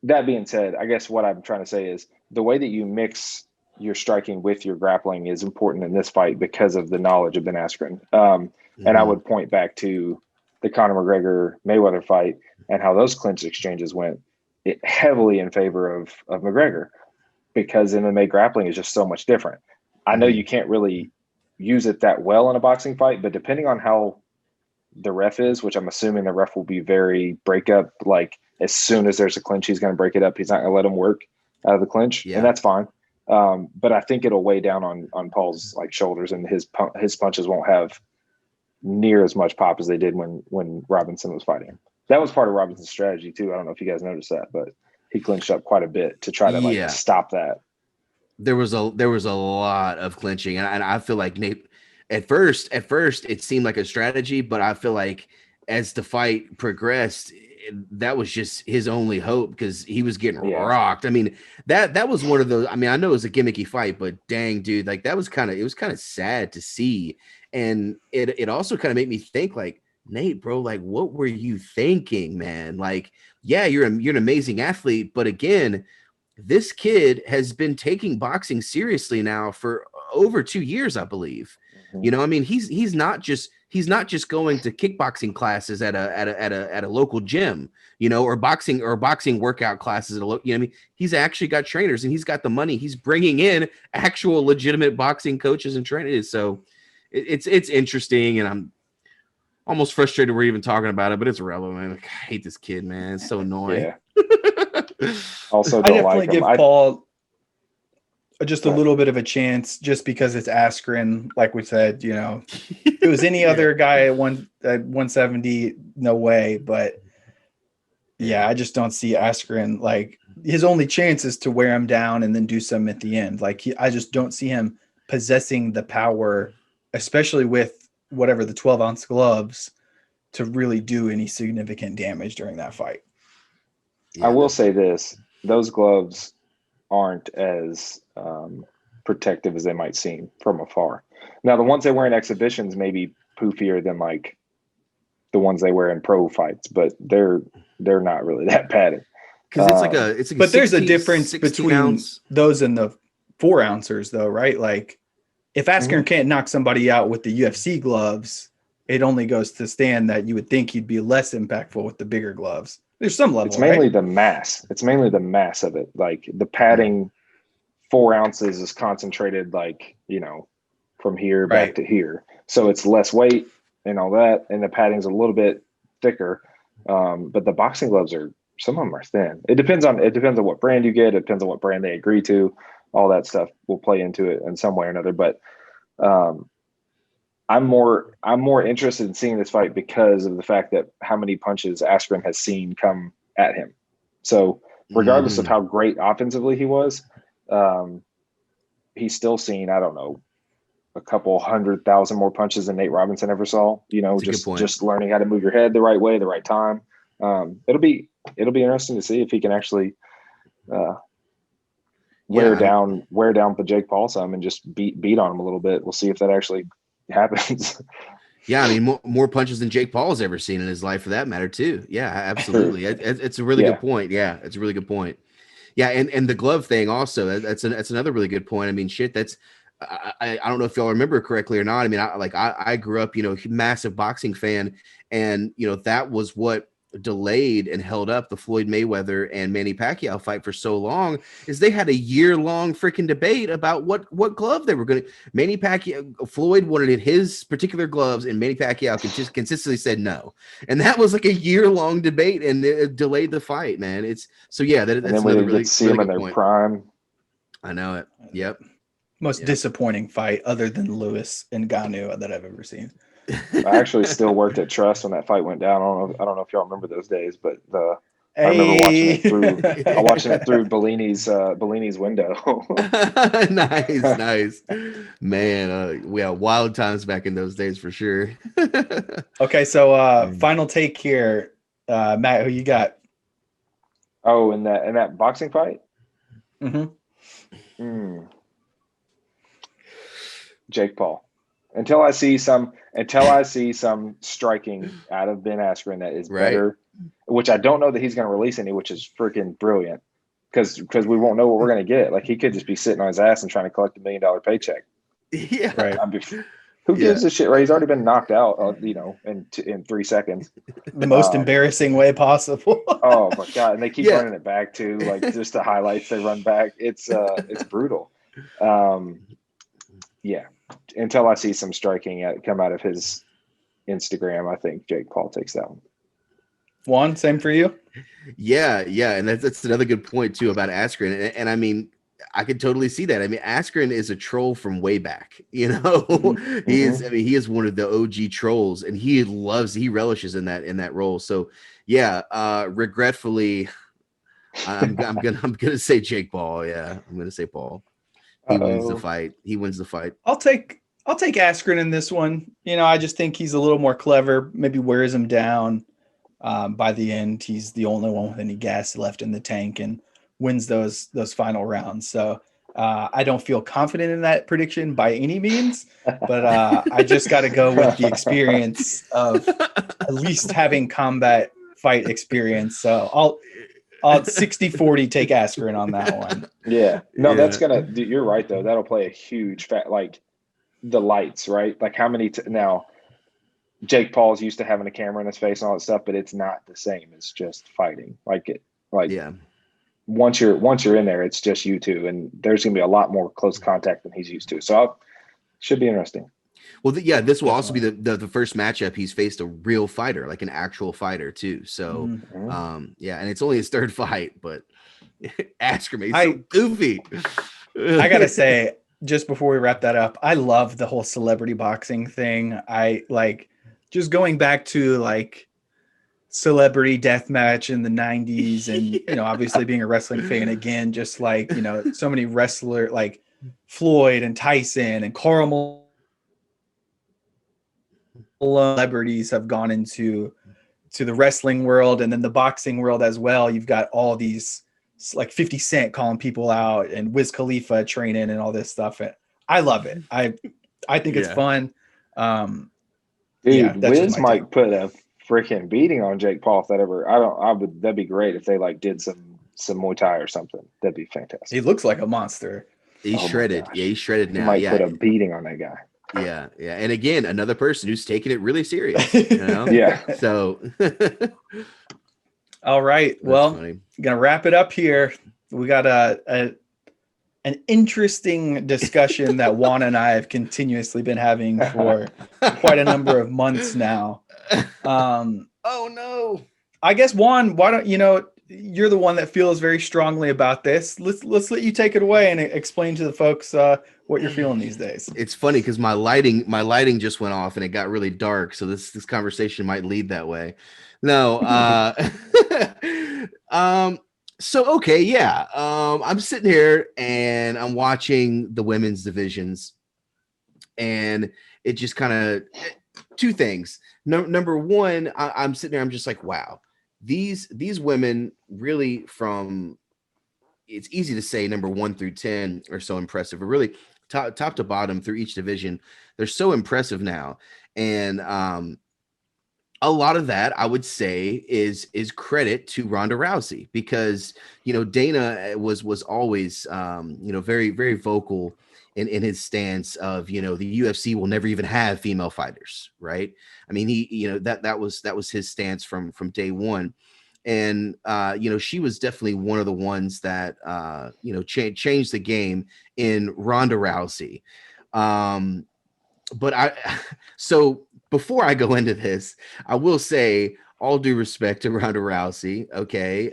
that being said, I guess what I'm trying to say is the way that you mix your striking with your grappling is important in this fight because of the knowledge of Ben Askren. And I would point back to the Conor McGregor Mayweather fight and how those clinch exchanges went heavily in favor of McGregor, because MMA grappling is just so much different. I know you can't really use it that well in a boxing fight, but depending on how the ref is, which I'm assuming the ref will be very breakup, like as soon as there's a clinch, he's going to break it up. He's not going to let him work out of the clinch, and that's fine. But I think it'll weigh down on Paul's like shoulders, and his punches won't have near as much pop as they did when Robinson was fighting him. That was part of Robinson's strategy too. I don't know if you guys noticed that, but he clinched up quite a bit to try to stop that. There was a lot of clinching, and I feel like Nate at first it seemed like a strategy, but I feel like as the fight progressed, that was just his only hope, because he was getting rocked. I mean, that was one of those. I mean, I know it was a gimmicky fight, but dang, dude, like it was kind of sad to see, and it also kind of made me think, like, Nate, bro, like, what were you thinking, man? Like, yeah, you're an amazing athlete, but again, this kid has been taking boxing seriously now for over 2 years, I believe. You know, I mean, he's not just going to kickboxing classes at a local gym, you know, or boxing workout classes at a local, you know, I mean, he's actually got trainers and he's got the money. He's bringing in actual legitimate boxing coaches and trainers. So it's interesting, and I'm almost frustrated we're even talking about it, but it's relevant. Like, I hate this kid, man. It's so annoying. Yeah. Also, I definitely give Paul just a little bit of a chance, just because it's Askren. Like we said, you know, if it was any other guy at 170, no way. But yeah, I just don't see Askren. Like, his only chance is to wear him down and then do something at the end. Like, I just don't see him possessing the power, especially with whatever the 12-ounce gloves, to really do any significant damage during that fight. I will say this: those gloves aren't as protective as they might seem from afar. Now, the ones they wear in exhibitions may be poofier than like the ones they wear in pro fights, but they're not really that padded. Because it's like but there's a difference between those and the 4-ouncers, though, right? Like, if Askren can't knock somebody out with the UFC gloves, it only goes to stand that you would think he'd be less impactful with the bigger gloves. There's some level. It's mainly the mass. It's mainly the mass of it. Like, the padding, 4 ounces is concentrated, like, you know, from here back to here. So it's less weight and all that, and the padding's a little bit thicker. But the boxing gloves some of them are thin. It depends on what brand you get. It depends on what brand they agree to. All that stuff will play into it in some way or another. But I'm more interested in seeing this fight because of the fact that how many punches Askren has seen come at him. So regardless of how great offensively he was, he's still seen, I don't know, a couple 100,000 more punches than Nate Robinson ever saw. Just learning how to move your head the right way, the right time. It'll be interesting to see if he can actually wear down the Jake Paul some and just beat on him a little bit. We'll see if that actually happens. Yeah, I mean, more punches than Jake Paul has ever seen in his life, for that matter, too. Yeah, absolutely. It's a really good point. Yeah, it's a really good point. Yeah, and the glove thing also. That's another really good point. I mean, shit. That's I don't know if y'all remember correctly or not. I mean, I grew up, massive boxing fan, and that was what delayed and held up the Floyd Mayweather and Manny Pacquiao fight for so long, is they had a year-long freaking debate about what glove they were going to. Floyd wanted his particular gloves, and Manny Pacquiao just consistently said no, and that was like a year-long debate, and it delayed the fight, man. That's another really, see really them in good their point. prime. I know it. Yep. Most disappointing fight other than Lewis and Ngannou that I've ever seen. I actually still worked at Trust when that fight went down. I don't know if y'all remember those days, but I remember watching it through Bellini's window. Nice, man. We had wild times back in those days for sure. Okay, so final take here, Matt. Who you got? Oh, in that boxing fight. Jake Paul. Until I see some striking out of Ben Askren that is better, which I don't know that he's going to release any, which is freaking brilliant, because we won't know what we're going to get. Like, he could just be sitting on his ass and trying to collect $1 million paycheck. Yeah, right. Who gives a shit? Right? He's already been knocked out, in 3 seconds. The most embarrassing way possible. Oh my god! And they keep running it back too, like just the highlights they run back. It's brutal. Yeah. Until I see some striking come out of his Instagram, I think Jake Paul takes that one. Juan, same for you? Yeah, and that's another good point too about Askren. And I mean, I could totally see that. I mean, Askren is a troll from way back. He is one of the OG trolls, and he relishes in that role. So yeah, regretfully, I'm gonna say Jake Paul. Yeah, I'm gonna say Paul. He wins the fight. I'll take Askren in this one. I just think he's a little more clever, maybe wears him down. By the end, he's the only one with any gas left in the tank and wins those final rounds. So I don't feel confident in that prediction by any means, but I just got to go with the experience of at least having combat fight experience. So I'll 60-40 take Askren on that one. Yeah. No, that's you're right though. That'll play a huge like the lights, right? Like how many now Jake Paul's used to having a camera in his face and all that stuff, but it's not the same as just fighting. Once you're in there, it's just you two, and there's going to be a lot more close contact than he's used to. So should be interesting. Well, this will also be the first matchup he's faced a real fighter, like an actual fighter too. So, and it's only his third fight, but Askren, he's so goofy. I gotta say, just before we wrap that up, I love the whole celebrity boxing thing. I like just going back to like celebrity deathmatch in the 90s, and obviously being a wrestling fan again, just like so many wrestler like Floyd and Tyson and Carl celebrities have gone into the wrestling world, and then the boxing world as well. You've got all these like 50 Cent calling people out and Wiz Khalifa training and all this stuff. And I love it. I think it's fun. Dude, Wiz might put a freaking beating on Jake Paul if that ever. That'd be great if they like did some Muay Thai or something. That'd be fantastic. He looks like a monster. He's shredded. Yeah, he's shredded now. He might put a beating on that guy. Yeah. And again, another person who's taking it really serious. Yeah. So. All right. Well, gonna wrap it up here. We got an interesting discussion that Juan and I have continuously been having for quite a number of months now. Oh no! I guess Juan, why don't you're the one that feels very strongly about this. Let's let you take it away and explain to the folks what you're feeling these days. It's funny because my lighting just went off and it got really dark, so this conversation might lead that way. No, so okay, yeah. I'm sitting here and I'm watching the women's divisions, and it just kind of two things. Number one, I'm sitting there, I'm just like, wow, these women really from, it's easy to say number 1 through 10 are so impressive, but really top to bottom through each division, they're so impressive now. And a lot of that I would say is credit to Ronda Rousey, because Dana was always very very vocal in his stance of the UFC will never even have female fighters, right? I mean, he that was his stance from day one. And she was definitely one of the ones that changed the game in Ronda Rousey. But so before I go into this, I will say all due respect to Ronda Rousey. Okay.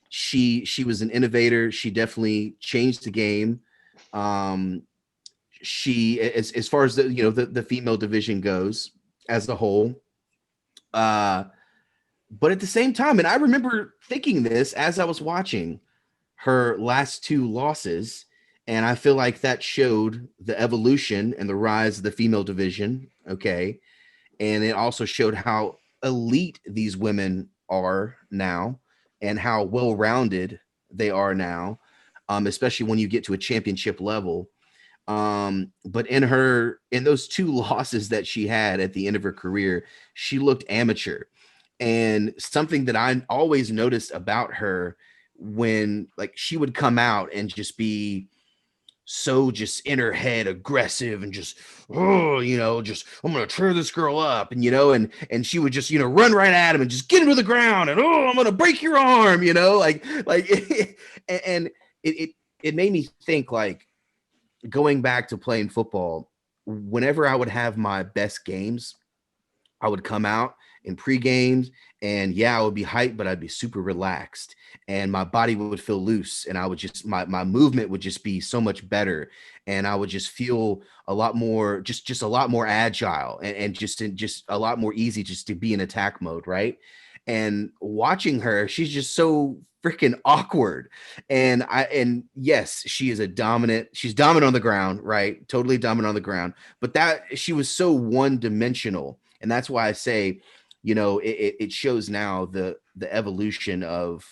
She was an innovator. She definitely changed the game. She, as far as the female division goes as a whole, but at the same time, and I remember thinking this as I was watching her last two losses, and I feel like that showed the evolution and the rise of the female division. Okay. And it also showed how elite these women are now and how well rounded they are now, especially when you get to a championship level. But in those two losses that she had at the end of her career, she looked amateur. And something that I always noticed about her, when like she would come out and just be so just in her head aggressive and just just I'm gonna tear this girl up, and she would just run right at him and just get him to the ground, and I'm gonna break your arm, like and it made me think, like, going back to playing football, whenever I would have my best games, I would come out in pre-games, and I would be hyped, but I'd be super relaxed, and my body would feel loose, and I would just my movement would just be so much better, and I would just feel a lot more just a lot more agile, and just a lot more easy just to be in attack mode, right? And watching her, she's just so freaking awkward. And yes, she's dominant on the ground, right? Totally dominant on the ground. But that she was so one-dimensional. And that's why I say, it shows now the evolution of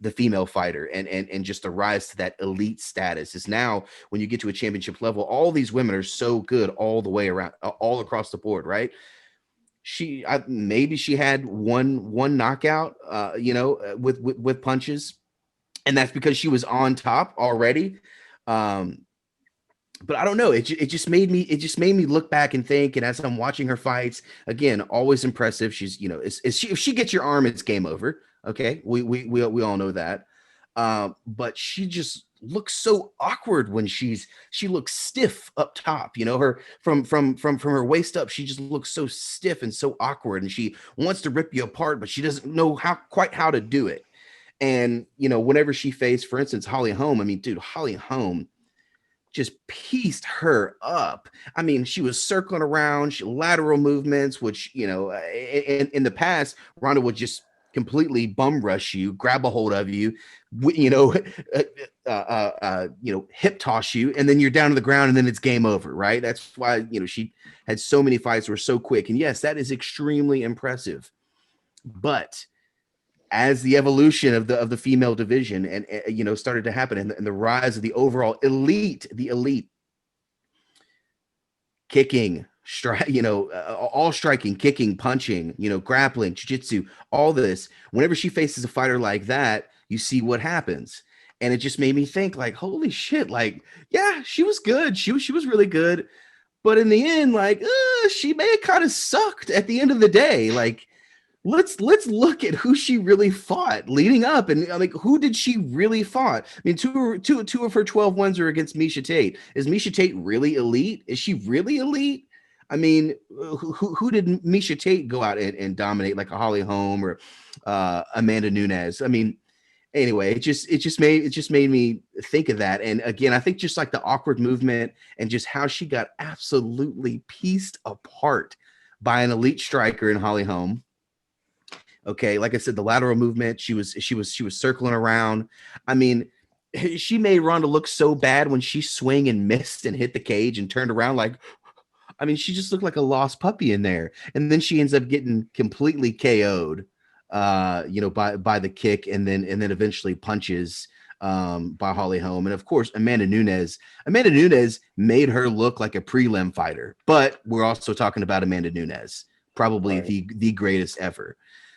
the female fighter, and just the rise to that elite status is now when you get to a championship level, all these women are so good all the way around, all across the board, right? Maybe she had one knockout, with punches, and that's because she was on top already. But I don't know. It just made me look back and think. And as I'm watching her fights again, always impressive. She's if she gets your arm, it's game over. Okay, we all know that. But she just looks so awkward when she looks stiff up top. Her from her waist up, she just looks so stiff and so awkward, and she wants to rip you apart, but she doesn't know quite how to do it. And whenever she faced, for instance, Holly Holm, I mean, dude, Holly Holm just pieced her up. I mean, she was circling around, lateral movements, which, in the past, Ronda would just completely bum rush you, grab a hold of you, hip toss you, and then you're down to the ground, and then it's game over, right? That's why, she had so many fights that were so quick. And yes, that is extremely impressive. But as the evolution of the female division and started to happen, and the rise of the overall elite, kicking, all striking, kicking, punching, grappling, jiu-jitsu, all this, whenever she faces a fighter like that, you see what happens. And it just made me think, like, holy shit, like, yeah, she was good, she was really good, but in the end, like, she may have kind of sucked at the end of the day. Like, let's look at who she really fought leading up, and like, who did she really fought? I mean, two of her 12 wins are against Miesha Tate. Is Miesha Tate really elite? Is she really elite? I mean, who did Misha Tate go out and dominate like a Holly Holm or Amanda Nunez? I mean, anyway, it just made me think of that. And again, I think just like the awkward movement and just how she got absolutely pieced apart by an elite striker in Holly Holm. Okay, like I said, the lateral movement, she was circling around. I mean, she made Ronda look so bad when she swing and missed and hit the cage and turned around like, I mean, she just looked like a lost puppy in there. And then she ends up getting completely KO'd, by the kick and then eventually punches by Holly Holm. And of course, Amanda Nunez. Amanda Nunez made her look like a prelim fighter, but we're also talking about Amanda Nunez, probably Right. the greatest ever.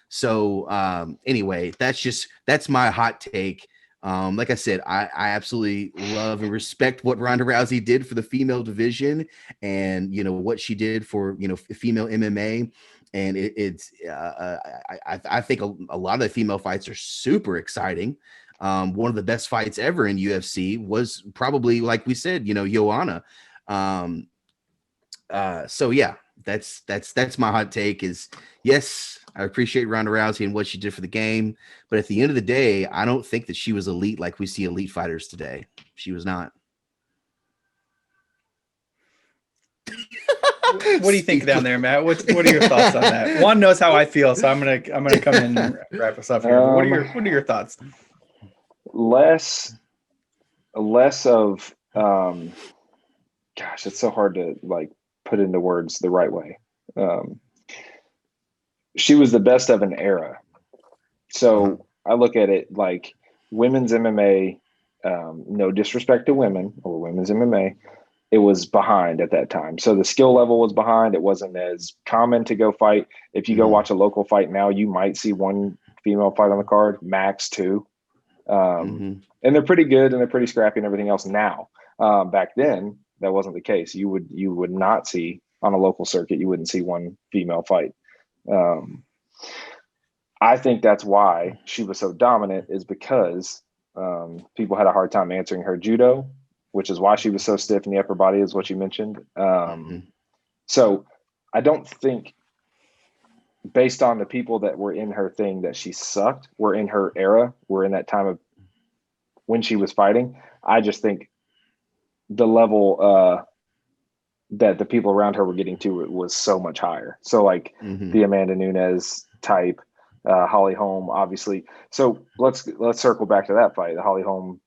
So anyway, that's my hot take. Like I said, I absolutely love and respect what Ronda Rousey did for the female division, and what she did for female MMA, and I think a lot of the female fights are super exciting. One of the best fights ever in UFC was probably, like we said, Joanna. Um, so yeah, that's my hot take is, yes, I appreciate Ronda Rousey and what she did for the game, but at the end of the day, I don't think that she was elite like we see elite fighters today. She was not. What do you think down there, Matt? What are your thoughts on that? Juan knows how I feel, so I'm gonna come in and wrap us up here. But what are your thoughts? Less of gosh, it's so hard to like put into words the right way. She was the best of an era. So I look at it like women's MMA, no disrespect to women or women's MMA, it was behind at that time. So the skill level was behind. It wasn't as common to go fight. If you go watch a local fight now, you might see one female fight on the card, max two. And they're pretty good and they're pretty scrappy and everything else now. Back then, that wasn't the case. You would not see on a local circuit, you wouldn't see one female fight. I think that's why she was so dominant, is because people had a hard time answering her judo, which is why she was so stiff in the upper body, is what you mentioned. So I don't think, based on the people that were in her thing, that she sucked. We're in her era. We're in that time of when she was fighting. I just think the level that the people around her were getting to was so much higher. So like the Amanda Nunez type, Holly Holm, obviously. So let's circle back to that fight, the Holly Holm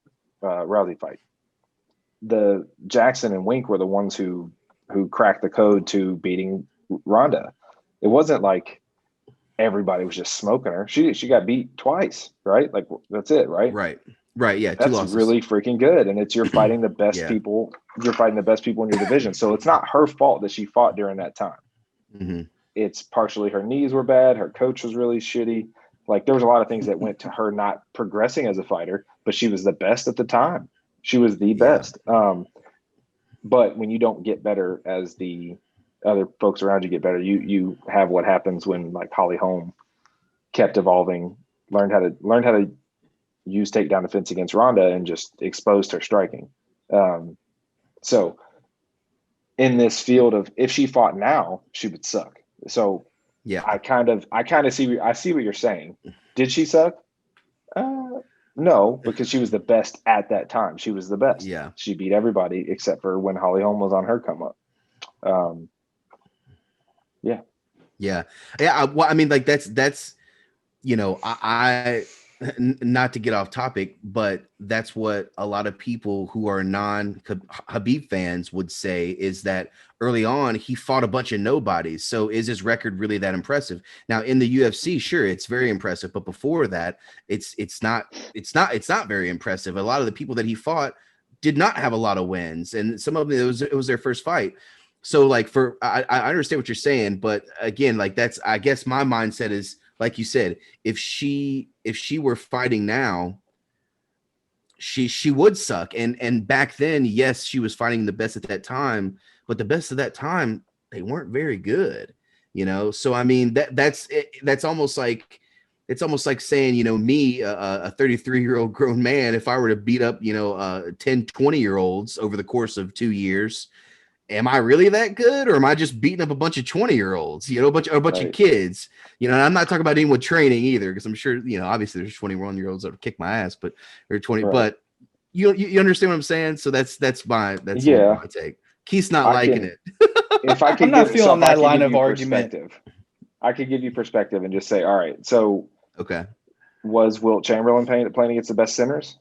Rousey fight. The Jackson and Wink were the ones who cracked the code to beating Ronda. It wasn't like everybody was just smoking her. She got beat twice, right? Like that's it, right? Right. Yeah. That's really freaking good. And it's, you're fighting the best Yeah. people. You're fighting the best people in your division. So it's not her fault that she fought during that time. It's partially her knees were bad. Her coach was really shitty. Like there was a lot of things that went to her not progressing as a fighter, but she was the best at the time. She was the best. But when you don't get better as the other folks around you get better, you have what happens when like Holly Holm kept evolving, learned how to use takedown defense against Ronda and just exposed her striking. So in this field of, if she fought now, she would suck. So yeah, I kind of see what you're saying. Did she suck? No, because she was the best at that time. She was the best. Yeah. She beat everybody except for when Holly Holm was on her come up. Yeah. Well, I mean, like that's I not to get off topic, but that's what a lot of people who are non-Habib fans would say, is that early on he fought a bunch of nobodies. So is his record really that impressive? Now in the UFC, sure, it's very impressive, but before that, it's not very impressive. A lot of the people that he fought did not have a lot of wins, and some of them it was their first fight. So like I understand what you're saying, but again, like that's, I guess my mindset is, like you said, if she were fighting now, she would suck. And back then, yes, she was fighting the best at that time, but the best of that time, they weren't very good, So I mean, that's almost like, it's almost like saying, me, a 33-year-old grown man, if I were to beat up, 10, 20-year-olds over the course of 2 years, am I really that good, or am I just beating up a bunch of 20-year-olds, a bunch Right. of kids? And I'm not talking about anyone with training either, because I'm sure, obviously there's 21-year-olds that would kick my ass, but they're 20, Right. but you understand what I'm saying? So that's my Yeah. take. Keith's not I liking can- it. I'm If I could not give, feeling so if I that could line give of you argument. perspective, I could give you perspective and just say, all right, so Okay. was Wilt Chamberlain playing against the best centers?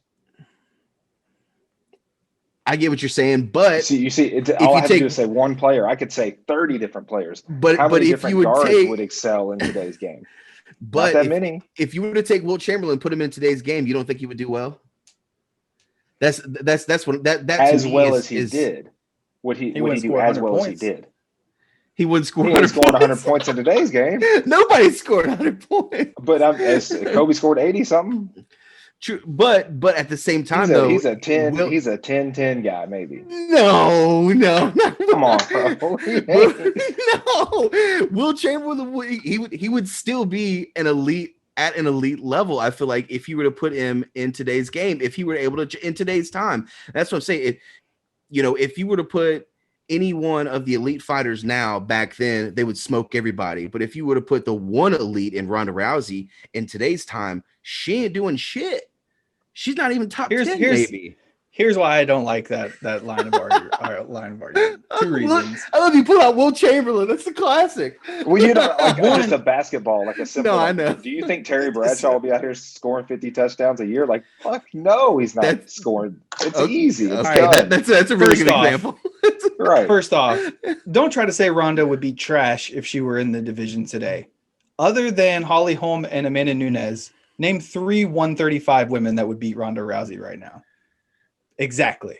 I get what you're saying, but You see, it's, all you I have to do take- is say one player. I could say 30 different players. but How many if different you would guards take, would excel in today's game? but Not that many. if you were to take Wilt Chamberlain and put him in today's game, you don't think he would do well? That's what that As to me well is, as he is, did. Would he wouldn't do score as 100 well as he points. did? he wouldn't score. He 100 ain't scoring 100 points. points in today's game. Nobody scored 100 points. But Kobe scored 80 something. True, but at the same time, He's a 10-10 guy, maybe. No. Come on, bro. No, Will Chamberlain, he would still be an elite at an elite level. I feel like if you were to put him in today's game, if he were able to in today's time, that's what I'm saying. If you were to put any one of the elite fighters now back then, they would smoke everybody. But if you were to put the one elite in Ronda Rousey in today's time, she ain't doing shit. She's not even top 10, maybe. Here's why I don't like that line of argument. Two reasons. I love you pull out Will Chamberlain. That's the classic. Well, just a basketball, like a simple. No, I know. Do you think Terry Bradshaw will be out here scoring 50 touchdowns a year? Like, fuck no, he's not scoring. It's easy. It's Okay, that's a really good example. Right. First off, don't try to say Ronda would be trash if she were in the division today. Other than Holly Holm and Amanda Nunez, name 3 135 women that would beat Ronda Rousey right now. Exactly.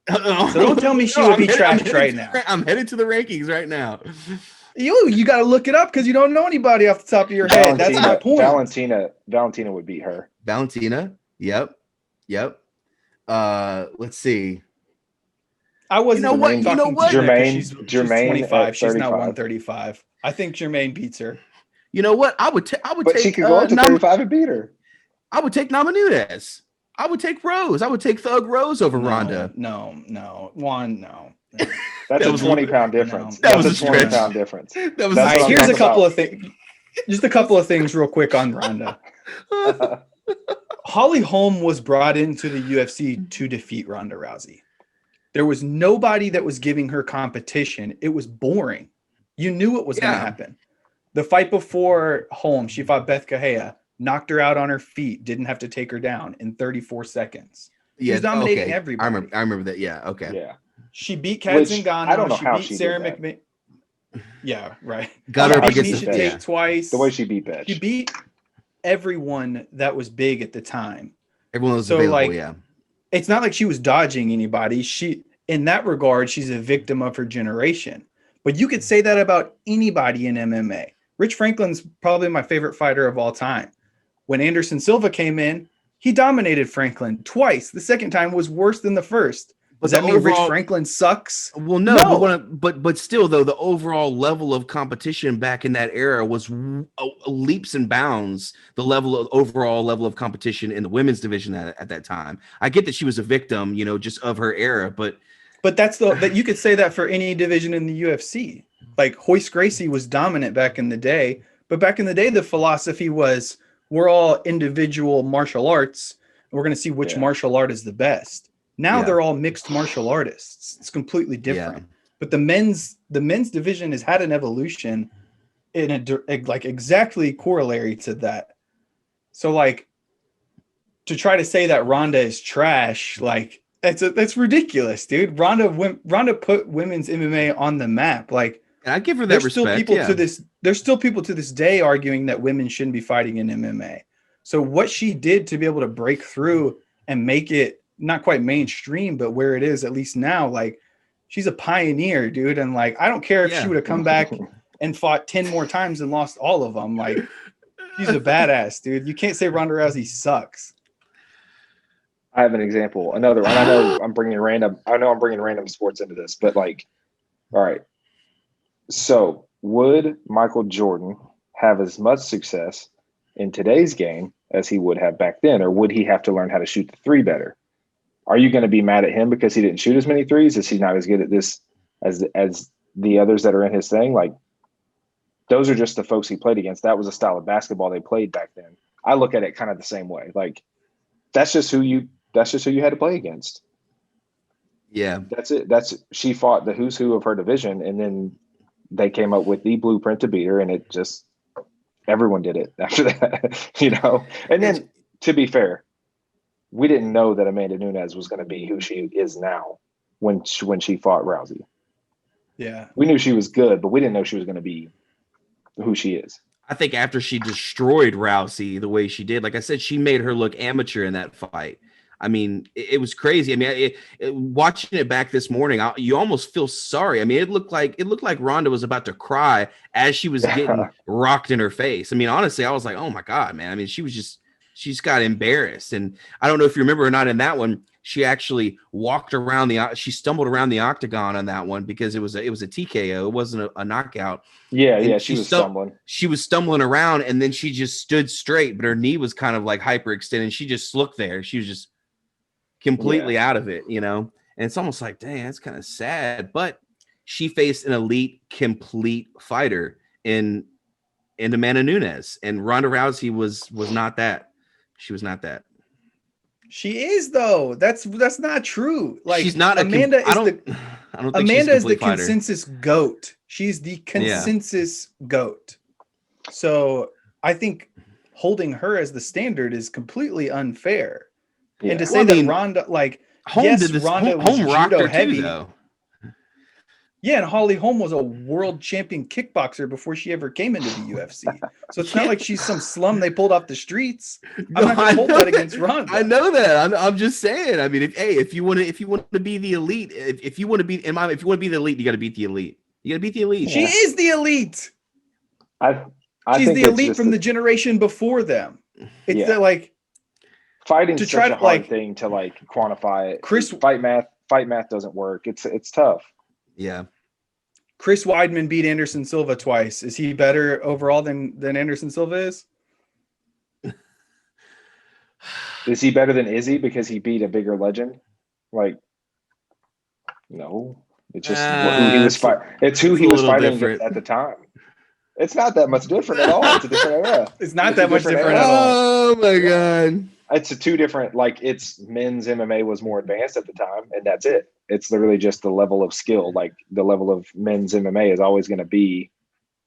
So don't tell me she would be trashed right now. I'm headed to the rankings right now. You got to look it up because you don't know anybody off the top of your head. That's my point. Valentina would beat her. Valentina. Yep. Let's see. I wasn't. You know what? Jermaine. She's 25. She's not 135. I think Jermaine beats her. You know what? I would But take. she could go up to 35 and beat her. I would take Nama Nunez. I would take Rose. I would take Thug Rose over Ronda. No. Juan, no. That's a 20-pound difference. That was a 20-pound difference. That was That's what I'm here's a talking couple about. of things. Just a couple of things real quick on Ronda. Holly Holm was brought into the UFC to defeat Ronda Rousey. There was nobody that was giving her competition. It was boring. You knew it was going to happen. The fight before Holm, she fought Beth Cahaya, knocked her out on her feet, didn't have to take her down in 34 seconds. She was dominating everybody. I remember that. Yeah. Okay. Yeah. She beat Kat Zingano. I don't know how beat she Sarah did that. McMahon. Yeah, right. Got her She up beat against Miesha Tate twice. The way she beat Betch. She beat everyone that was big at the time. Everyone was So, available. like, Yeah. It's not like she was dodging anybody. In that regard, she's a victim of her generation. But you could say that about anybody in MMA. Rich Franklin's probably my favorite fighter of all time. When Anderson Silva came in, he dominated Franklin twice. The second time was worse than the first. Does that mean Rich Franklin sucks? Well, no. But still, though, the overall level of competition back in that era was leaps and bounds. The overall level of competition in the women's division at that time. I get that she was a victim, just of her era, but that's that you could say that for any division in the UFC. Like Royce Gracie was dominant back in the day, but back in the day, the philosophy was we're all individual martial arts, and we're going to see which martial art is the best. Now they're all mixed martial artists. It's completely different. Yeah. But the men's division has had an evolution in exactly corollary to that. So like to try to say that Ronda is trash, like that's ridiculous, dude. Ronda put women's MMA on the map. Like, and I give her that respect. There's still people to this day arguing that women shouldn't be fighting in MMA. So what she did to be able to break through and make it not quite mainstream, but where it is at least now, like she's a pioneer, dude. And like, I don't care if she would have come back and fought 10 more times and lost all of them. Like, she's a badass, dude. You can't say Ronda Rousey sucks. I have an example. Another one. I know I'm bringing random sports into this, but like, all right. So would Michael Jordan have as much success in today's game as he would have back then, or would he have to learn how to shoot the three better? Are you going to be mad at him because he didn't shoot as many threes? Is he not as good at this as the others that are in his thing. Like, those are just the folks he played against. That was a style of basketball they played back then. I look at it kind of the same way. Like, that's just who you had to play against. Yeah. That's it. She fought the who's who of her division, and then they came up with the blueprint to beat her, and it just everyone did it after that, And then, to be fair, we didn't know that Amanda Nunez was going to be who she is now when she fought Rousey. Yeah. We knew she was good, but we didn't know she was going to be who she is. I think after she destroyed Rousey the way she did, like I said, she made her look amateur in that fight. I mean, it was crazy. I mean, watching it back this morning, you almost feel sorry. I mean, it looked like Ronda was about to cry as she was getting rocked in her face. I mean, honestly, I was like, oh my God, man. I mean, she just got embarrassed. And I don't know if you remember or not, in that one, she actually she stumbled around the octagon on that one because it was a TKO. It wasn't a knockout. Yeah, she was stumbling. She was stumbling around, and then she just stood straight, but her knee was kind of like hyperextended. She just looked there. She was just completely out of it, And it's almost like, dang, that's kind of sad. But she faced an elite, complete fighter in Amanda Nunez, and Ronda Rousey was not that. She was not that. She is, though. That's not true. Like, she's not Amanda I don't think Amanda is the fighter. Consensus GOAT. She's the consensus GOAT. So I think holding her as the standard is completely unfair. Yeah. And to say that Ronda, like, Ronda was judo heavy. Too, though. Yeah, and Holly Holm was a world champion kickboxer before she ever came into the UFC. So it's not like she's some slum they pulled off the streets. I'm not going to hold that against Ronda. I know that. I'm just saying. I mean, if you want to be the elite, if you want to be the elite, you got to beat the elite. You got to beat the elite. She is the elite. She's the elite from the generation before them. It's like fighting to try such a hard thing to like quantify it. Fight math doesn't work. It's tough. Yeah. Chris Weidman beat Anderson Silva twice. Is he better overall than Anderson Silva is? Is he better than Izzy because he beat a bigger legend? Like, no. It's just who he was fighting. It's who he was fighting at the time. It's not that much different at all. It's a different era. It's not that much different at Oh all. my God. It's a two different, like, it's men's MMA was more advanced at the time, and that's it. It's literally just the level of skill. Like, the level of men's MMA is always going to be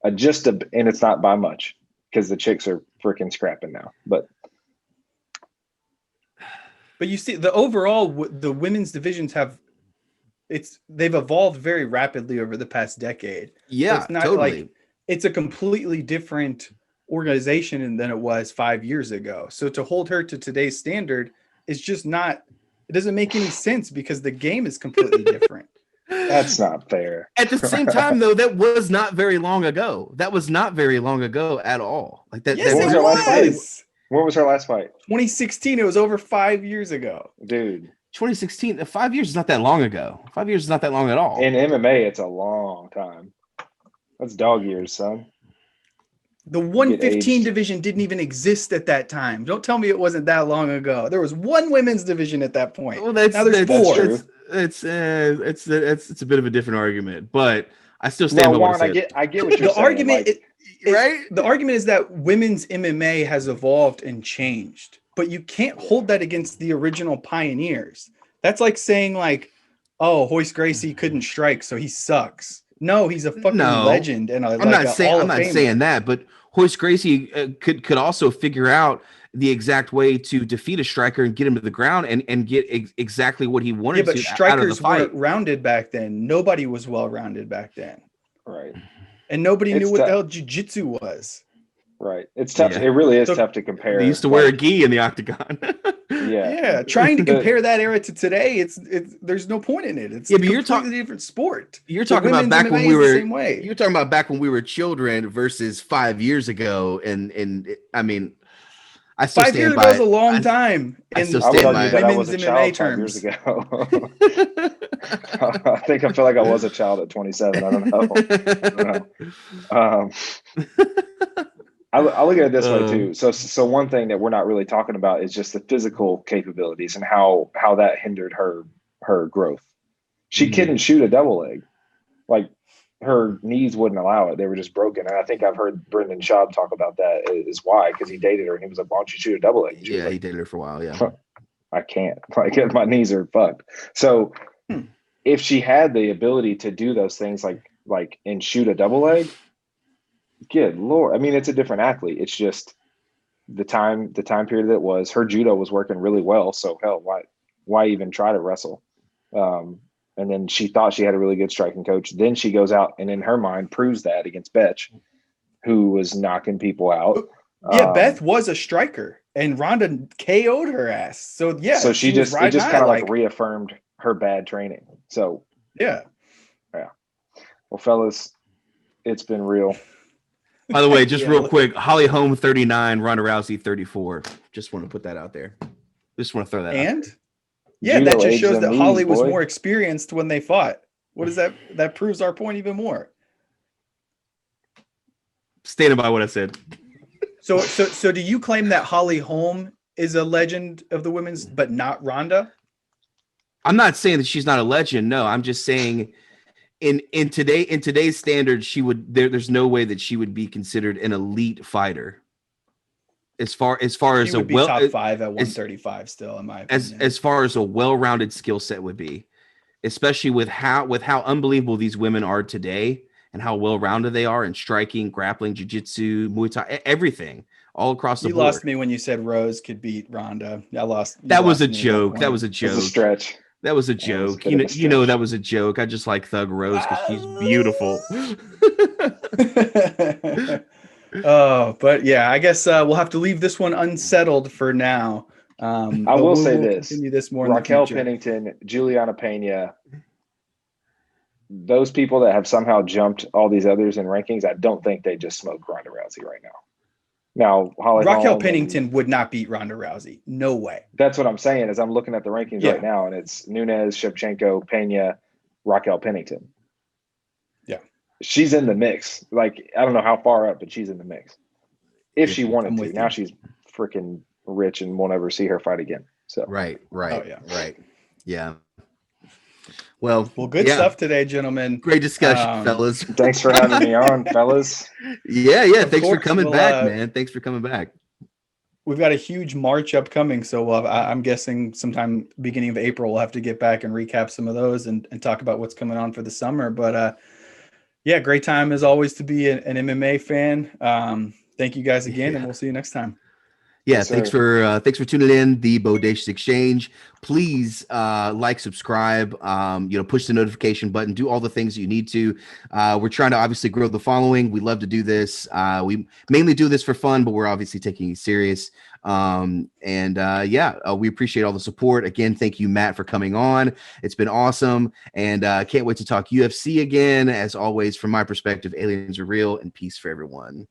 and it's not by much because the chicks are freaking scrapping now. But you see, the women's divisions they've evolved very rapidly over the past decade. Yeah, so it's not totally. like it's a completely different organization than it was 5 years ago. So to hold her to today's standard is just not. It doesn't make any sense because the game is completely different. That's not fair. At the same time, though, that was not very long ago. That was not very long ago at all. Like that. Yes, it was. When was her last fight? 2016. It was over 5 years ago, dude. 2016. 5 years is not that long ago. 5 years is not that long at all. In MMA, it's a long time. That's dog years, son. The 115 division didn't even exist at that time. Don't tell me it wasn't that long ago. There was one women's division at that point. Well, now there's four. It's a bit of a different argument, but I still stand by what I said. I get what you're saying. Argument, right? The argument is that women's MMA has evolved and changed, but you can't hold that against the original pioneers. That's like saying oh, Hoist Gracie couldn't strike, so he sucks. No, he's a fucking legend, and I'm not saying that, but Hoist Gracie could also figure out the exact way to defeat a striker and get him to the ground and get exactly what he wanted. Yeah, but strikers weren't rounded back then. Nobody was well rounded back then, right? And nobody knew what the hell jiu-jitsu was. Right. It's tough. Yeah. It really is tough to compare. They used to wear a gi in the octagon. Yeah. Trying to compare that era to today, it's there's no point in it. It's a completely different sport. You're talking about back when we were. You're talking about back when we were children versus 5 years ago, and I mean, I still 5 years ago is a long time. I still stand by that I was a child 5 years ago. I feel like I was a child at 27. I don't know. I look at it this way too. So one thing that we're not really talking about is just the physical capabilities and how that hindered her growth. She couldn't shoot a double leg. Like her knees wouldn't allow it. They were just broken. And I think I've heard Brendan Schaub talk about that is why, because he dated her and he was like, why don't you shoot a double leg? Yeah, like, he dated her for a while. Yeah. I can't. Like my knees are fucked. So if she had the ability to do those things like and shoot a double leg, good Lord. I mean, it's a different athlete. It's just the time period that was. Her judo was working really well. So hell, why even try to wrestle? And then she thought she had a really good striking coach. Then she goes out and in her mind proves that against Betch, who was knocking people out. Yeah, Beth was a striker and Ronda KO'd her ass. So yeah, so she just kind of like reaffirmed her bad training. So yeah. Well, fellas, it's been real. By the way, just real quick, Holly Holm 39, Ronda Rousey 34. Just want to put that out there. Just want to throw that out there. Yeah, that just shows that Holly was more experienced when they fought. What is that? That proves our point even more. Standing by what I said. So do you claim that Holly Holm is a legend of the women's, but not Ronda? I'm not saying that she's not a legend. No, I'm just saying in today's standards, there's no way that she would be considered an elite fighter. As far as she would be top 5 at 135 still, in my opinion. As far as a well-rounded skill set would be, especially with how unbelievable these women are today and how well-rounded they are in striking, grappling, jiu-jitsu, Muay Thai, everything all across the board. You lost me when you said Rose could beat Ronda. That was a joke. That was a joke. It was a stretch. That was a joke. You know that was a joke. I just like Thug Rose because she's beautiful. But yeah, I guess we'll have to leave this one unsettled for now. I will say this: continue this more. Raquel Pennington, Juliana Pena, those people that have somehow jumped all these others in rankings, I don't think they just smoke Ronda Rousey right now. Now, Raquel Pennington would not beat Ronda Rousey. No way. That's what I'm saying. As I'm looking at the rankings right now, and it's Nunez, Shevchenko, Pena, Raquel Pennington. Yeah. She's in the mix. Like, I don't know how far up, but she's in the mix. If she wanted to. Now she's freaking rich and won't ever see her fight again. So Right. Oh, yeah. Right. Yeah. Well, good stuff today, gentlemen. Great discussion, fellas. Thanks for having me on, fellas. Yeah. Thanks for coming back, man. Thanks for coming back. We've got a huge March upcoming, so I'm guessing sometime beginning of April we'll have to get back and recap some of those and talk about what's coming on for the summer. But yeah, great time as always to be an MMA fan. Thank you guys again, and we'll see you next time. Yeah, yes, thanks for tuning in, the Bodacious Exchange. Please like, subscribe, push the notification button, do all the things that you need to. We're trying to obviously grow the following. We love to do this. We mainly do this for fun, but we're obviously taking it serious. We appreciate all the support. Again, thank you, Matt, for coming on. It's been awesome, and can't wait to talk UFC again. As always, from my perspective, aliens are real, and peace for everyone.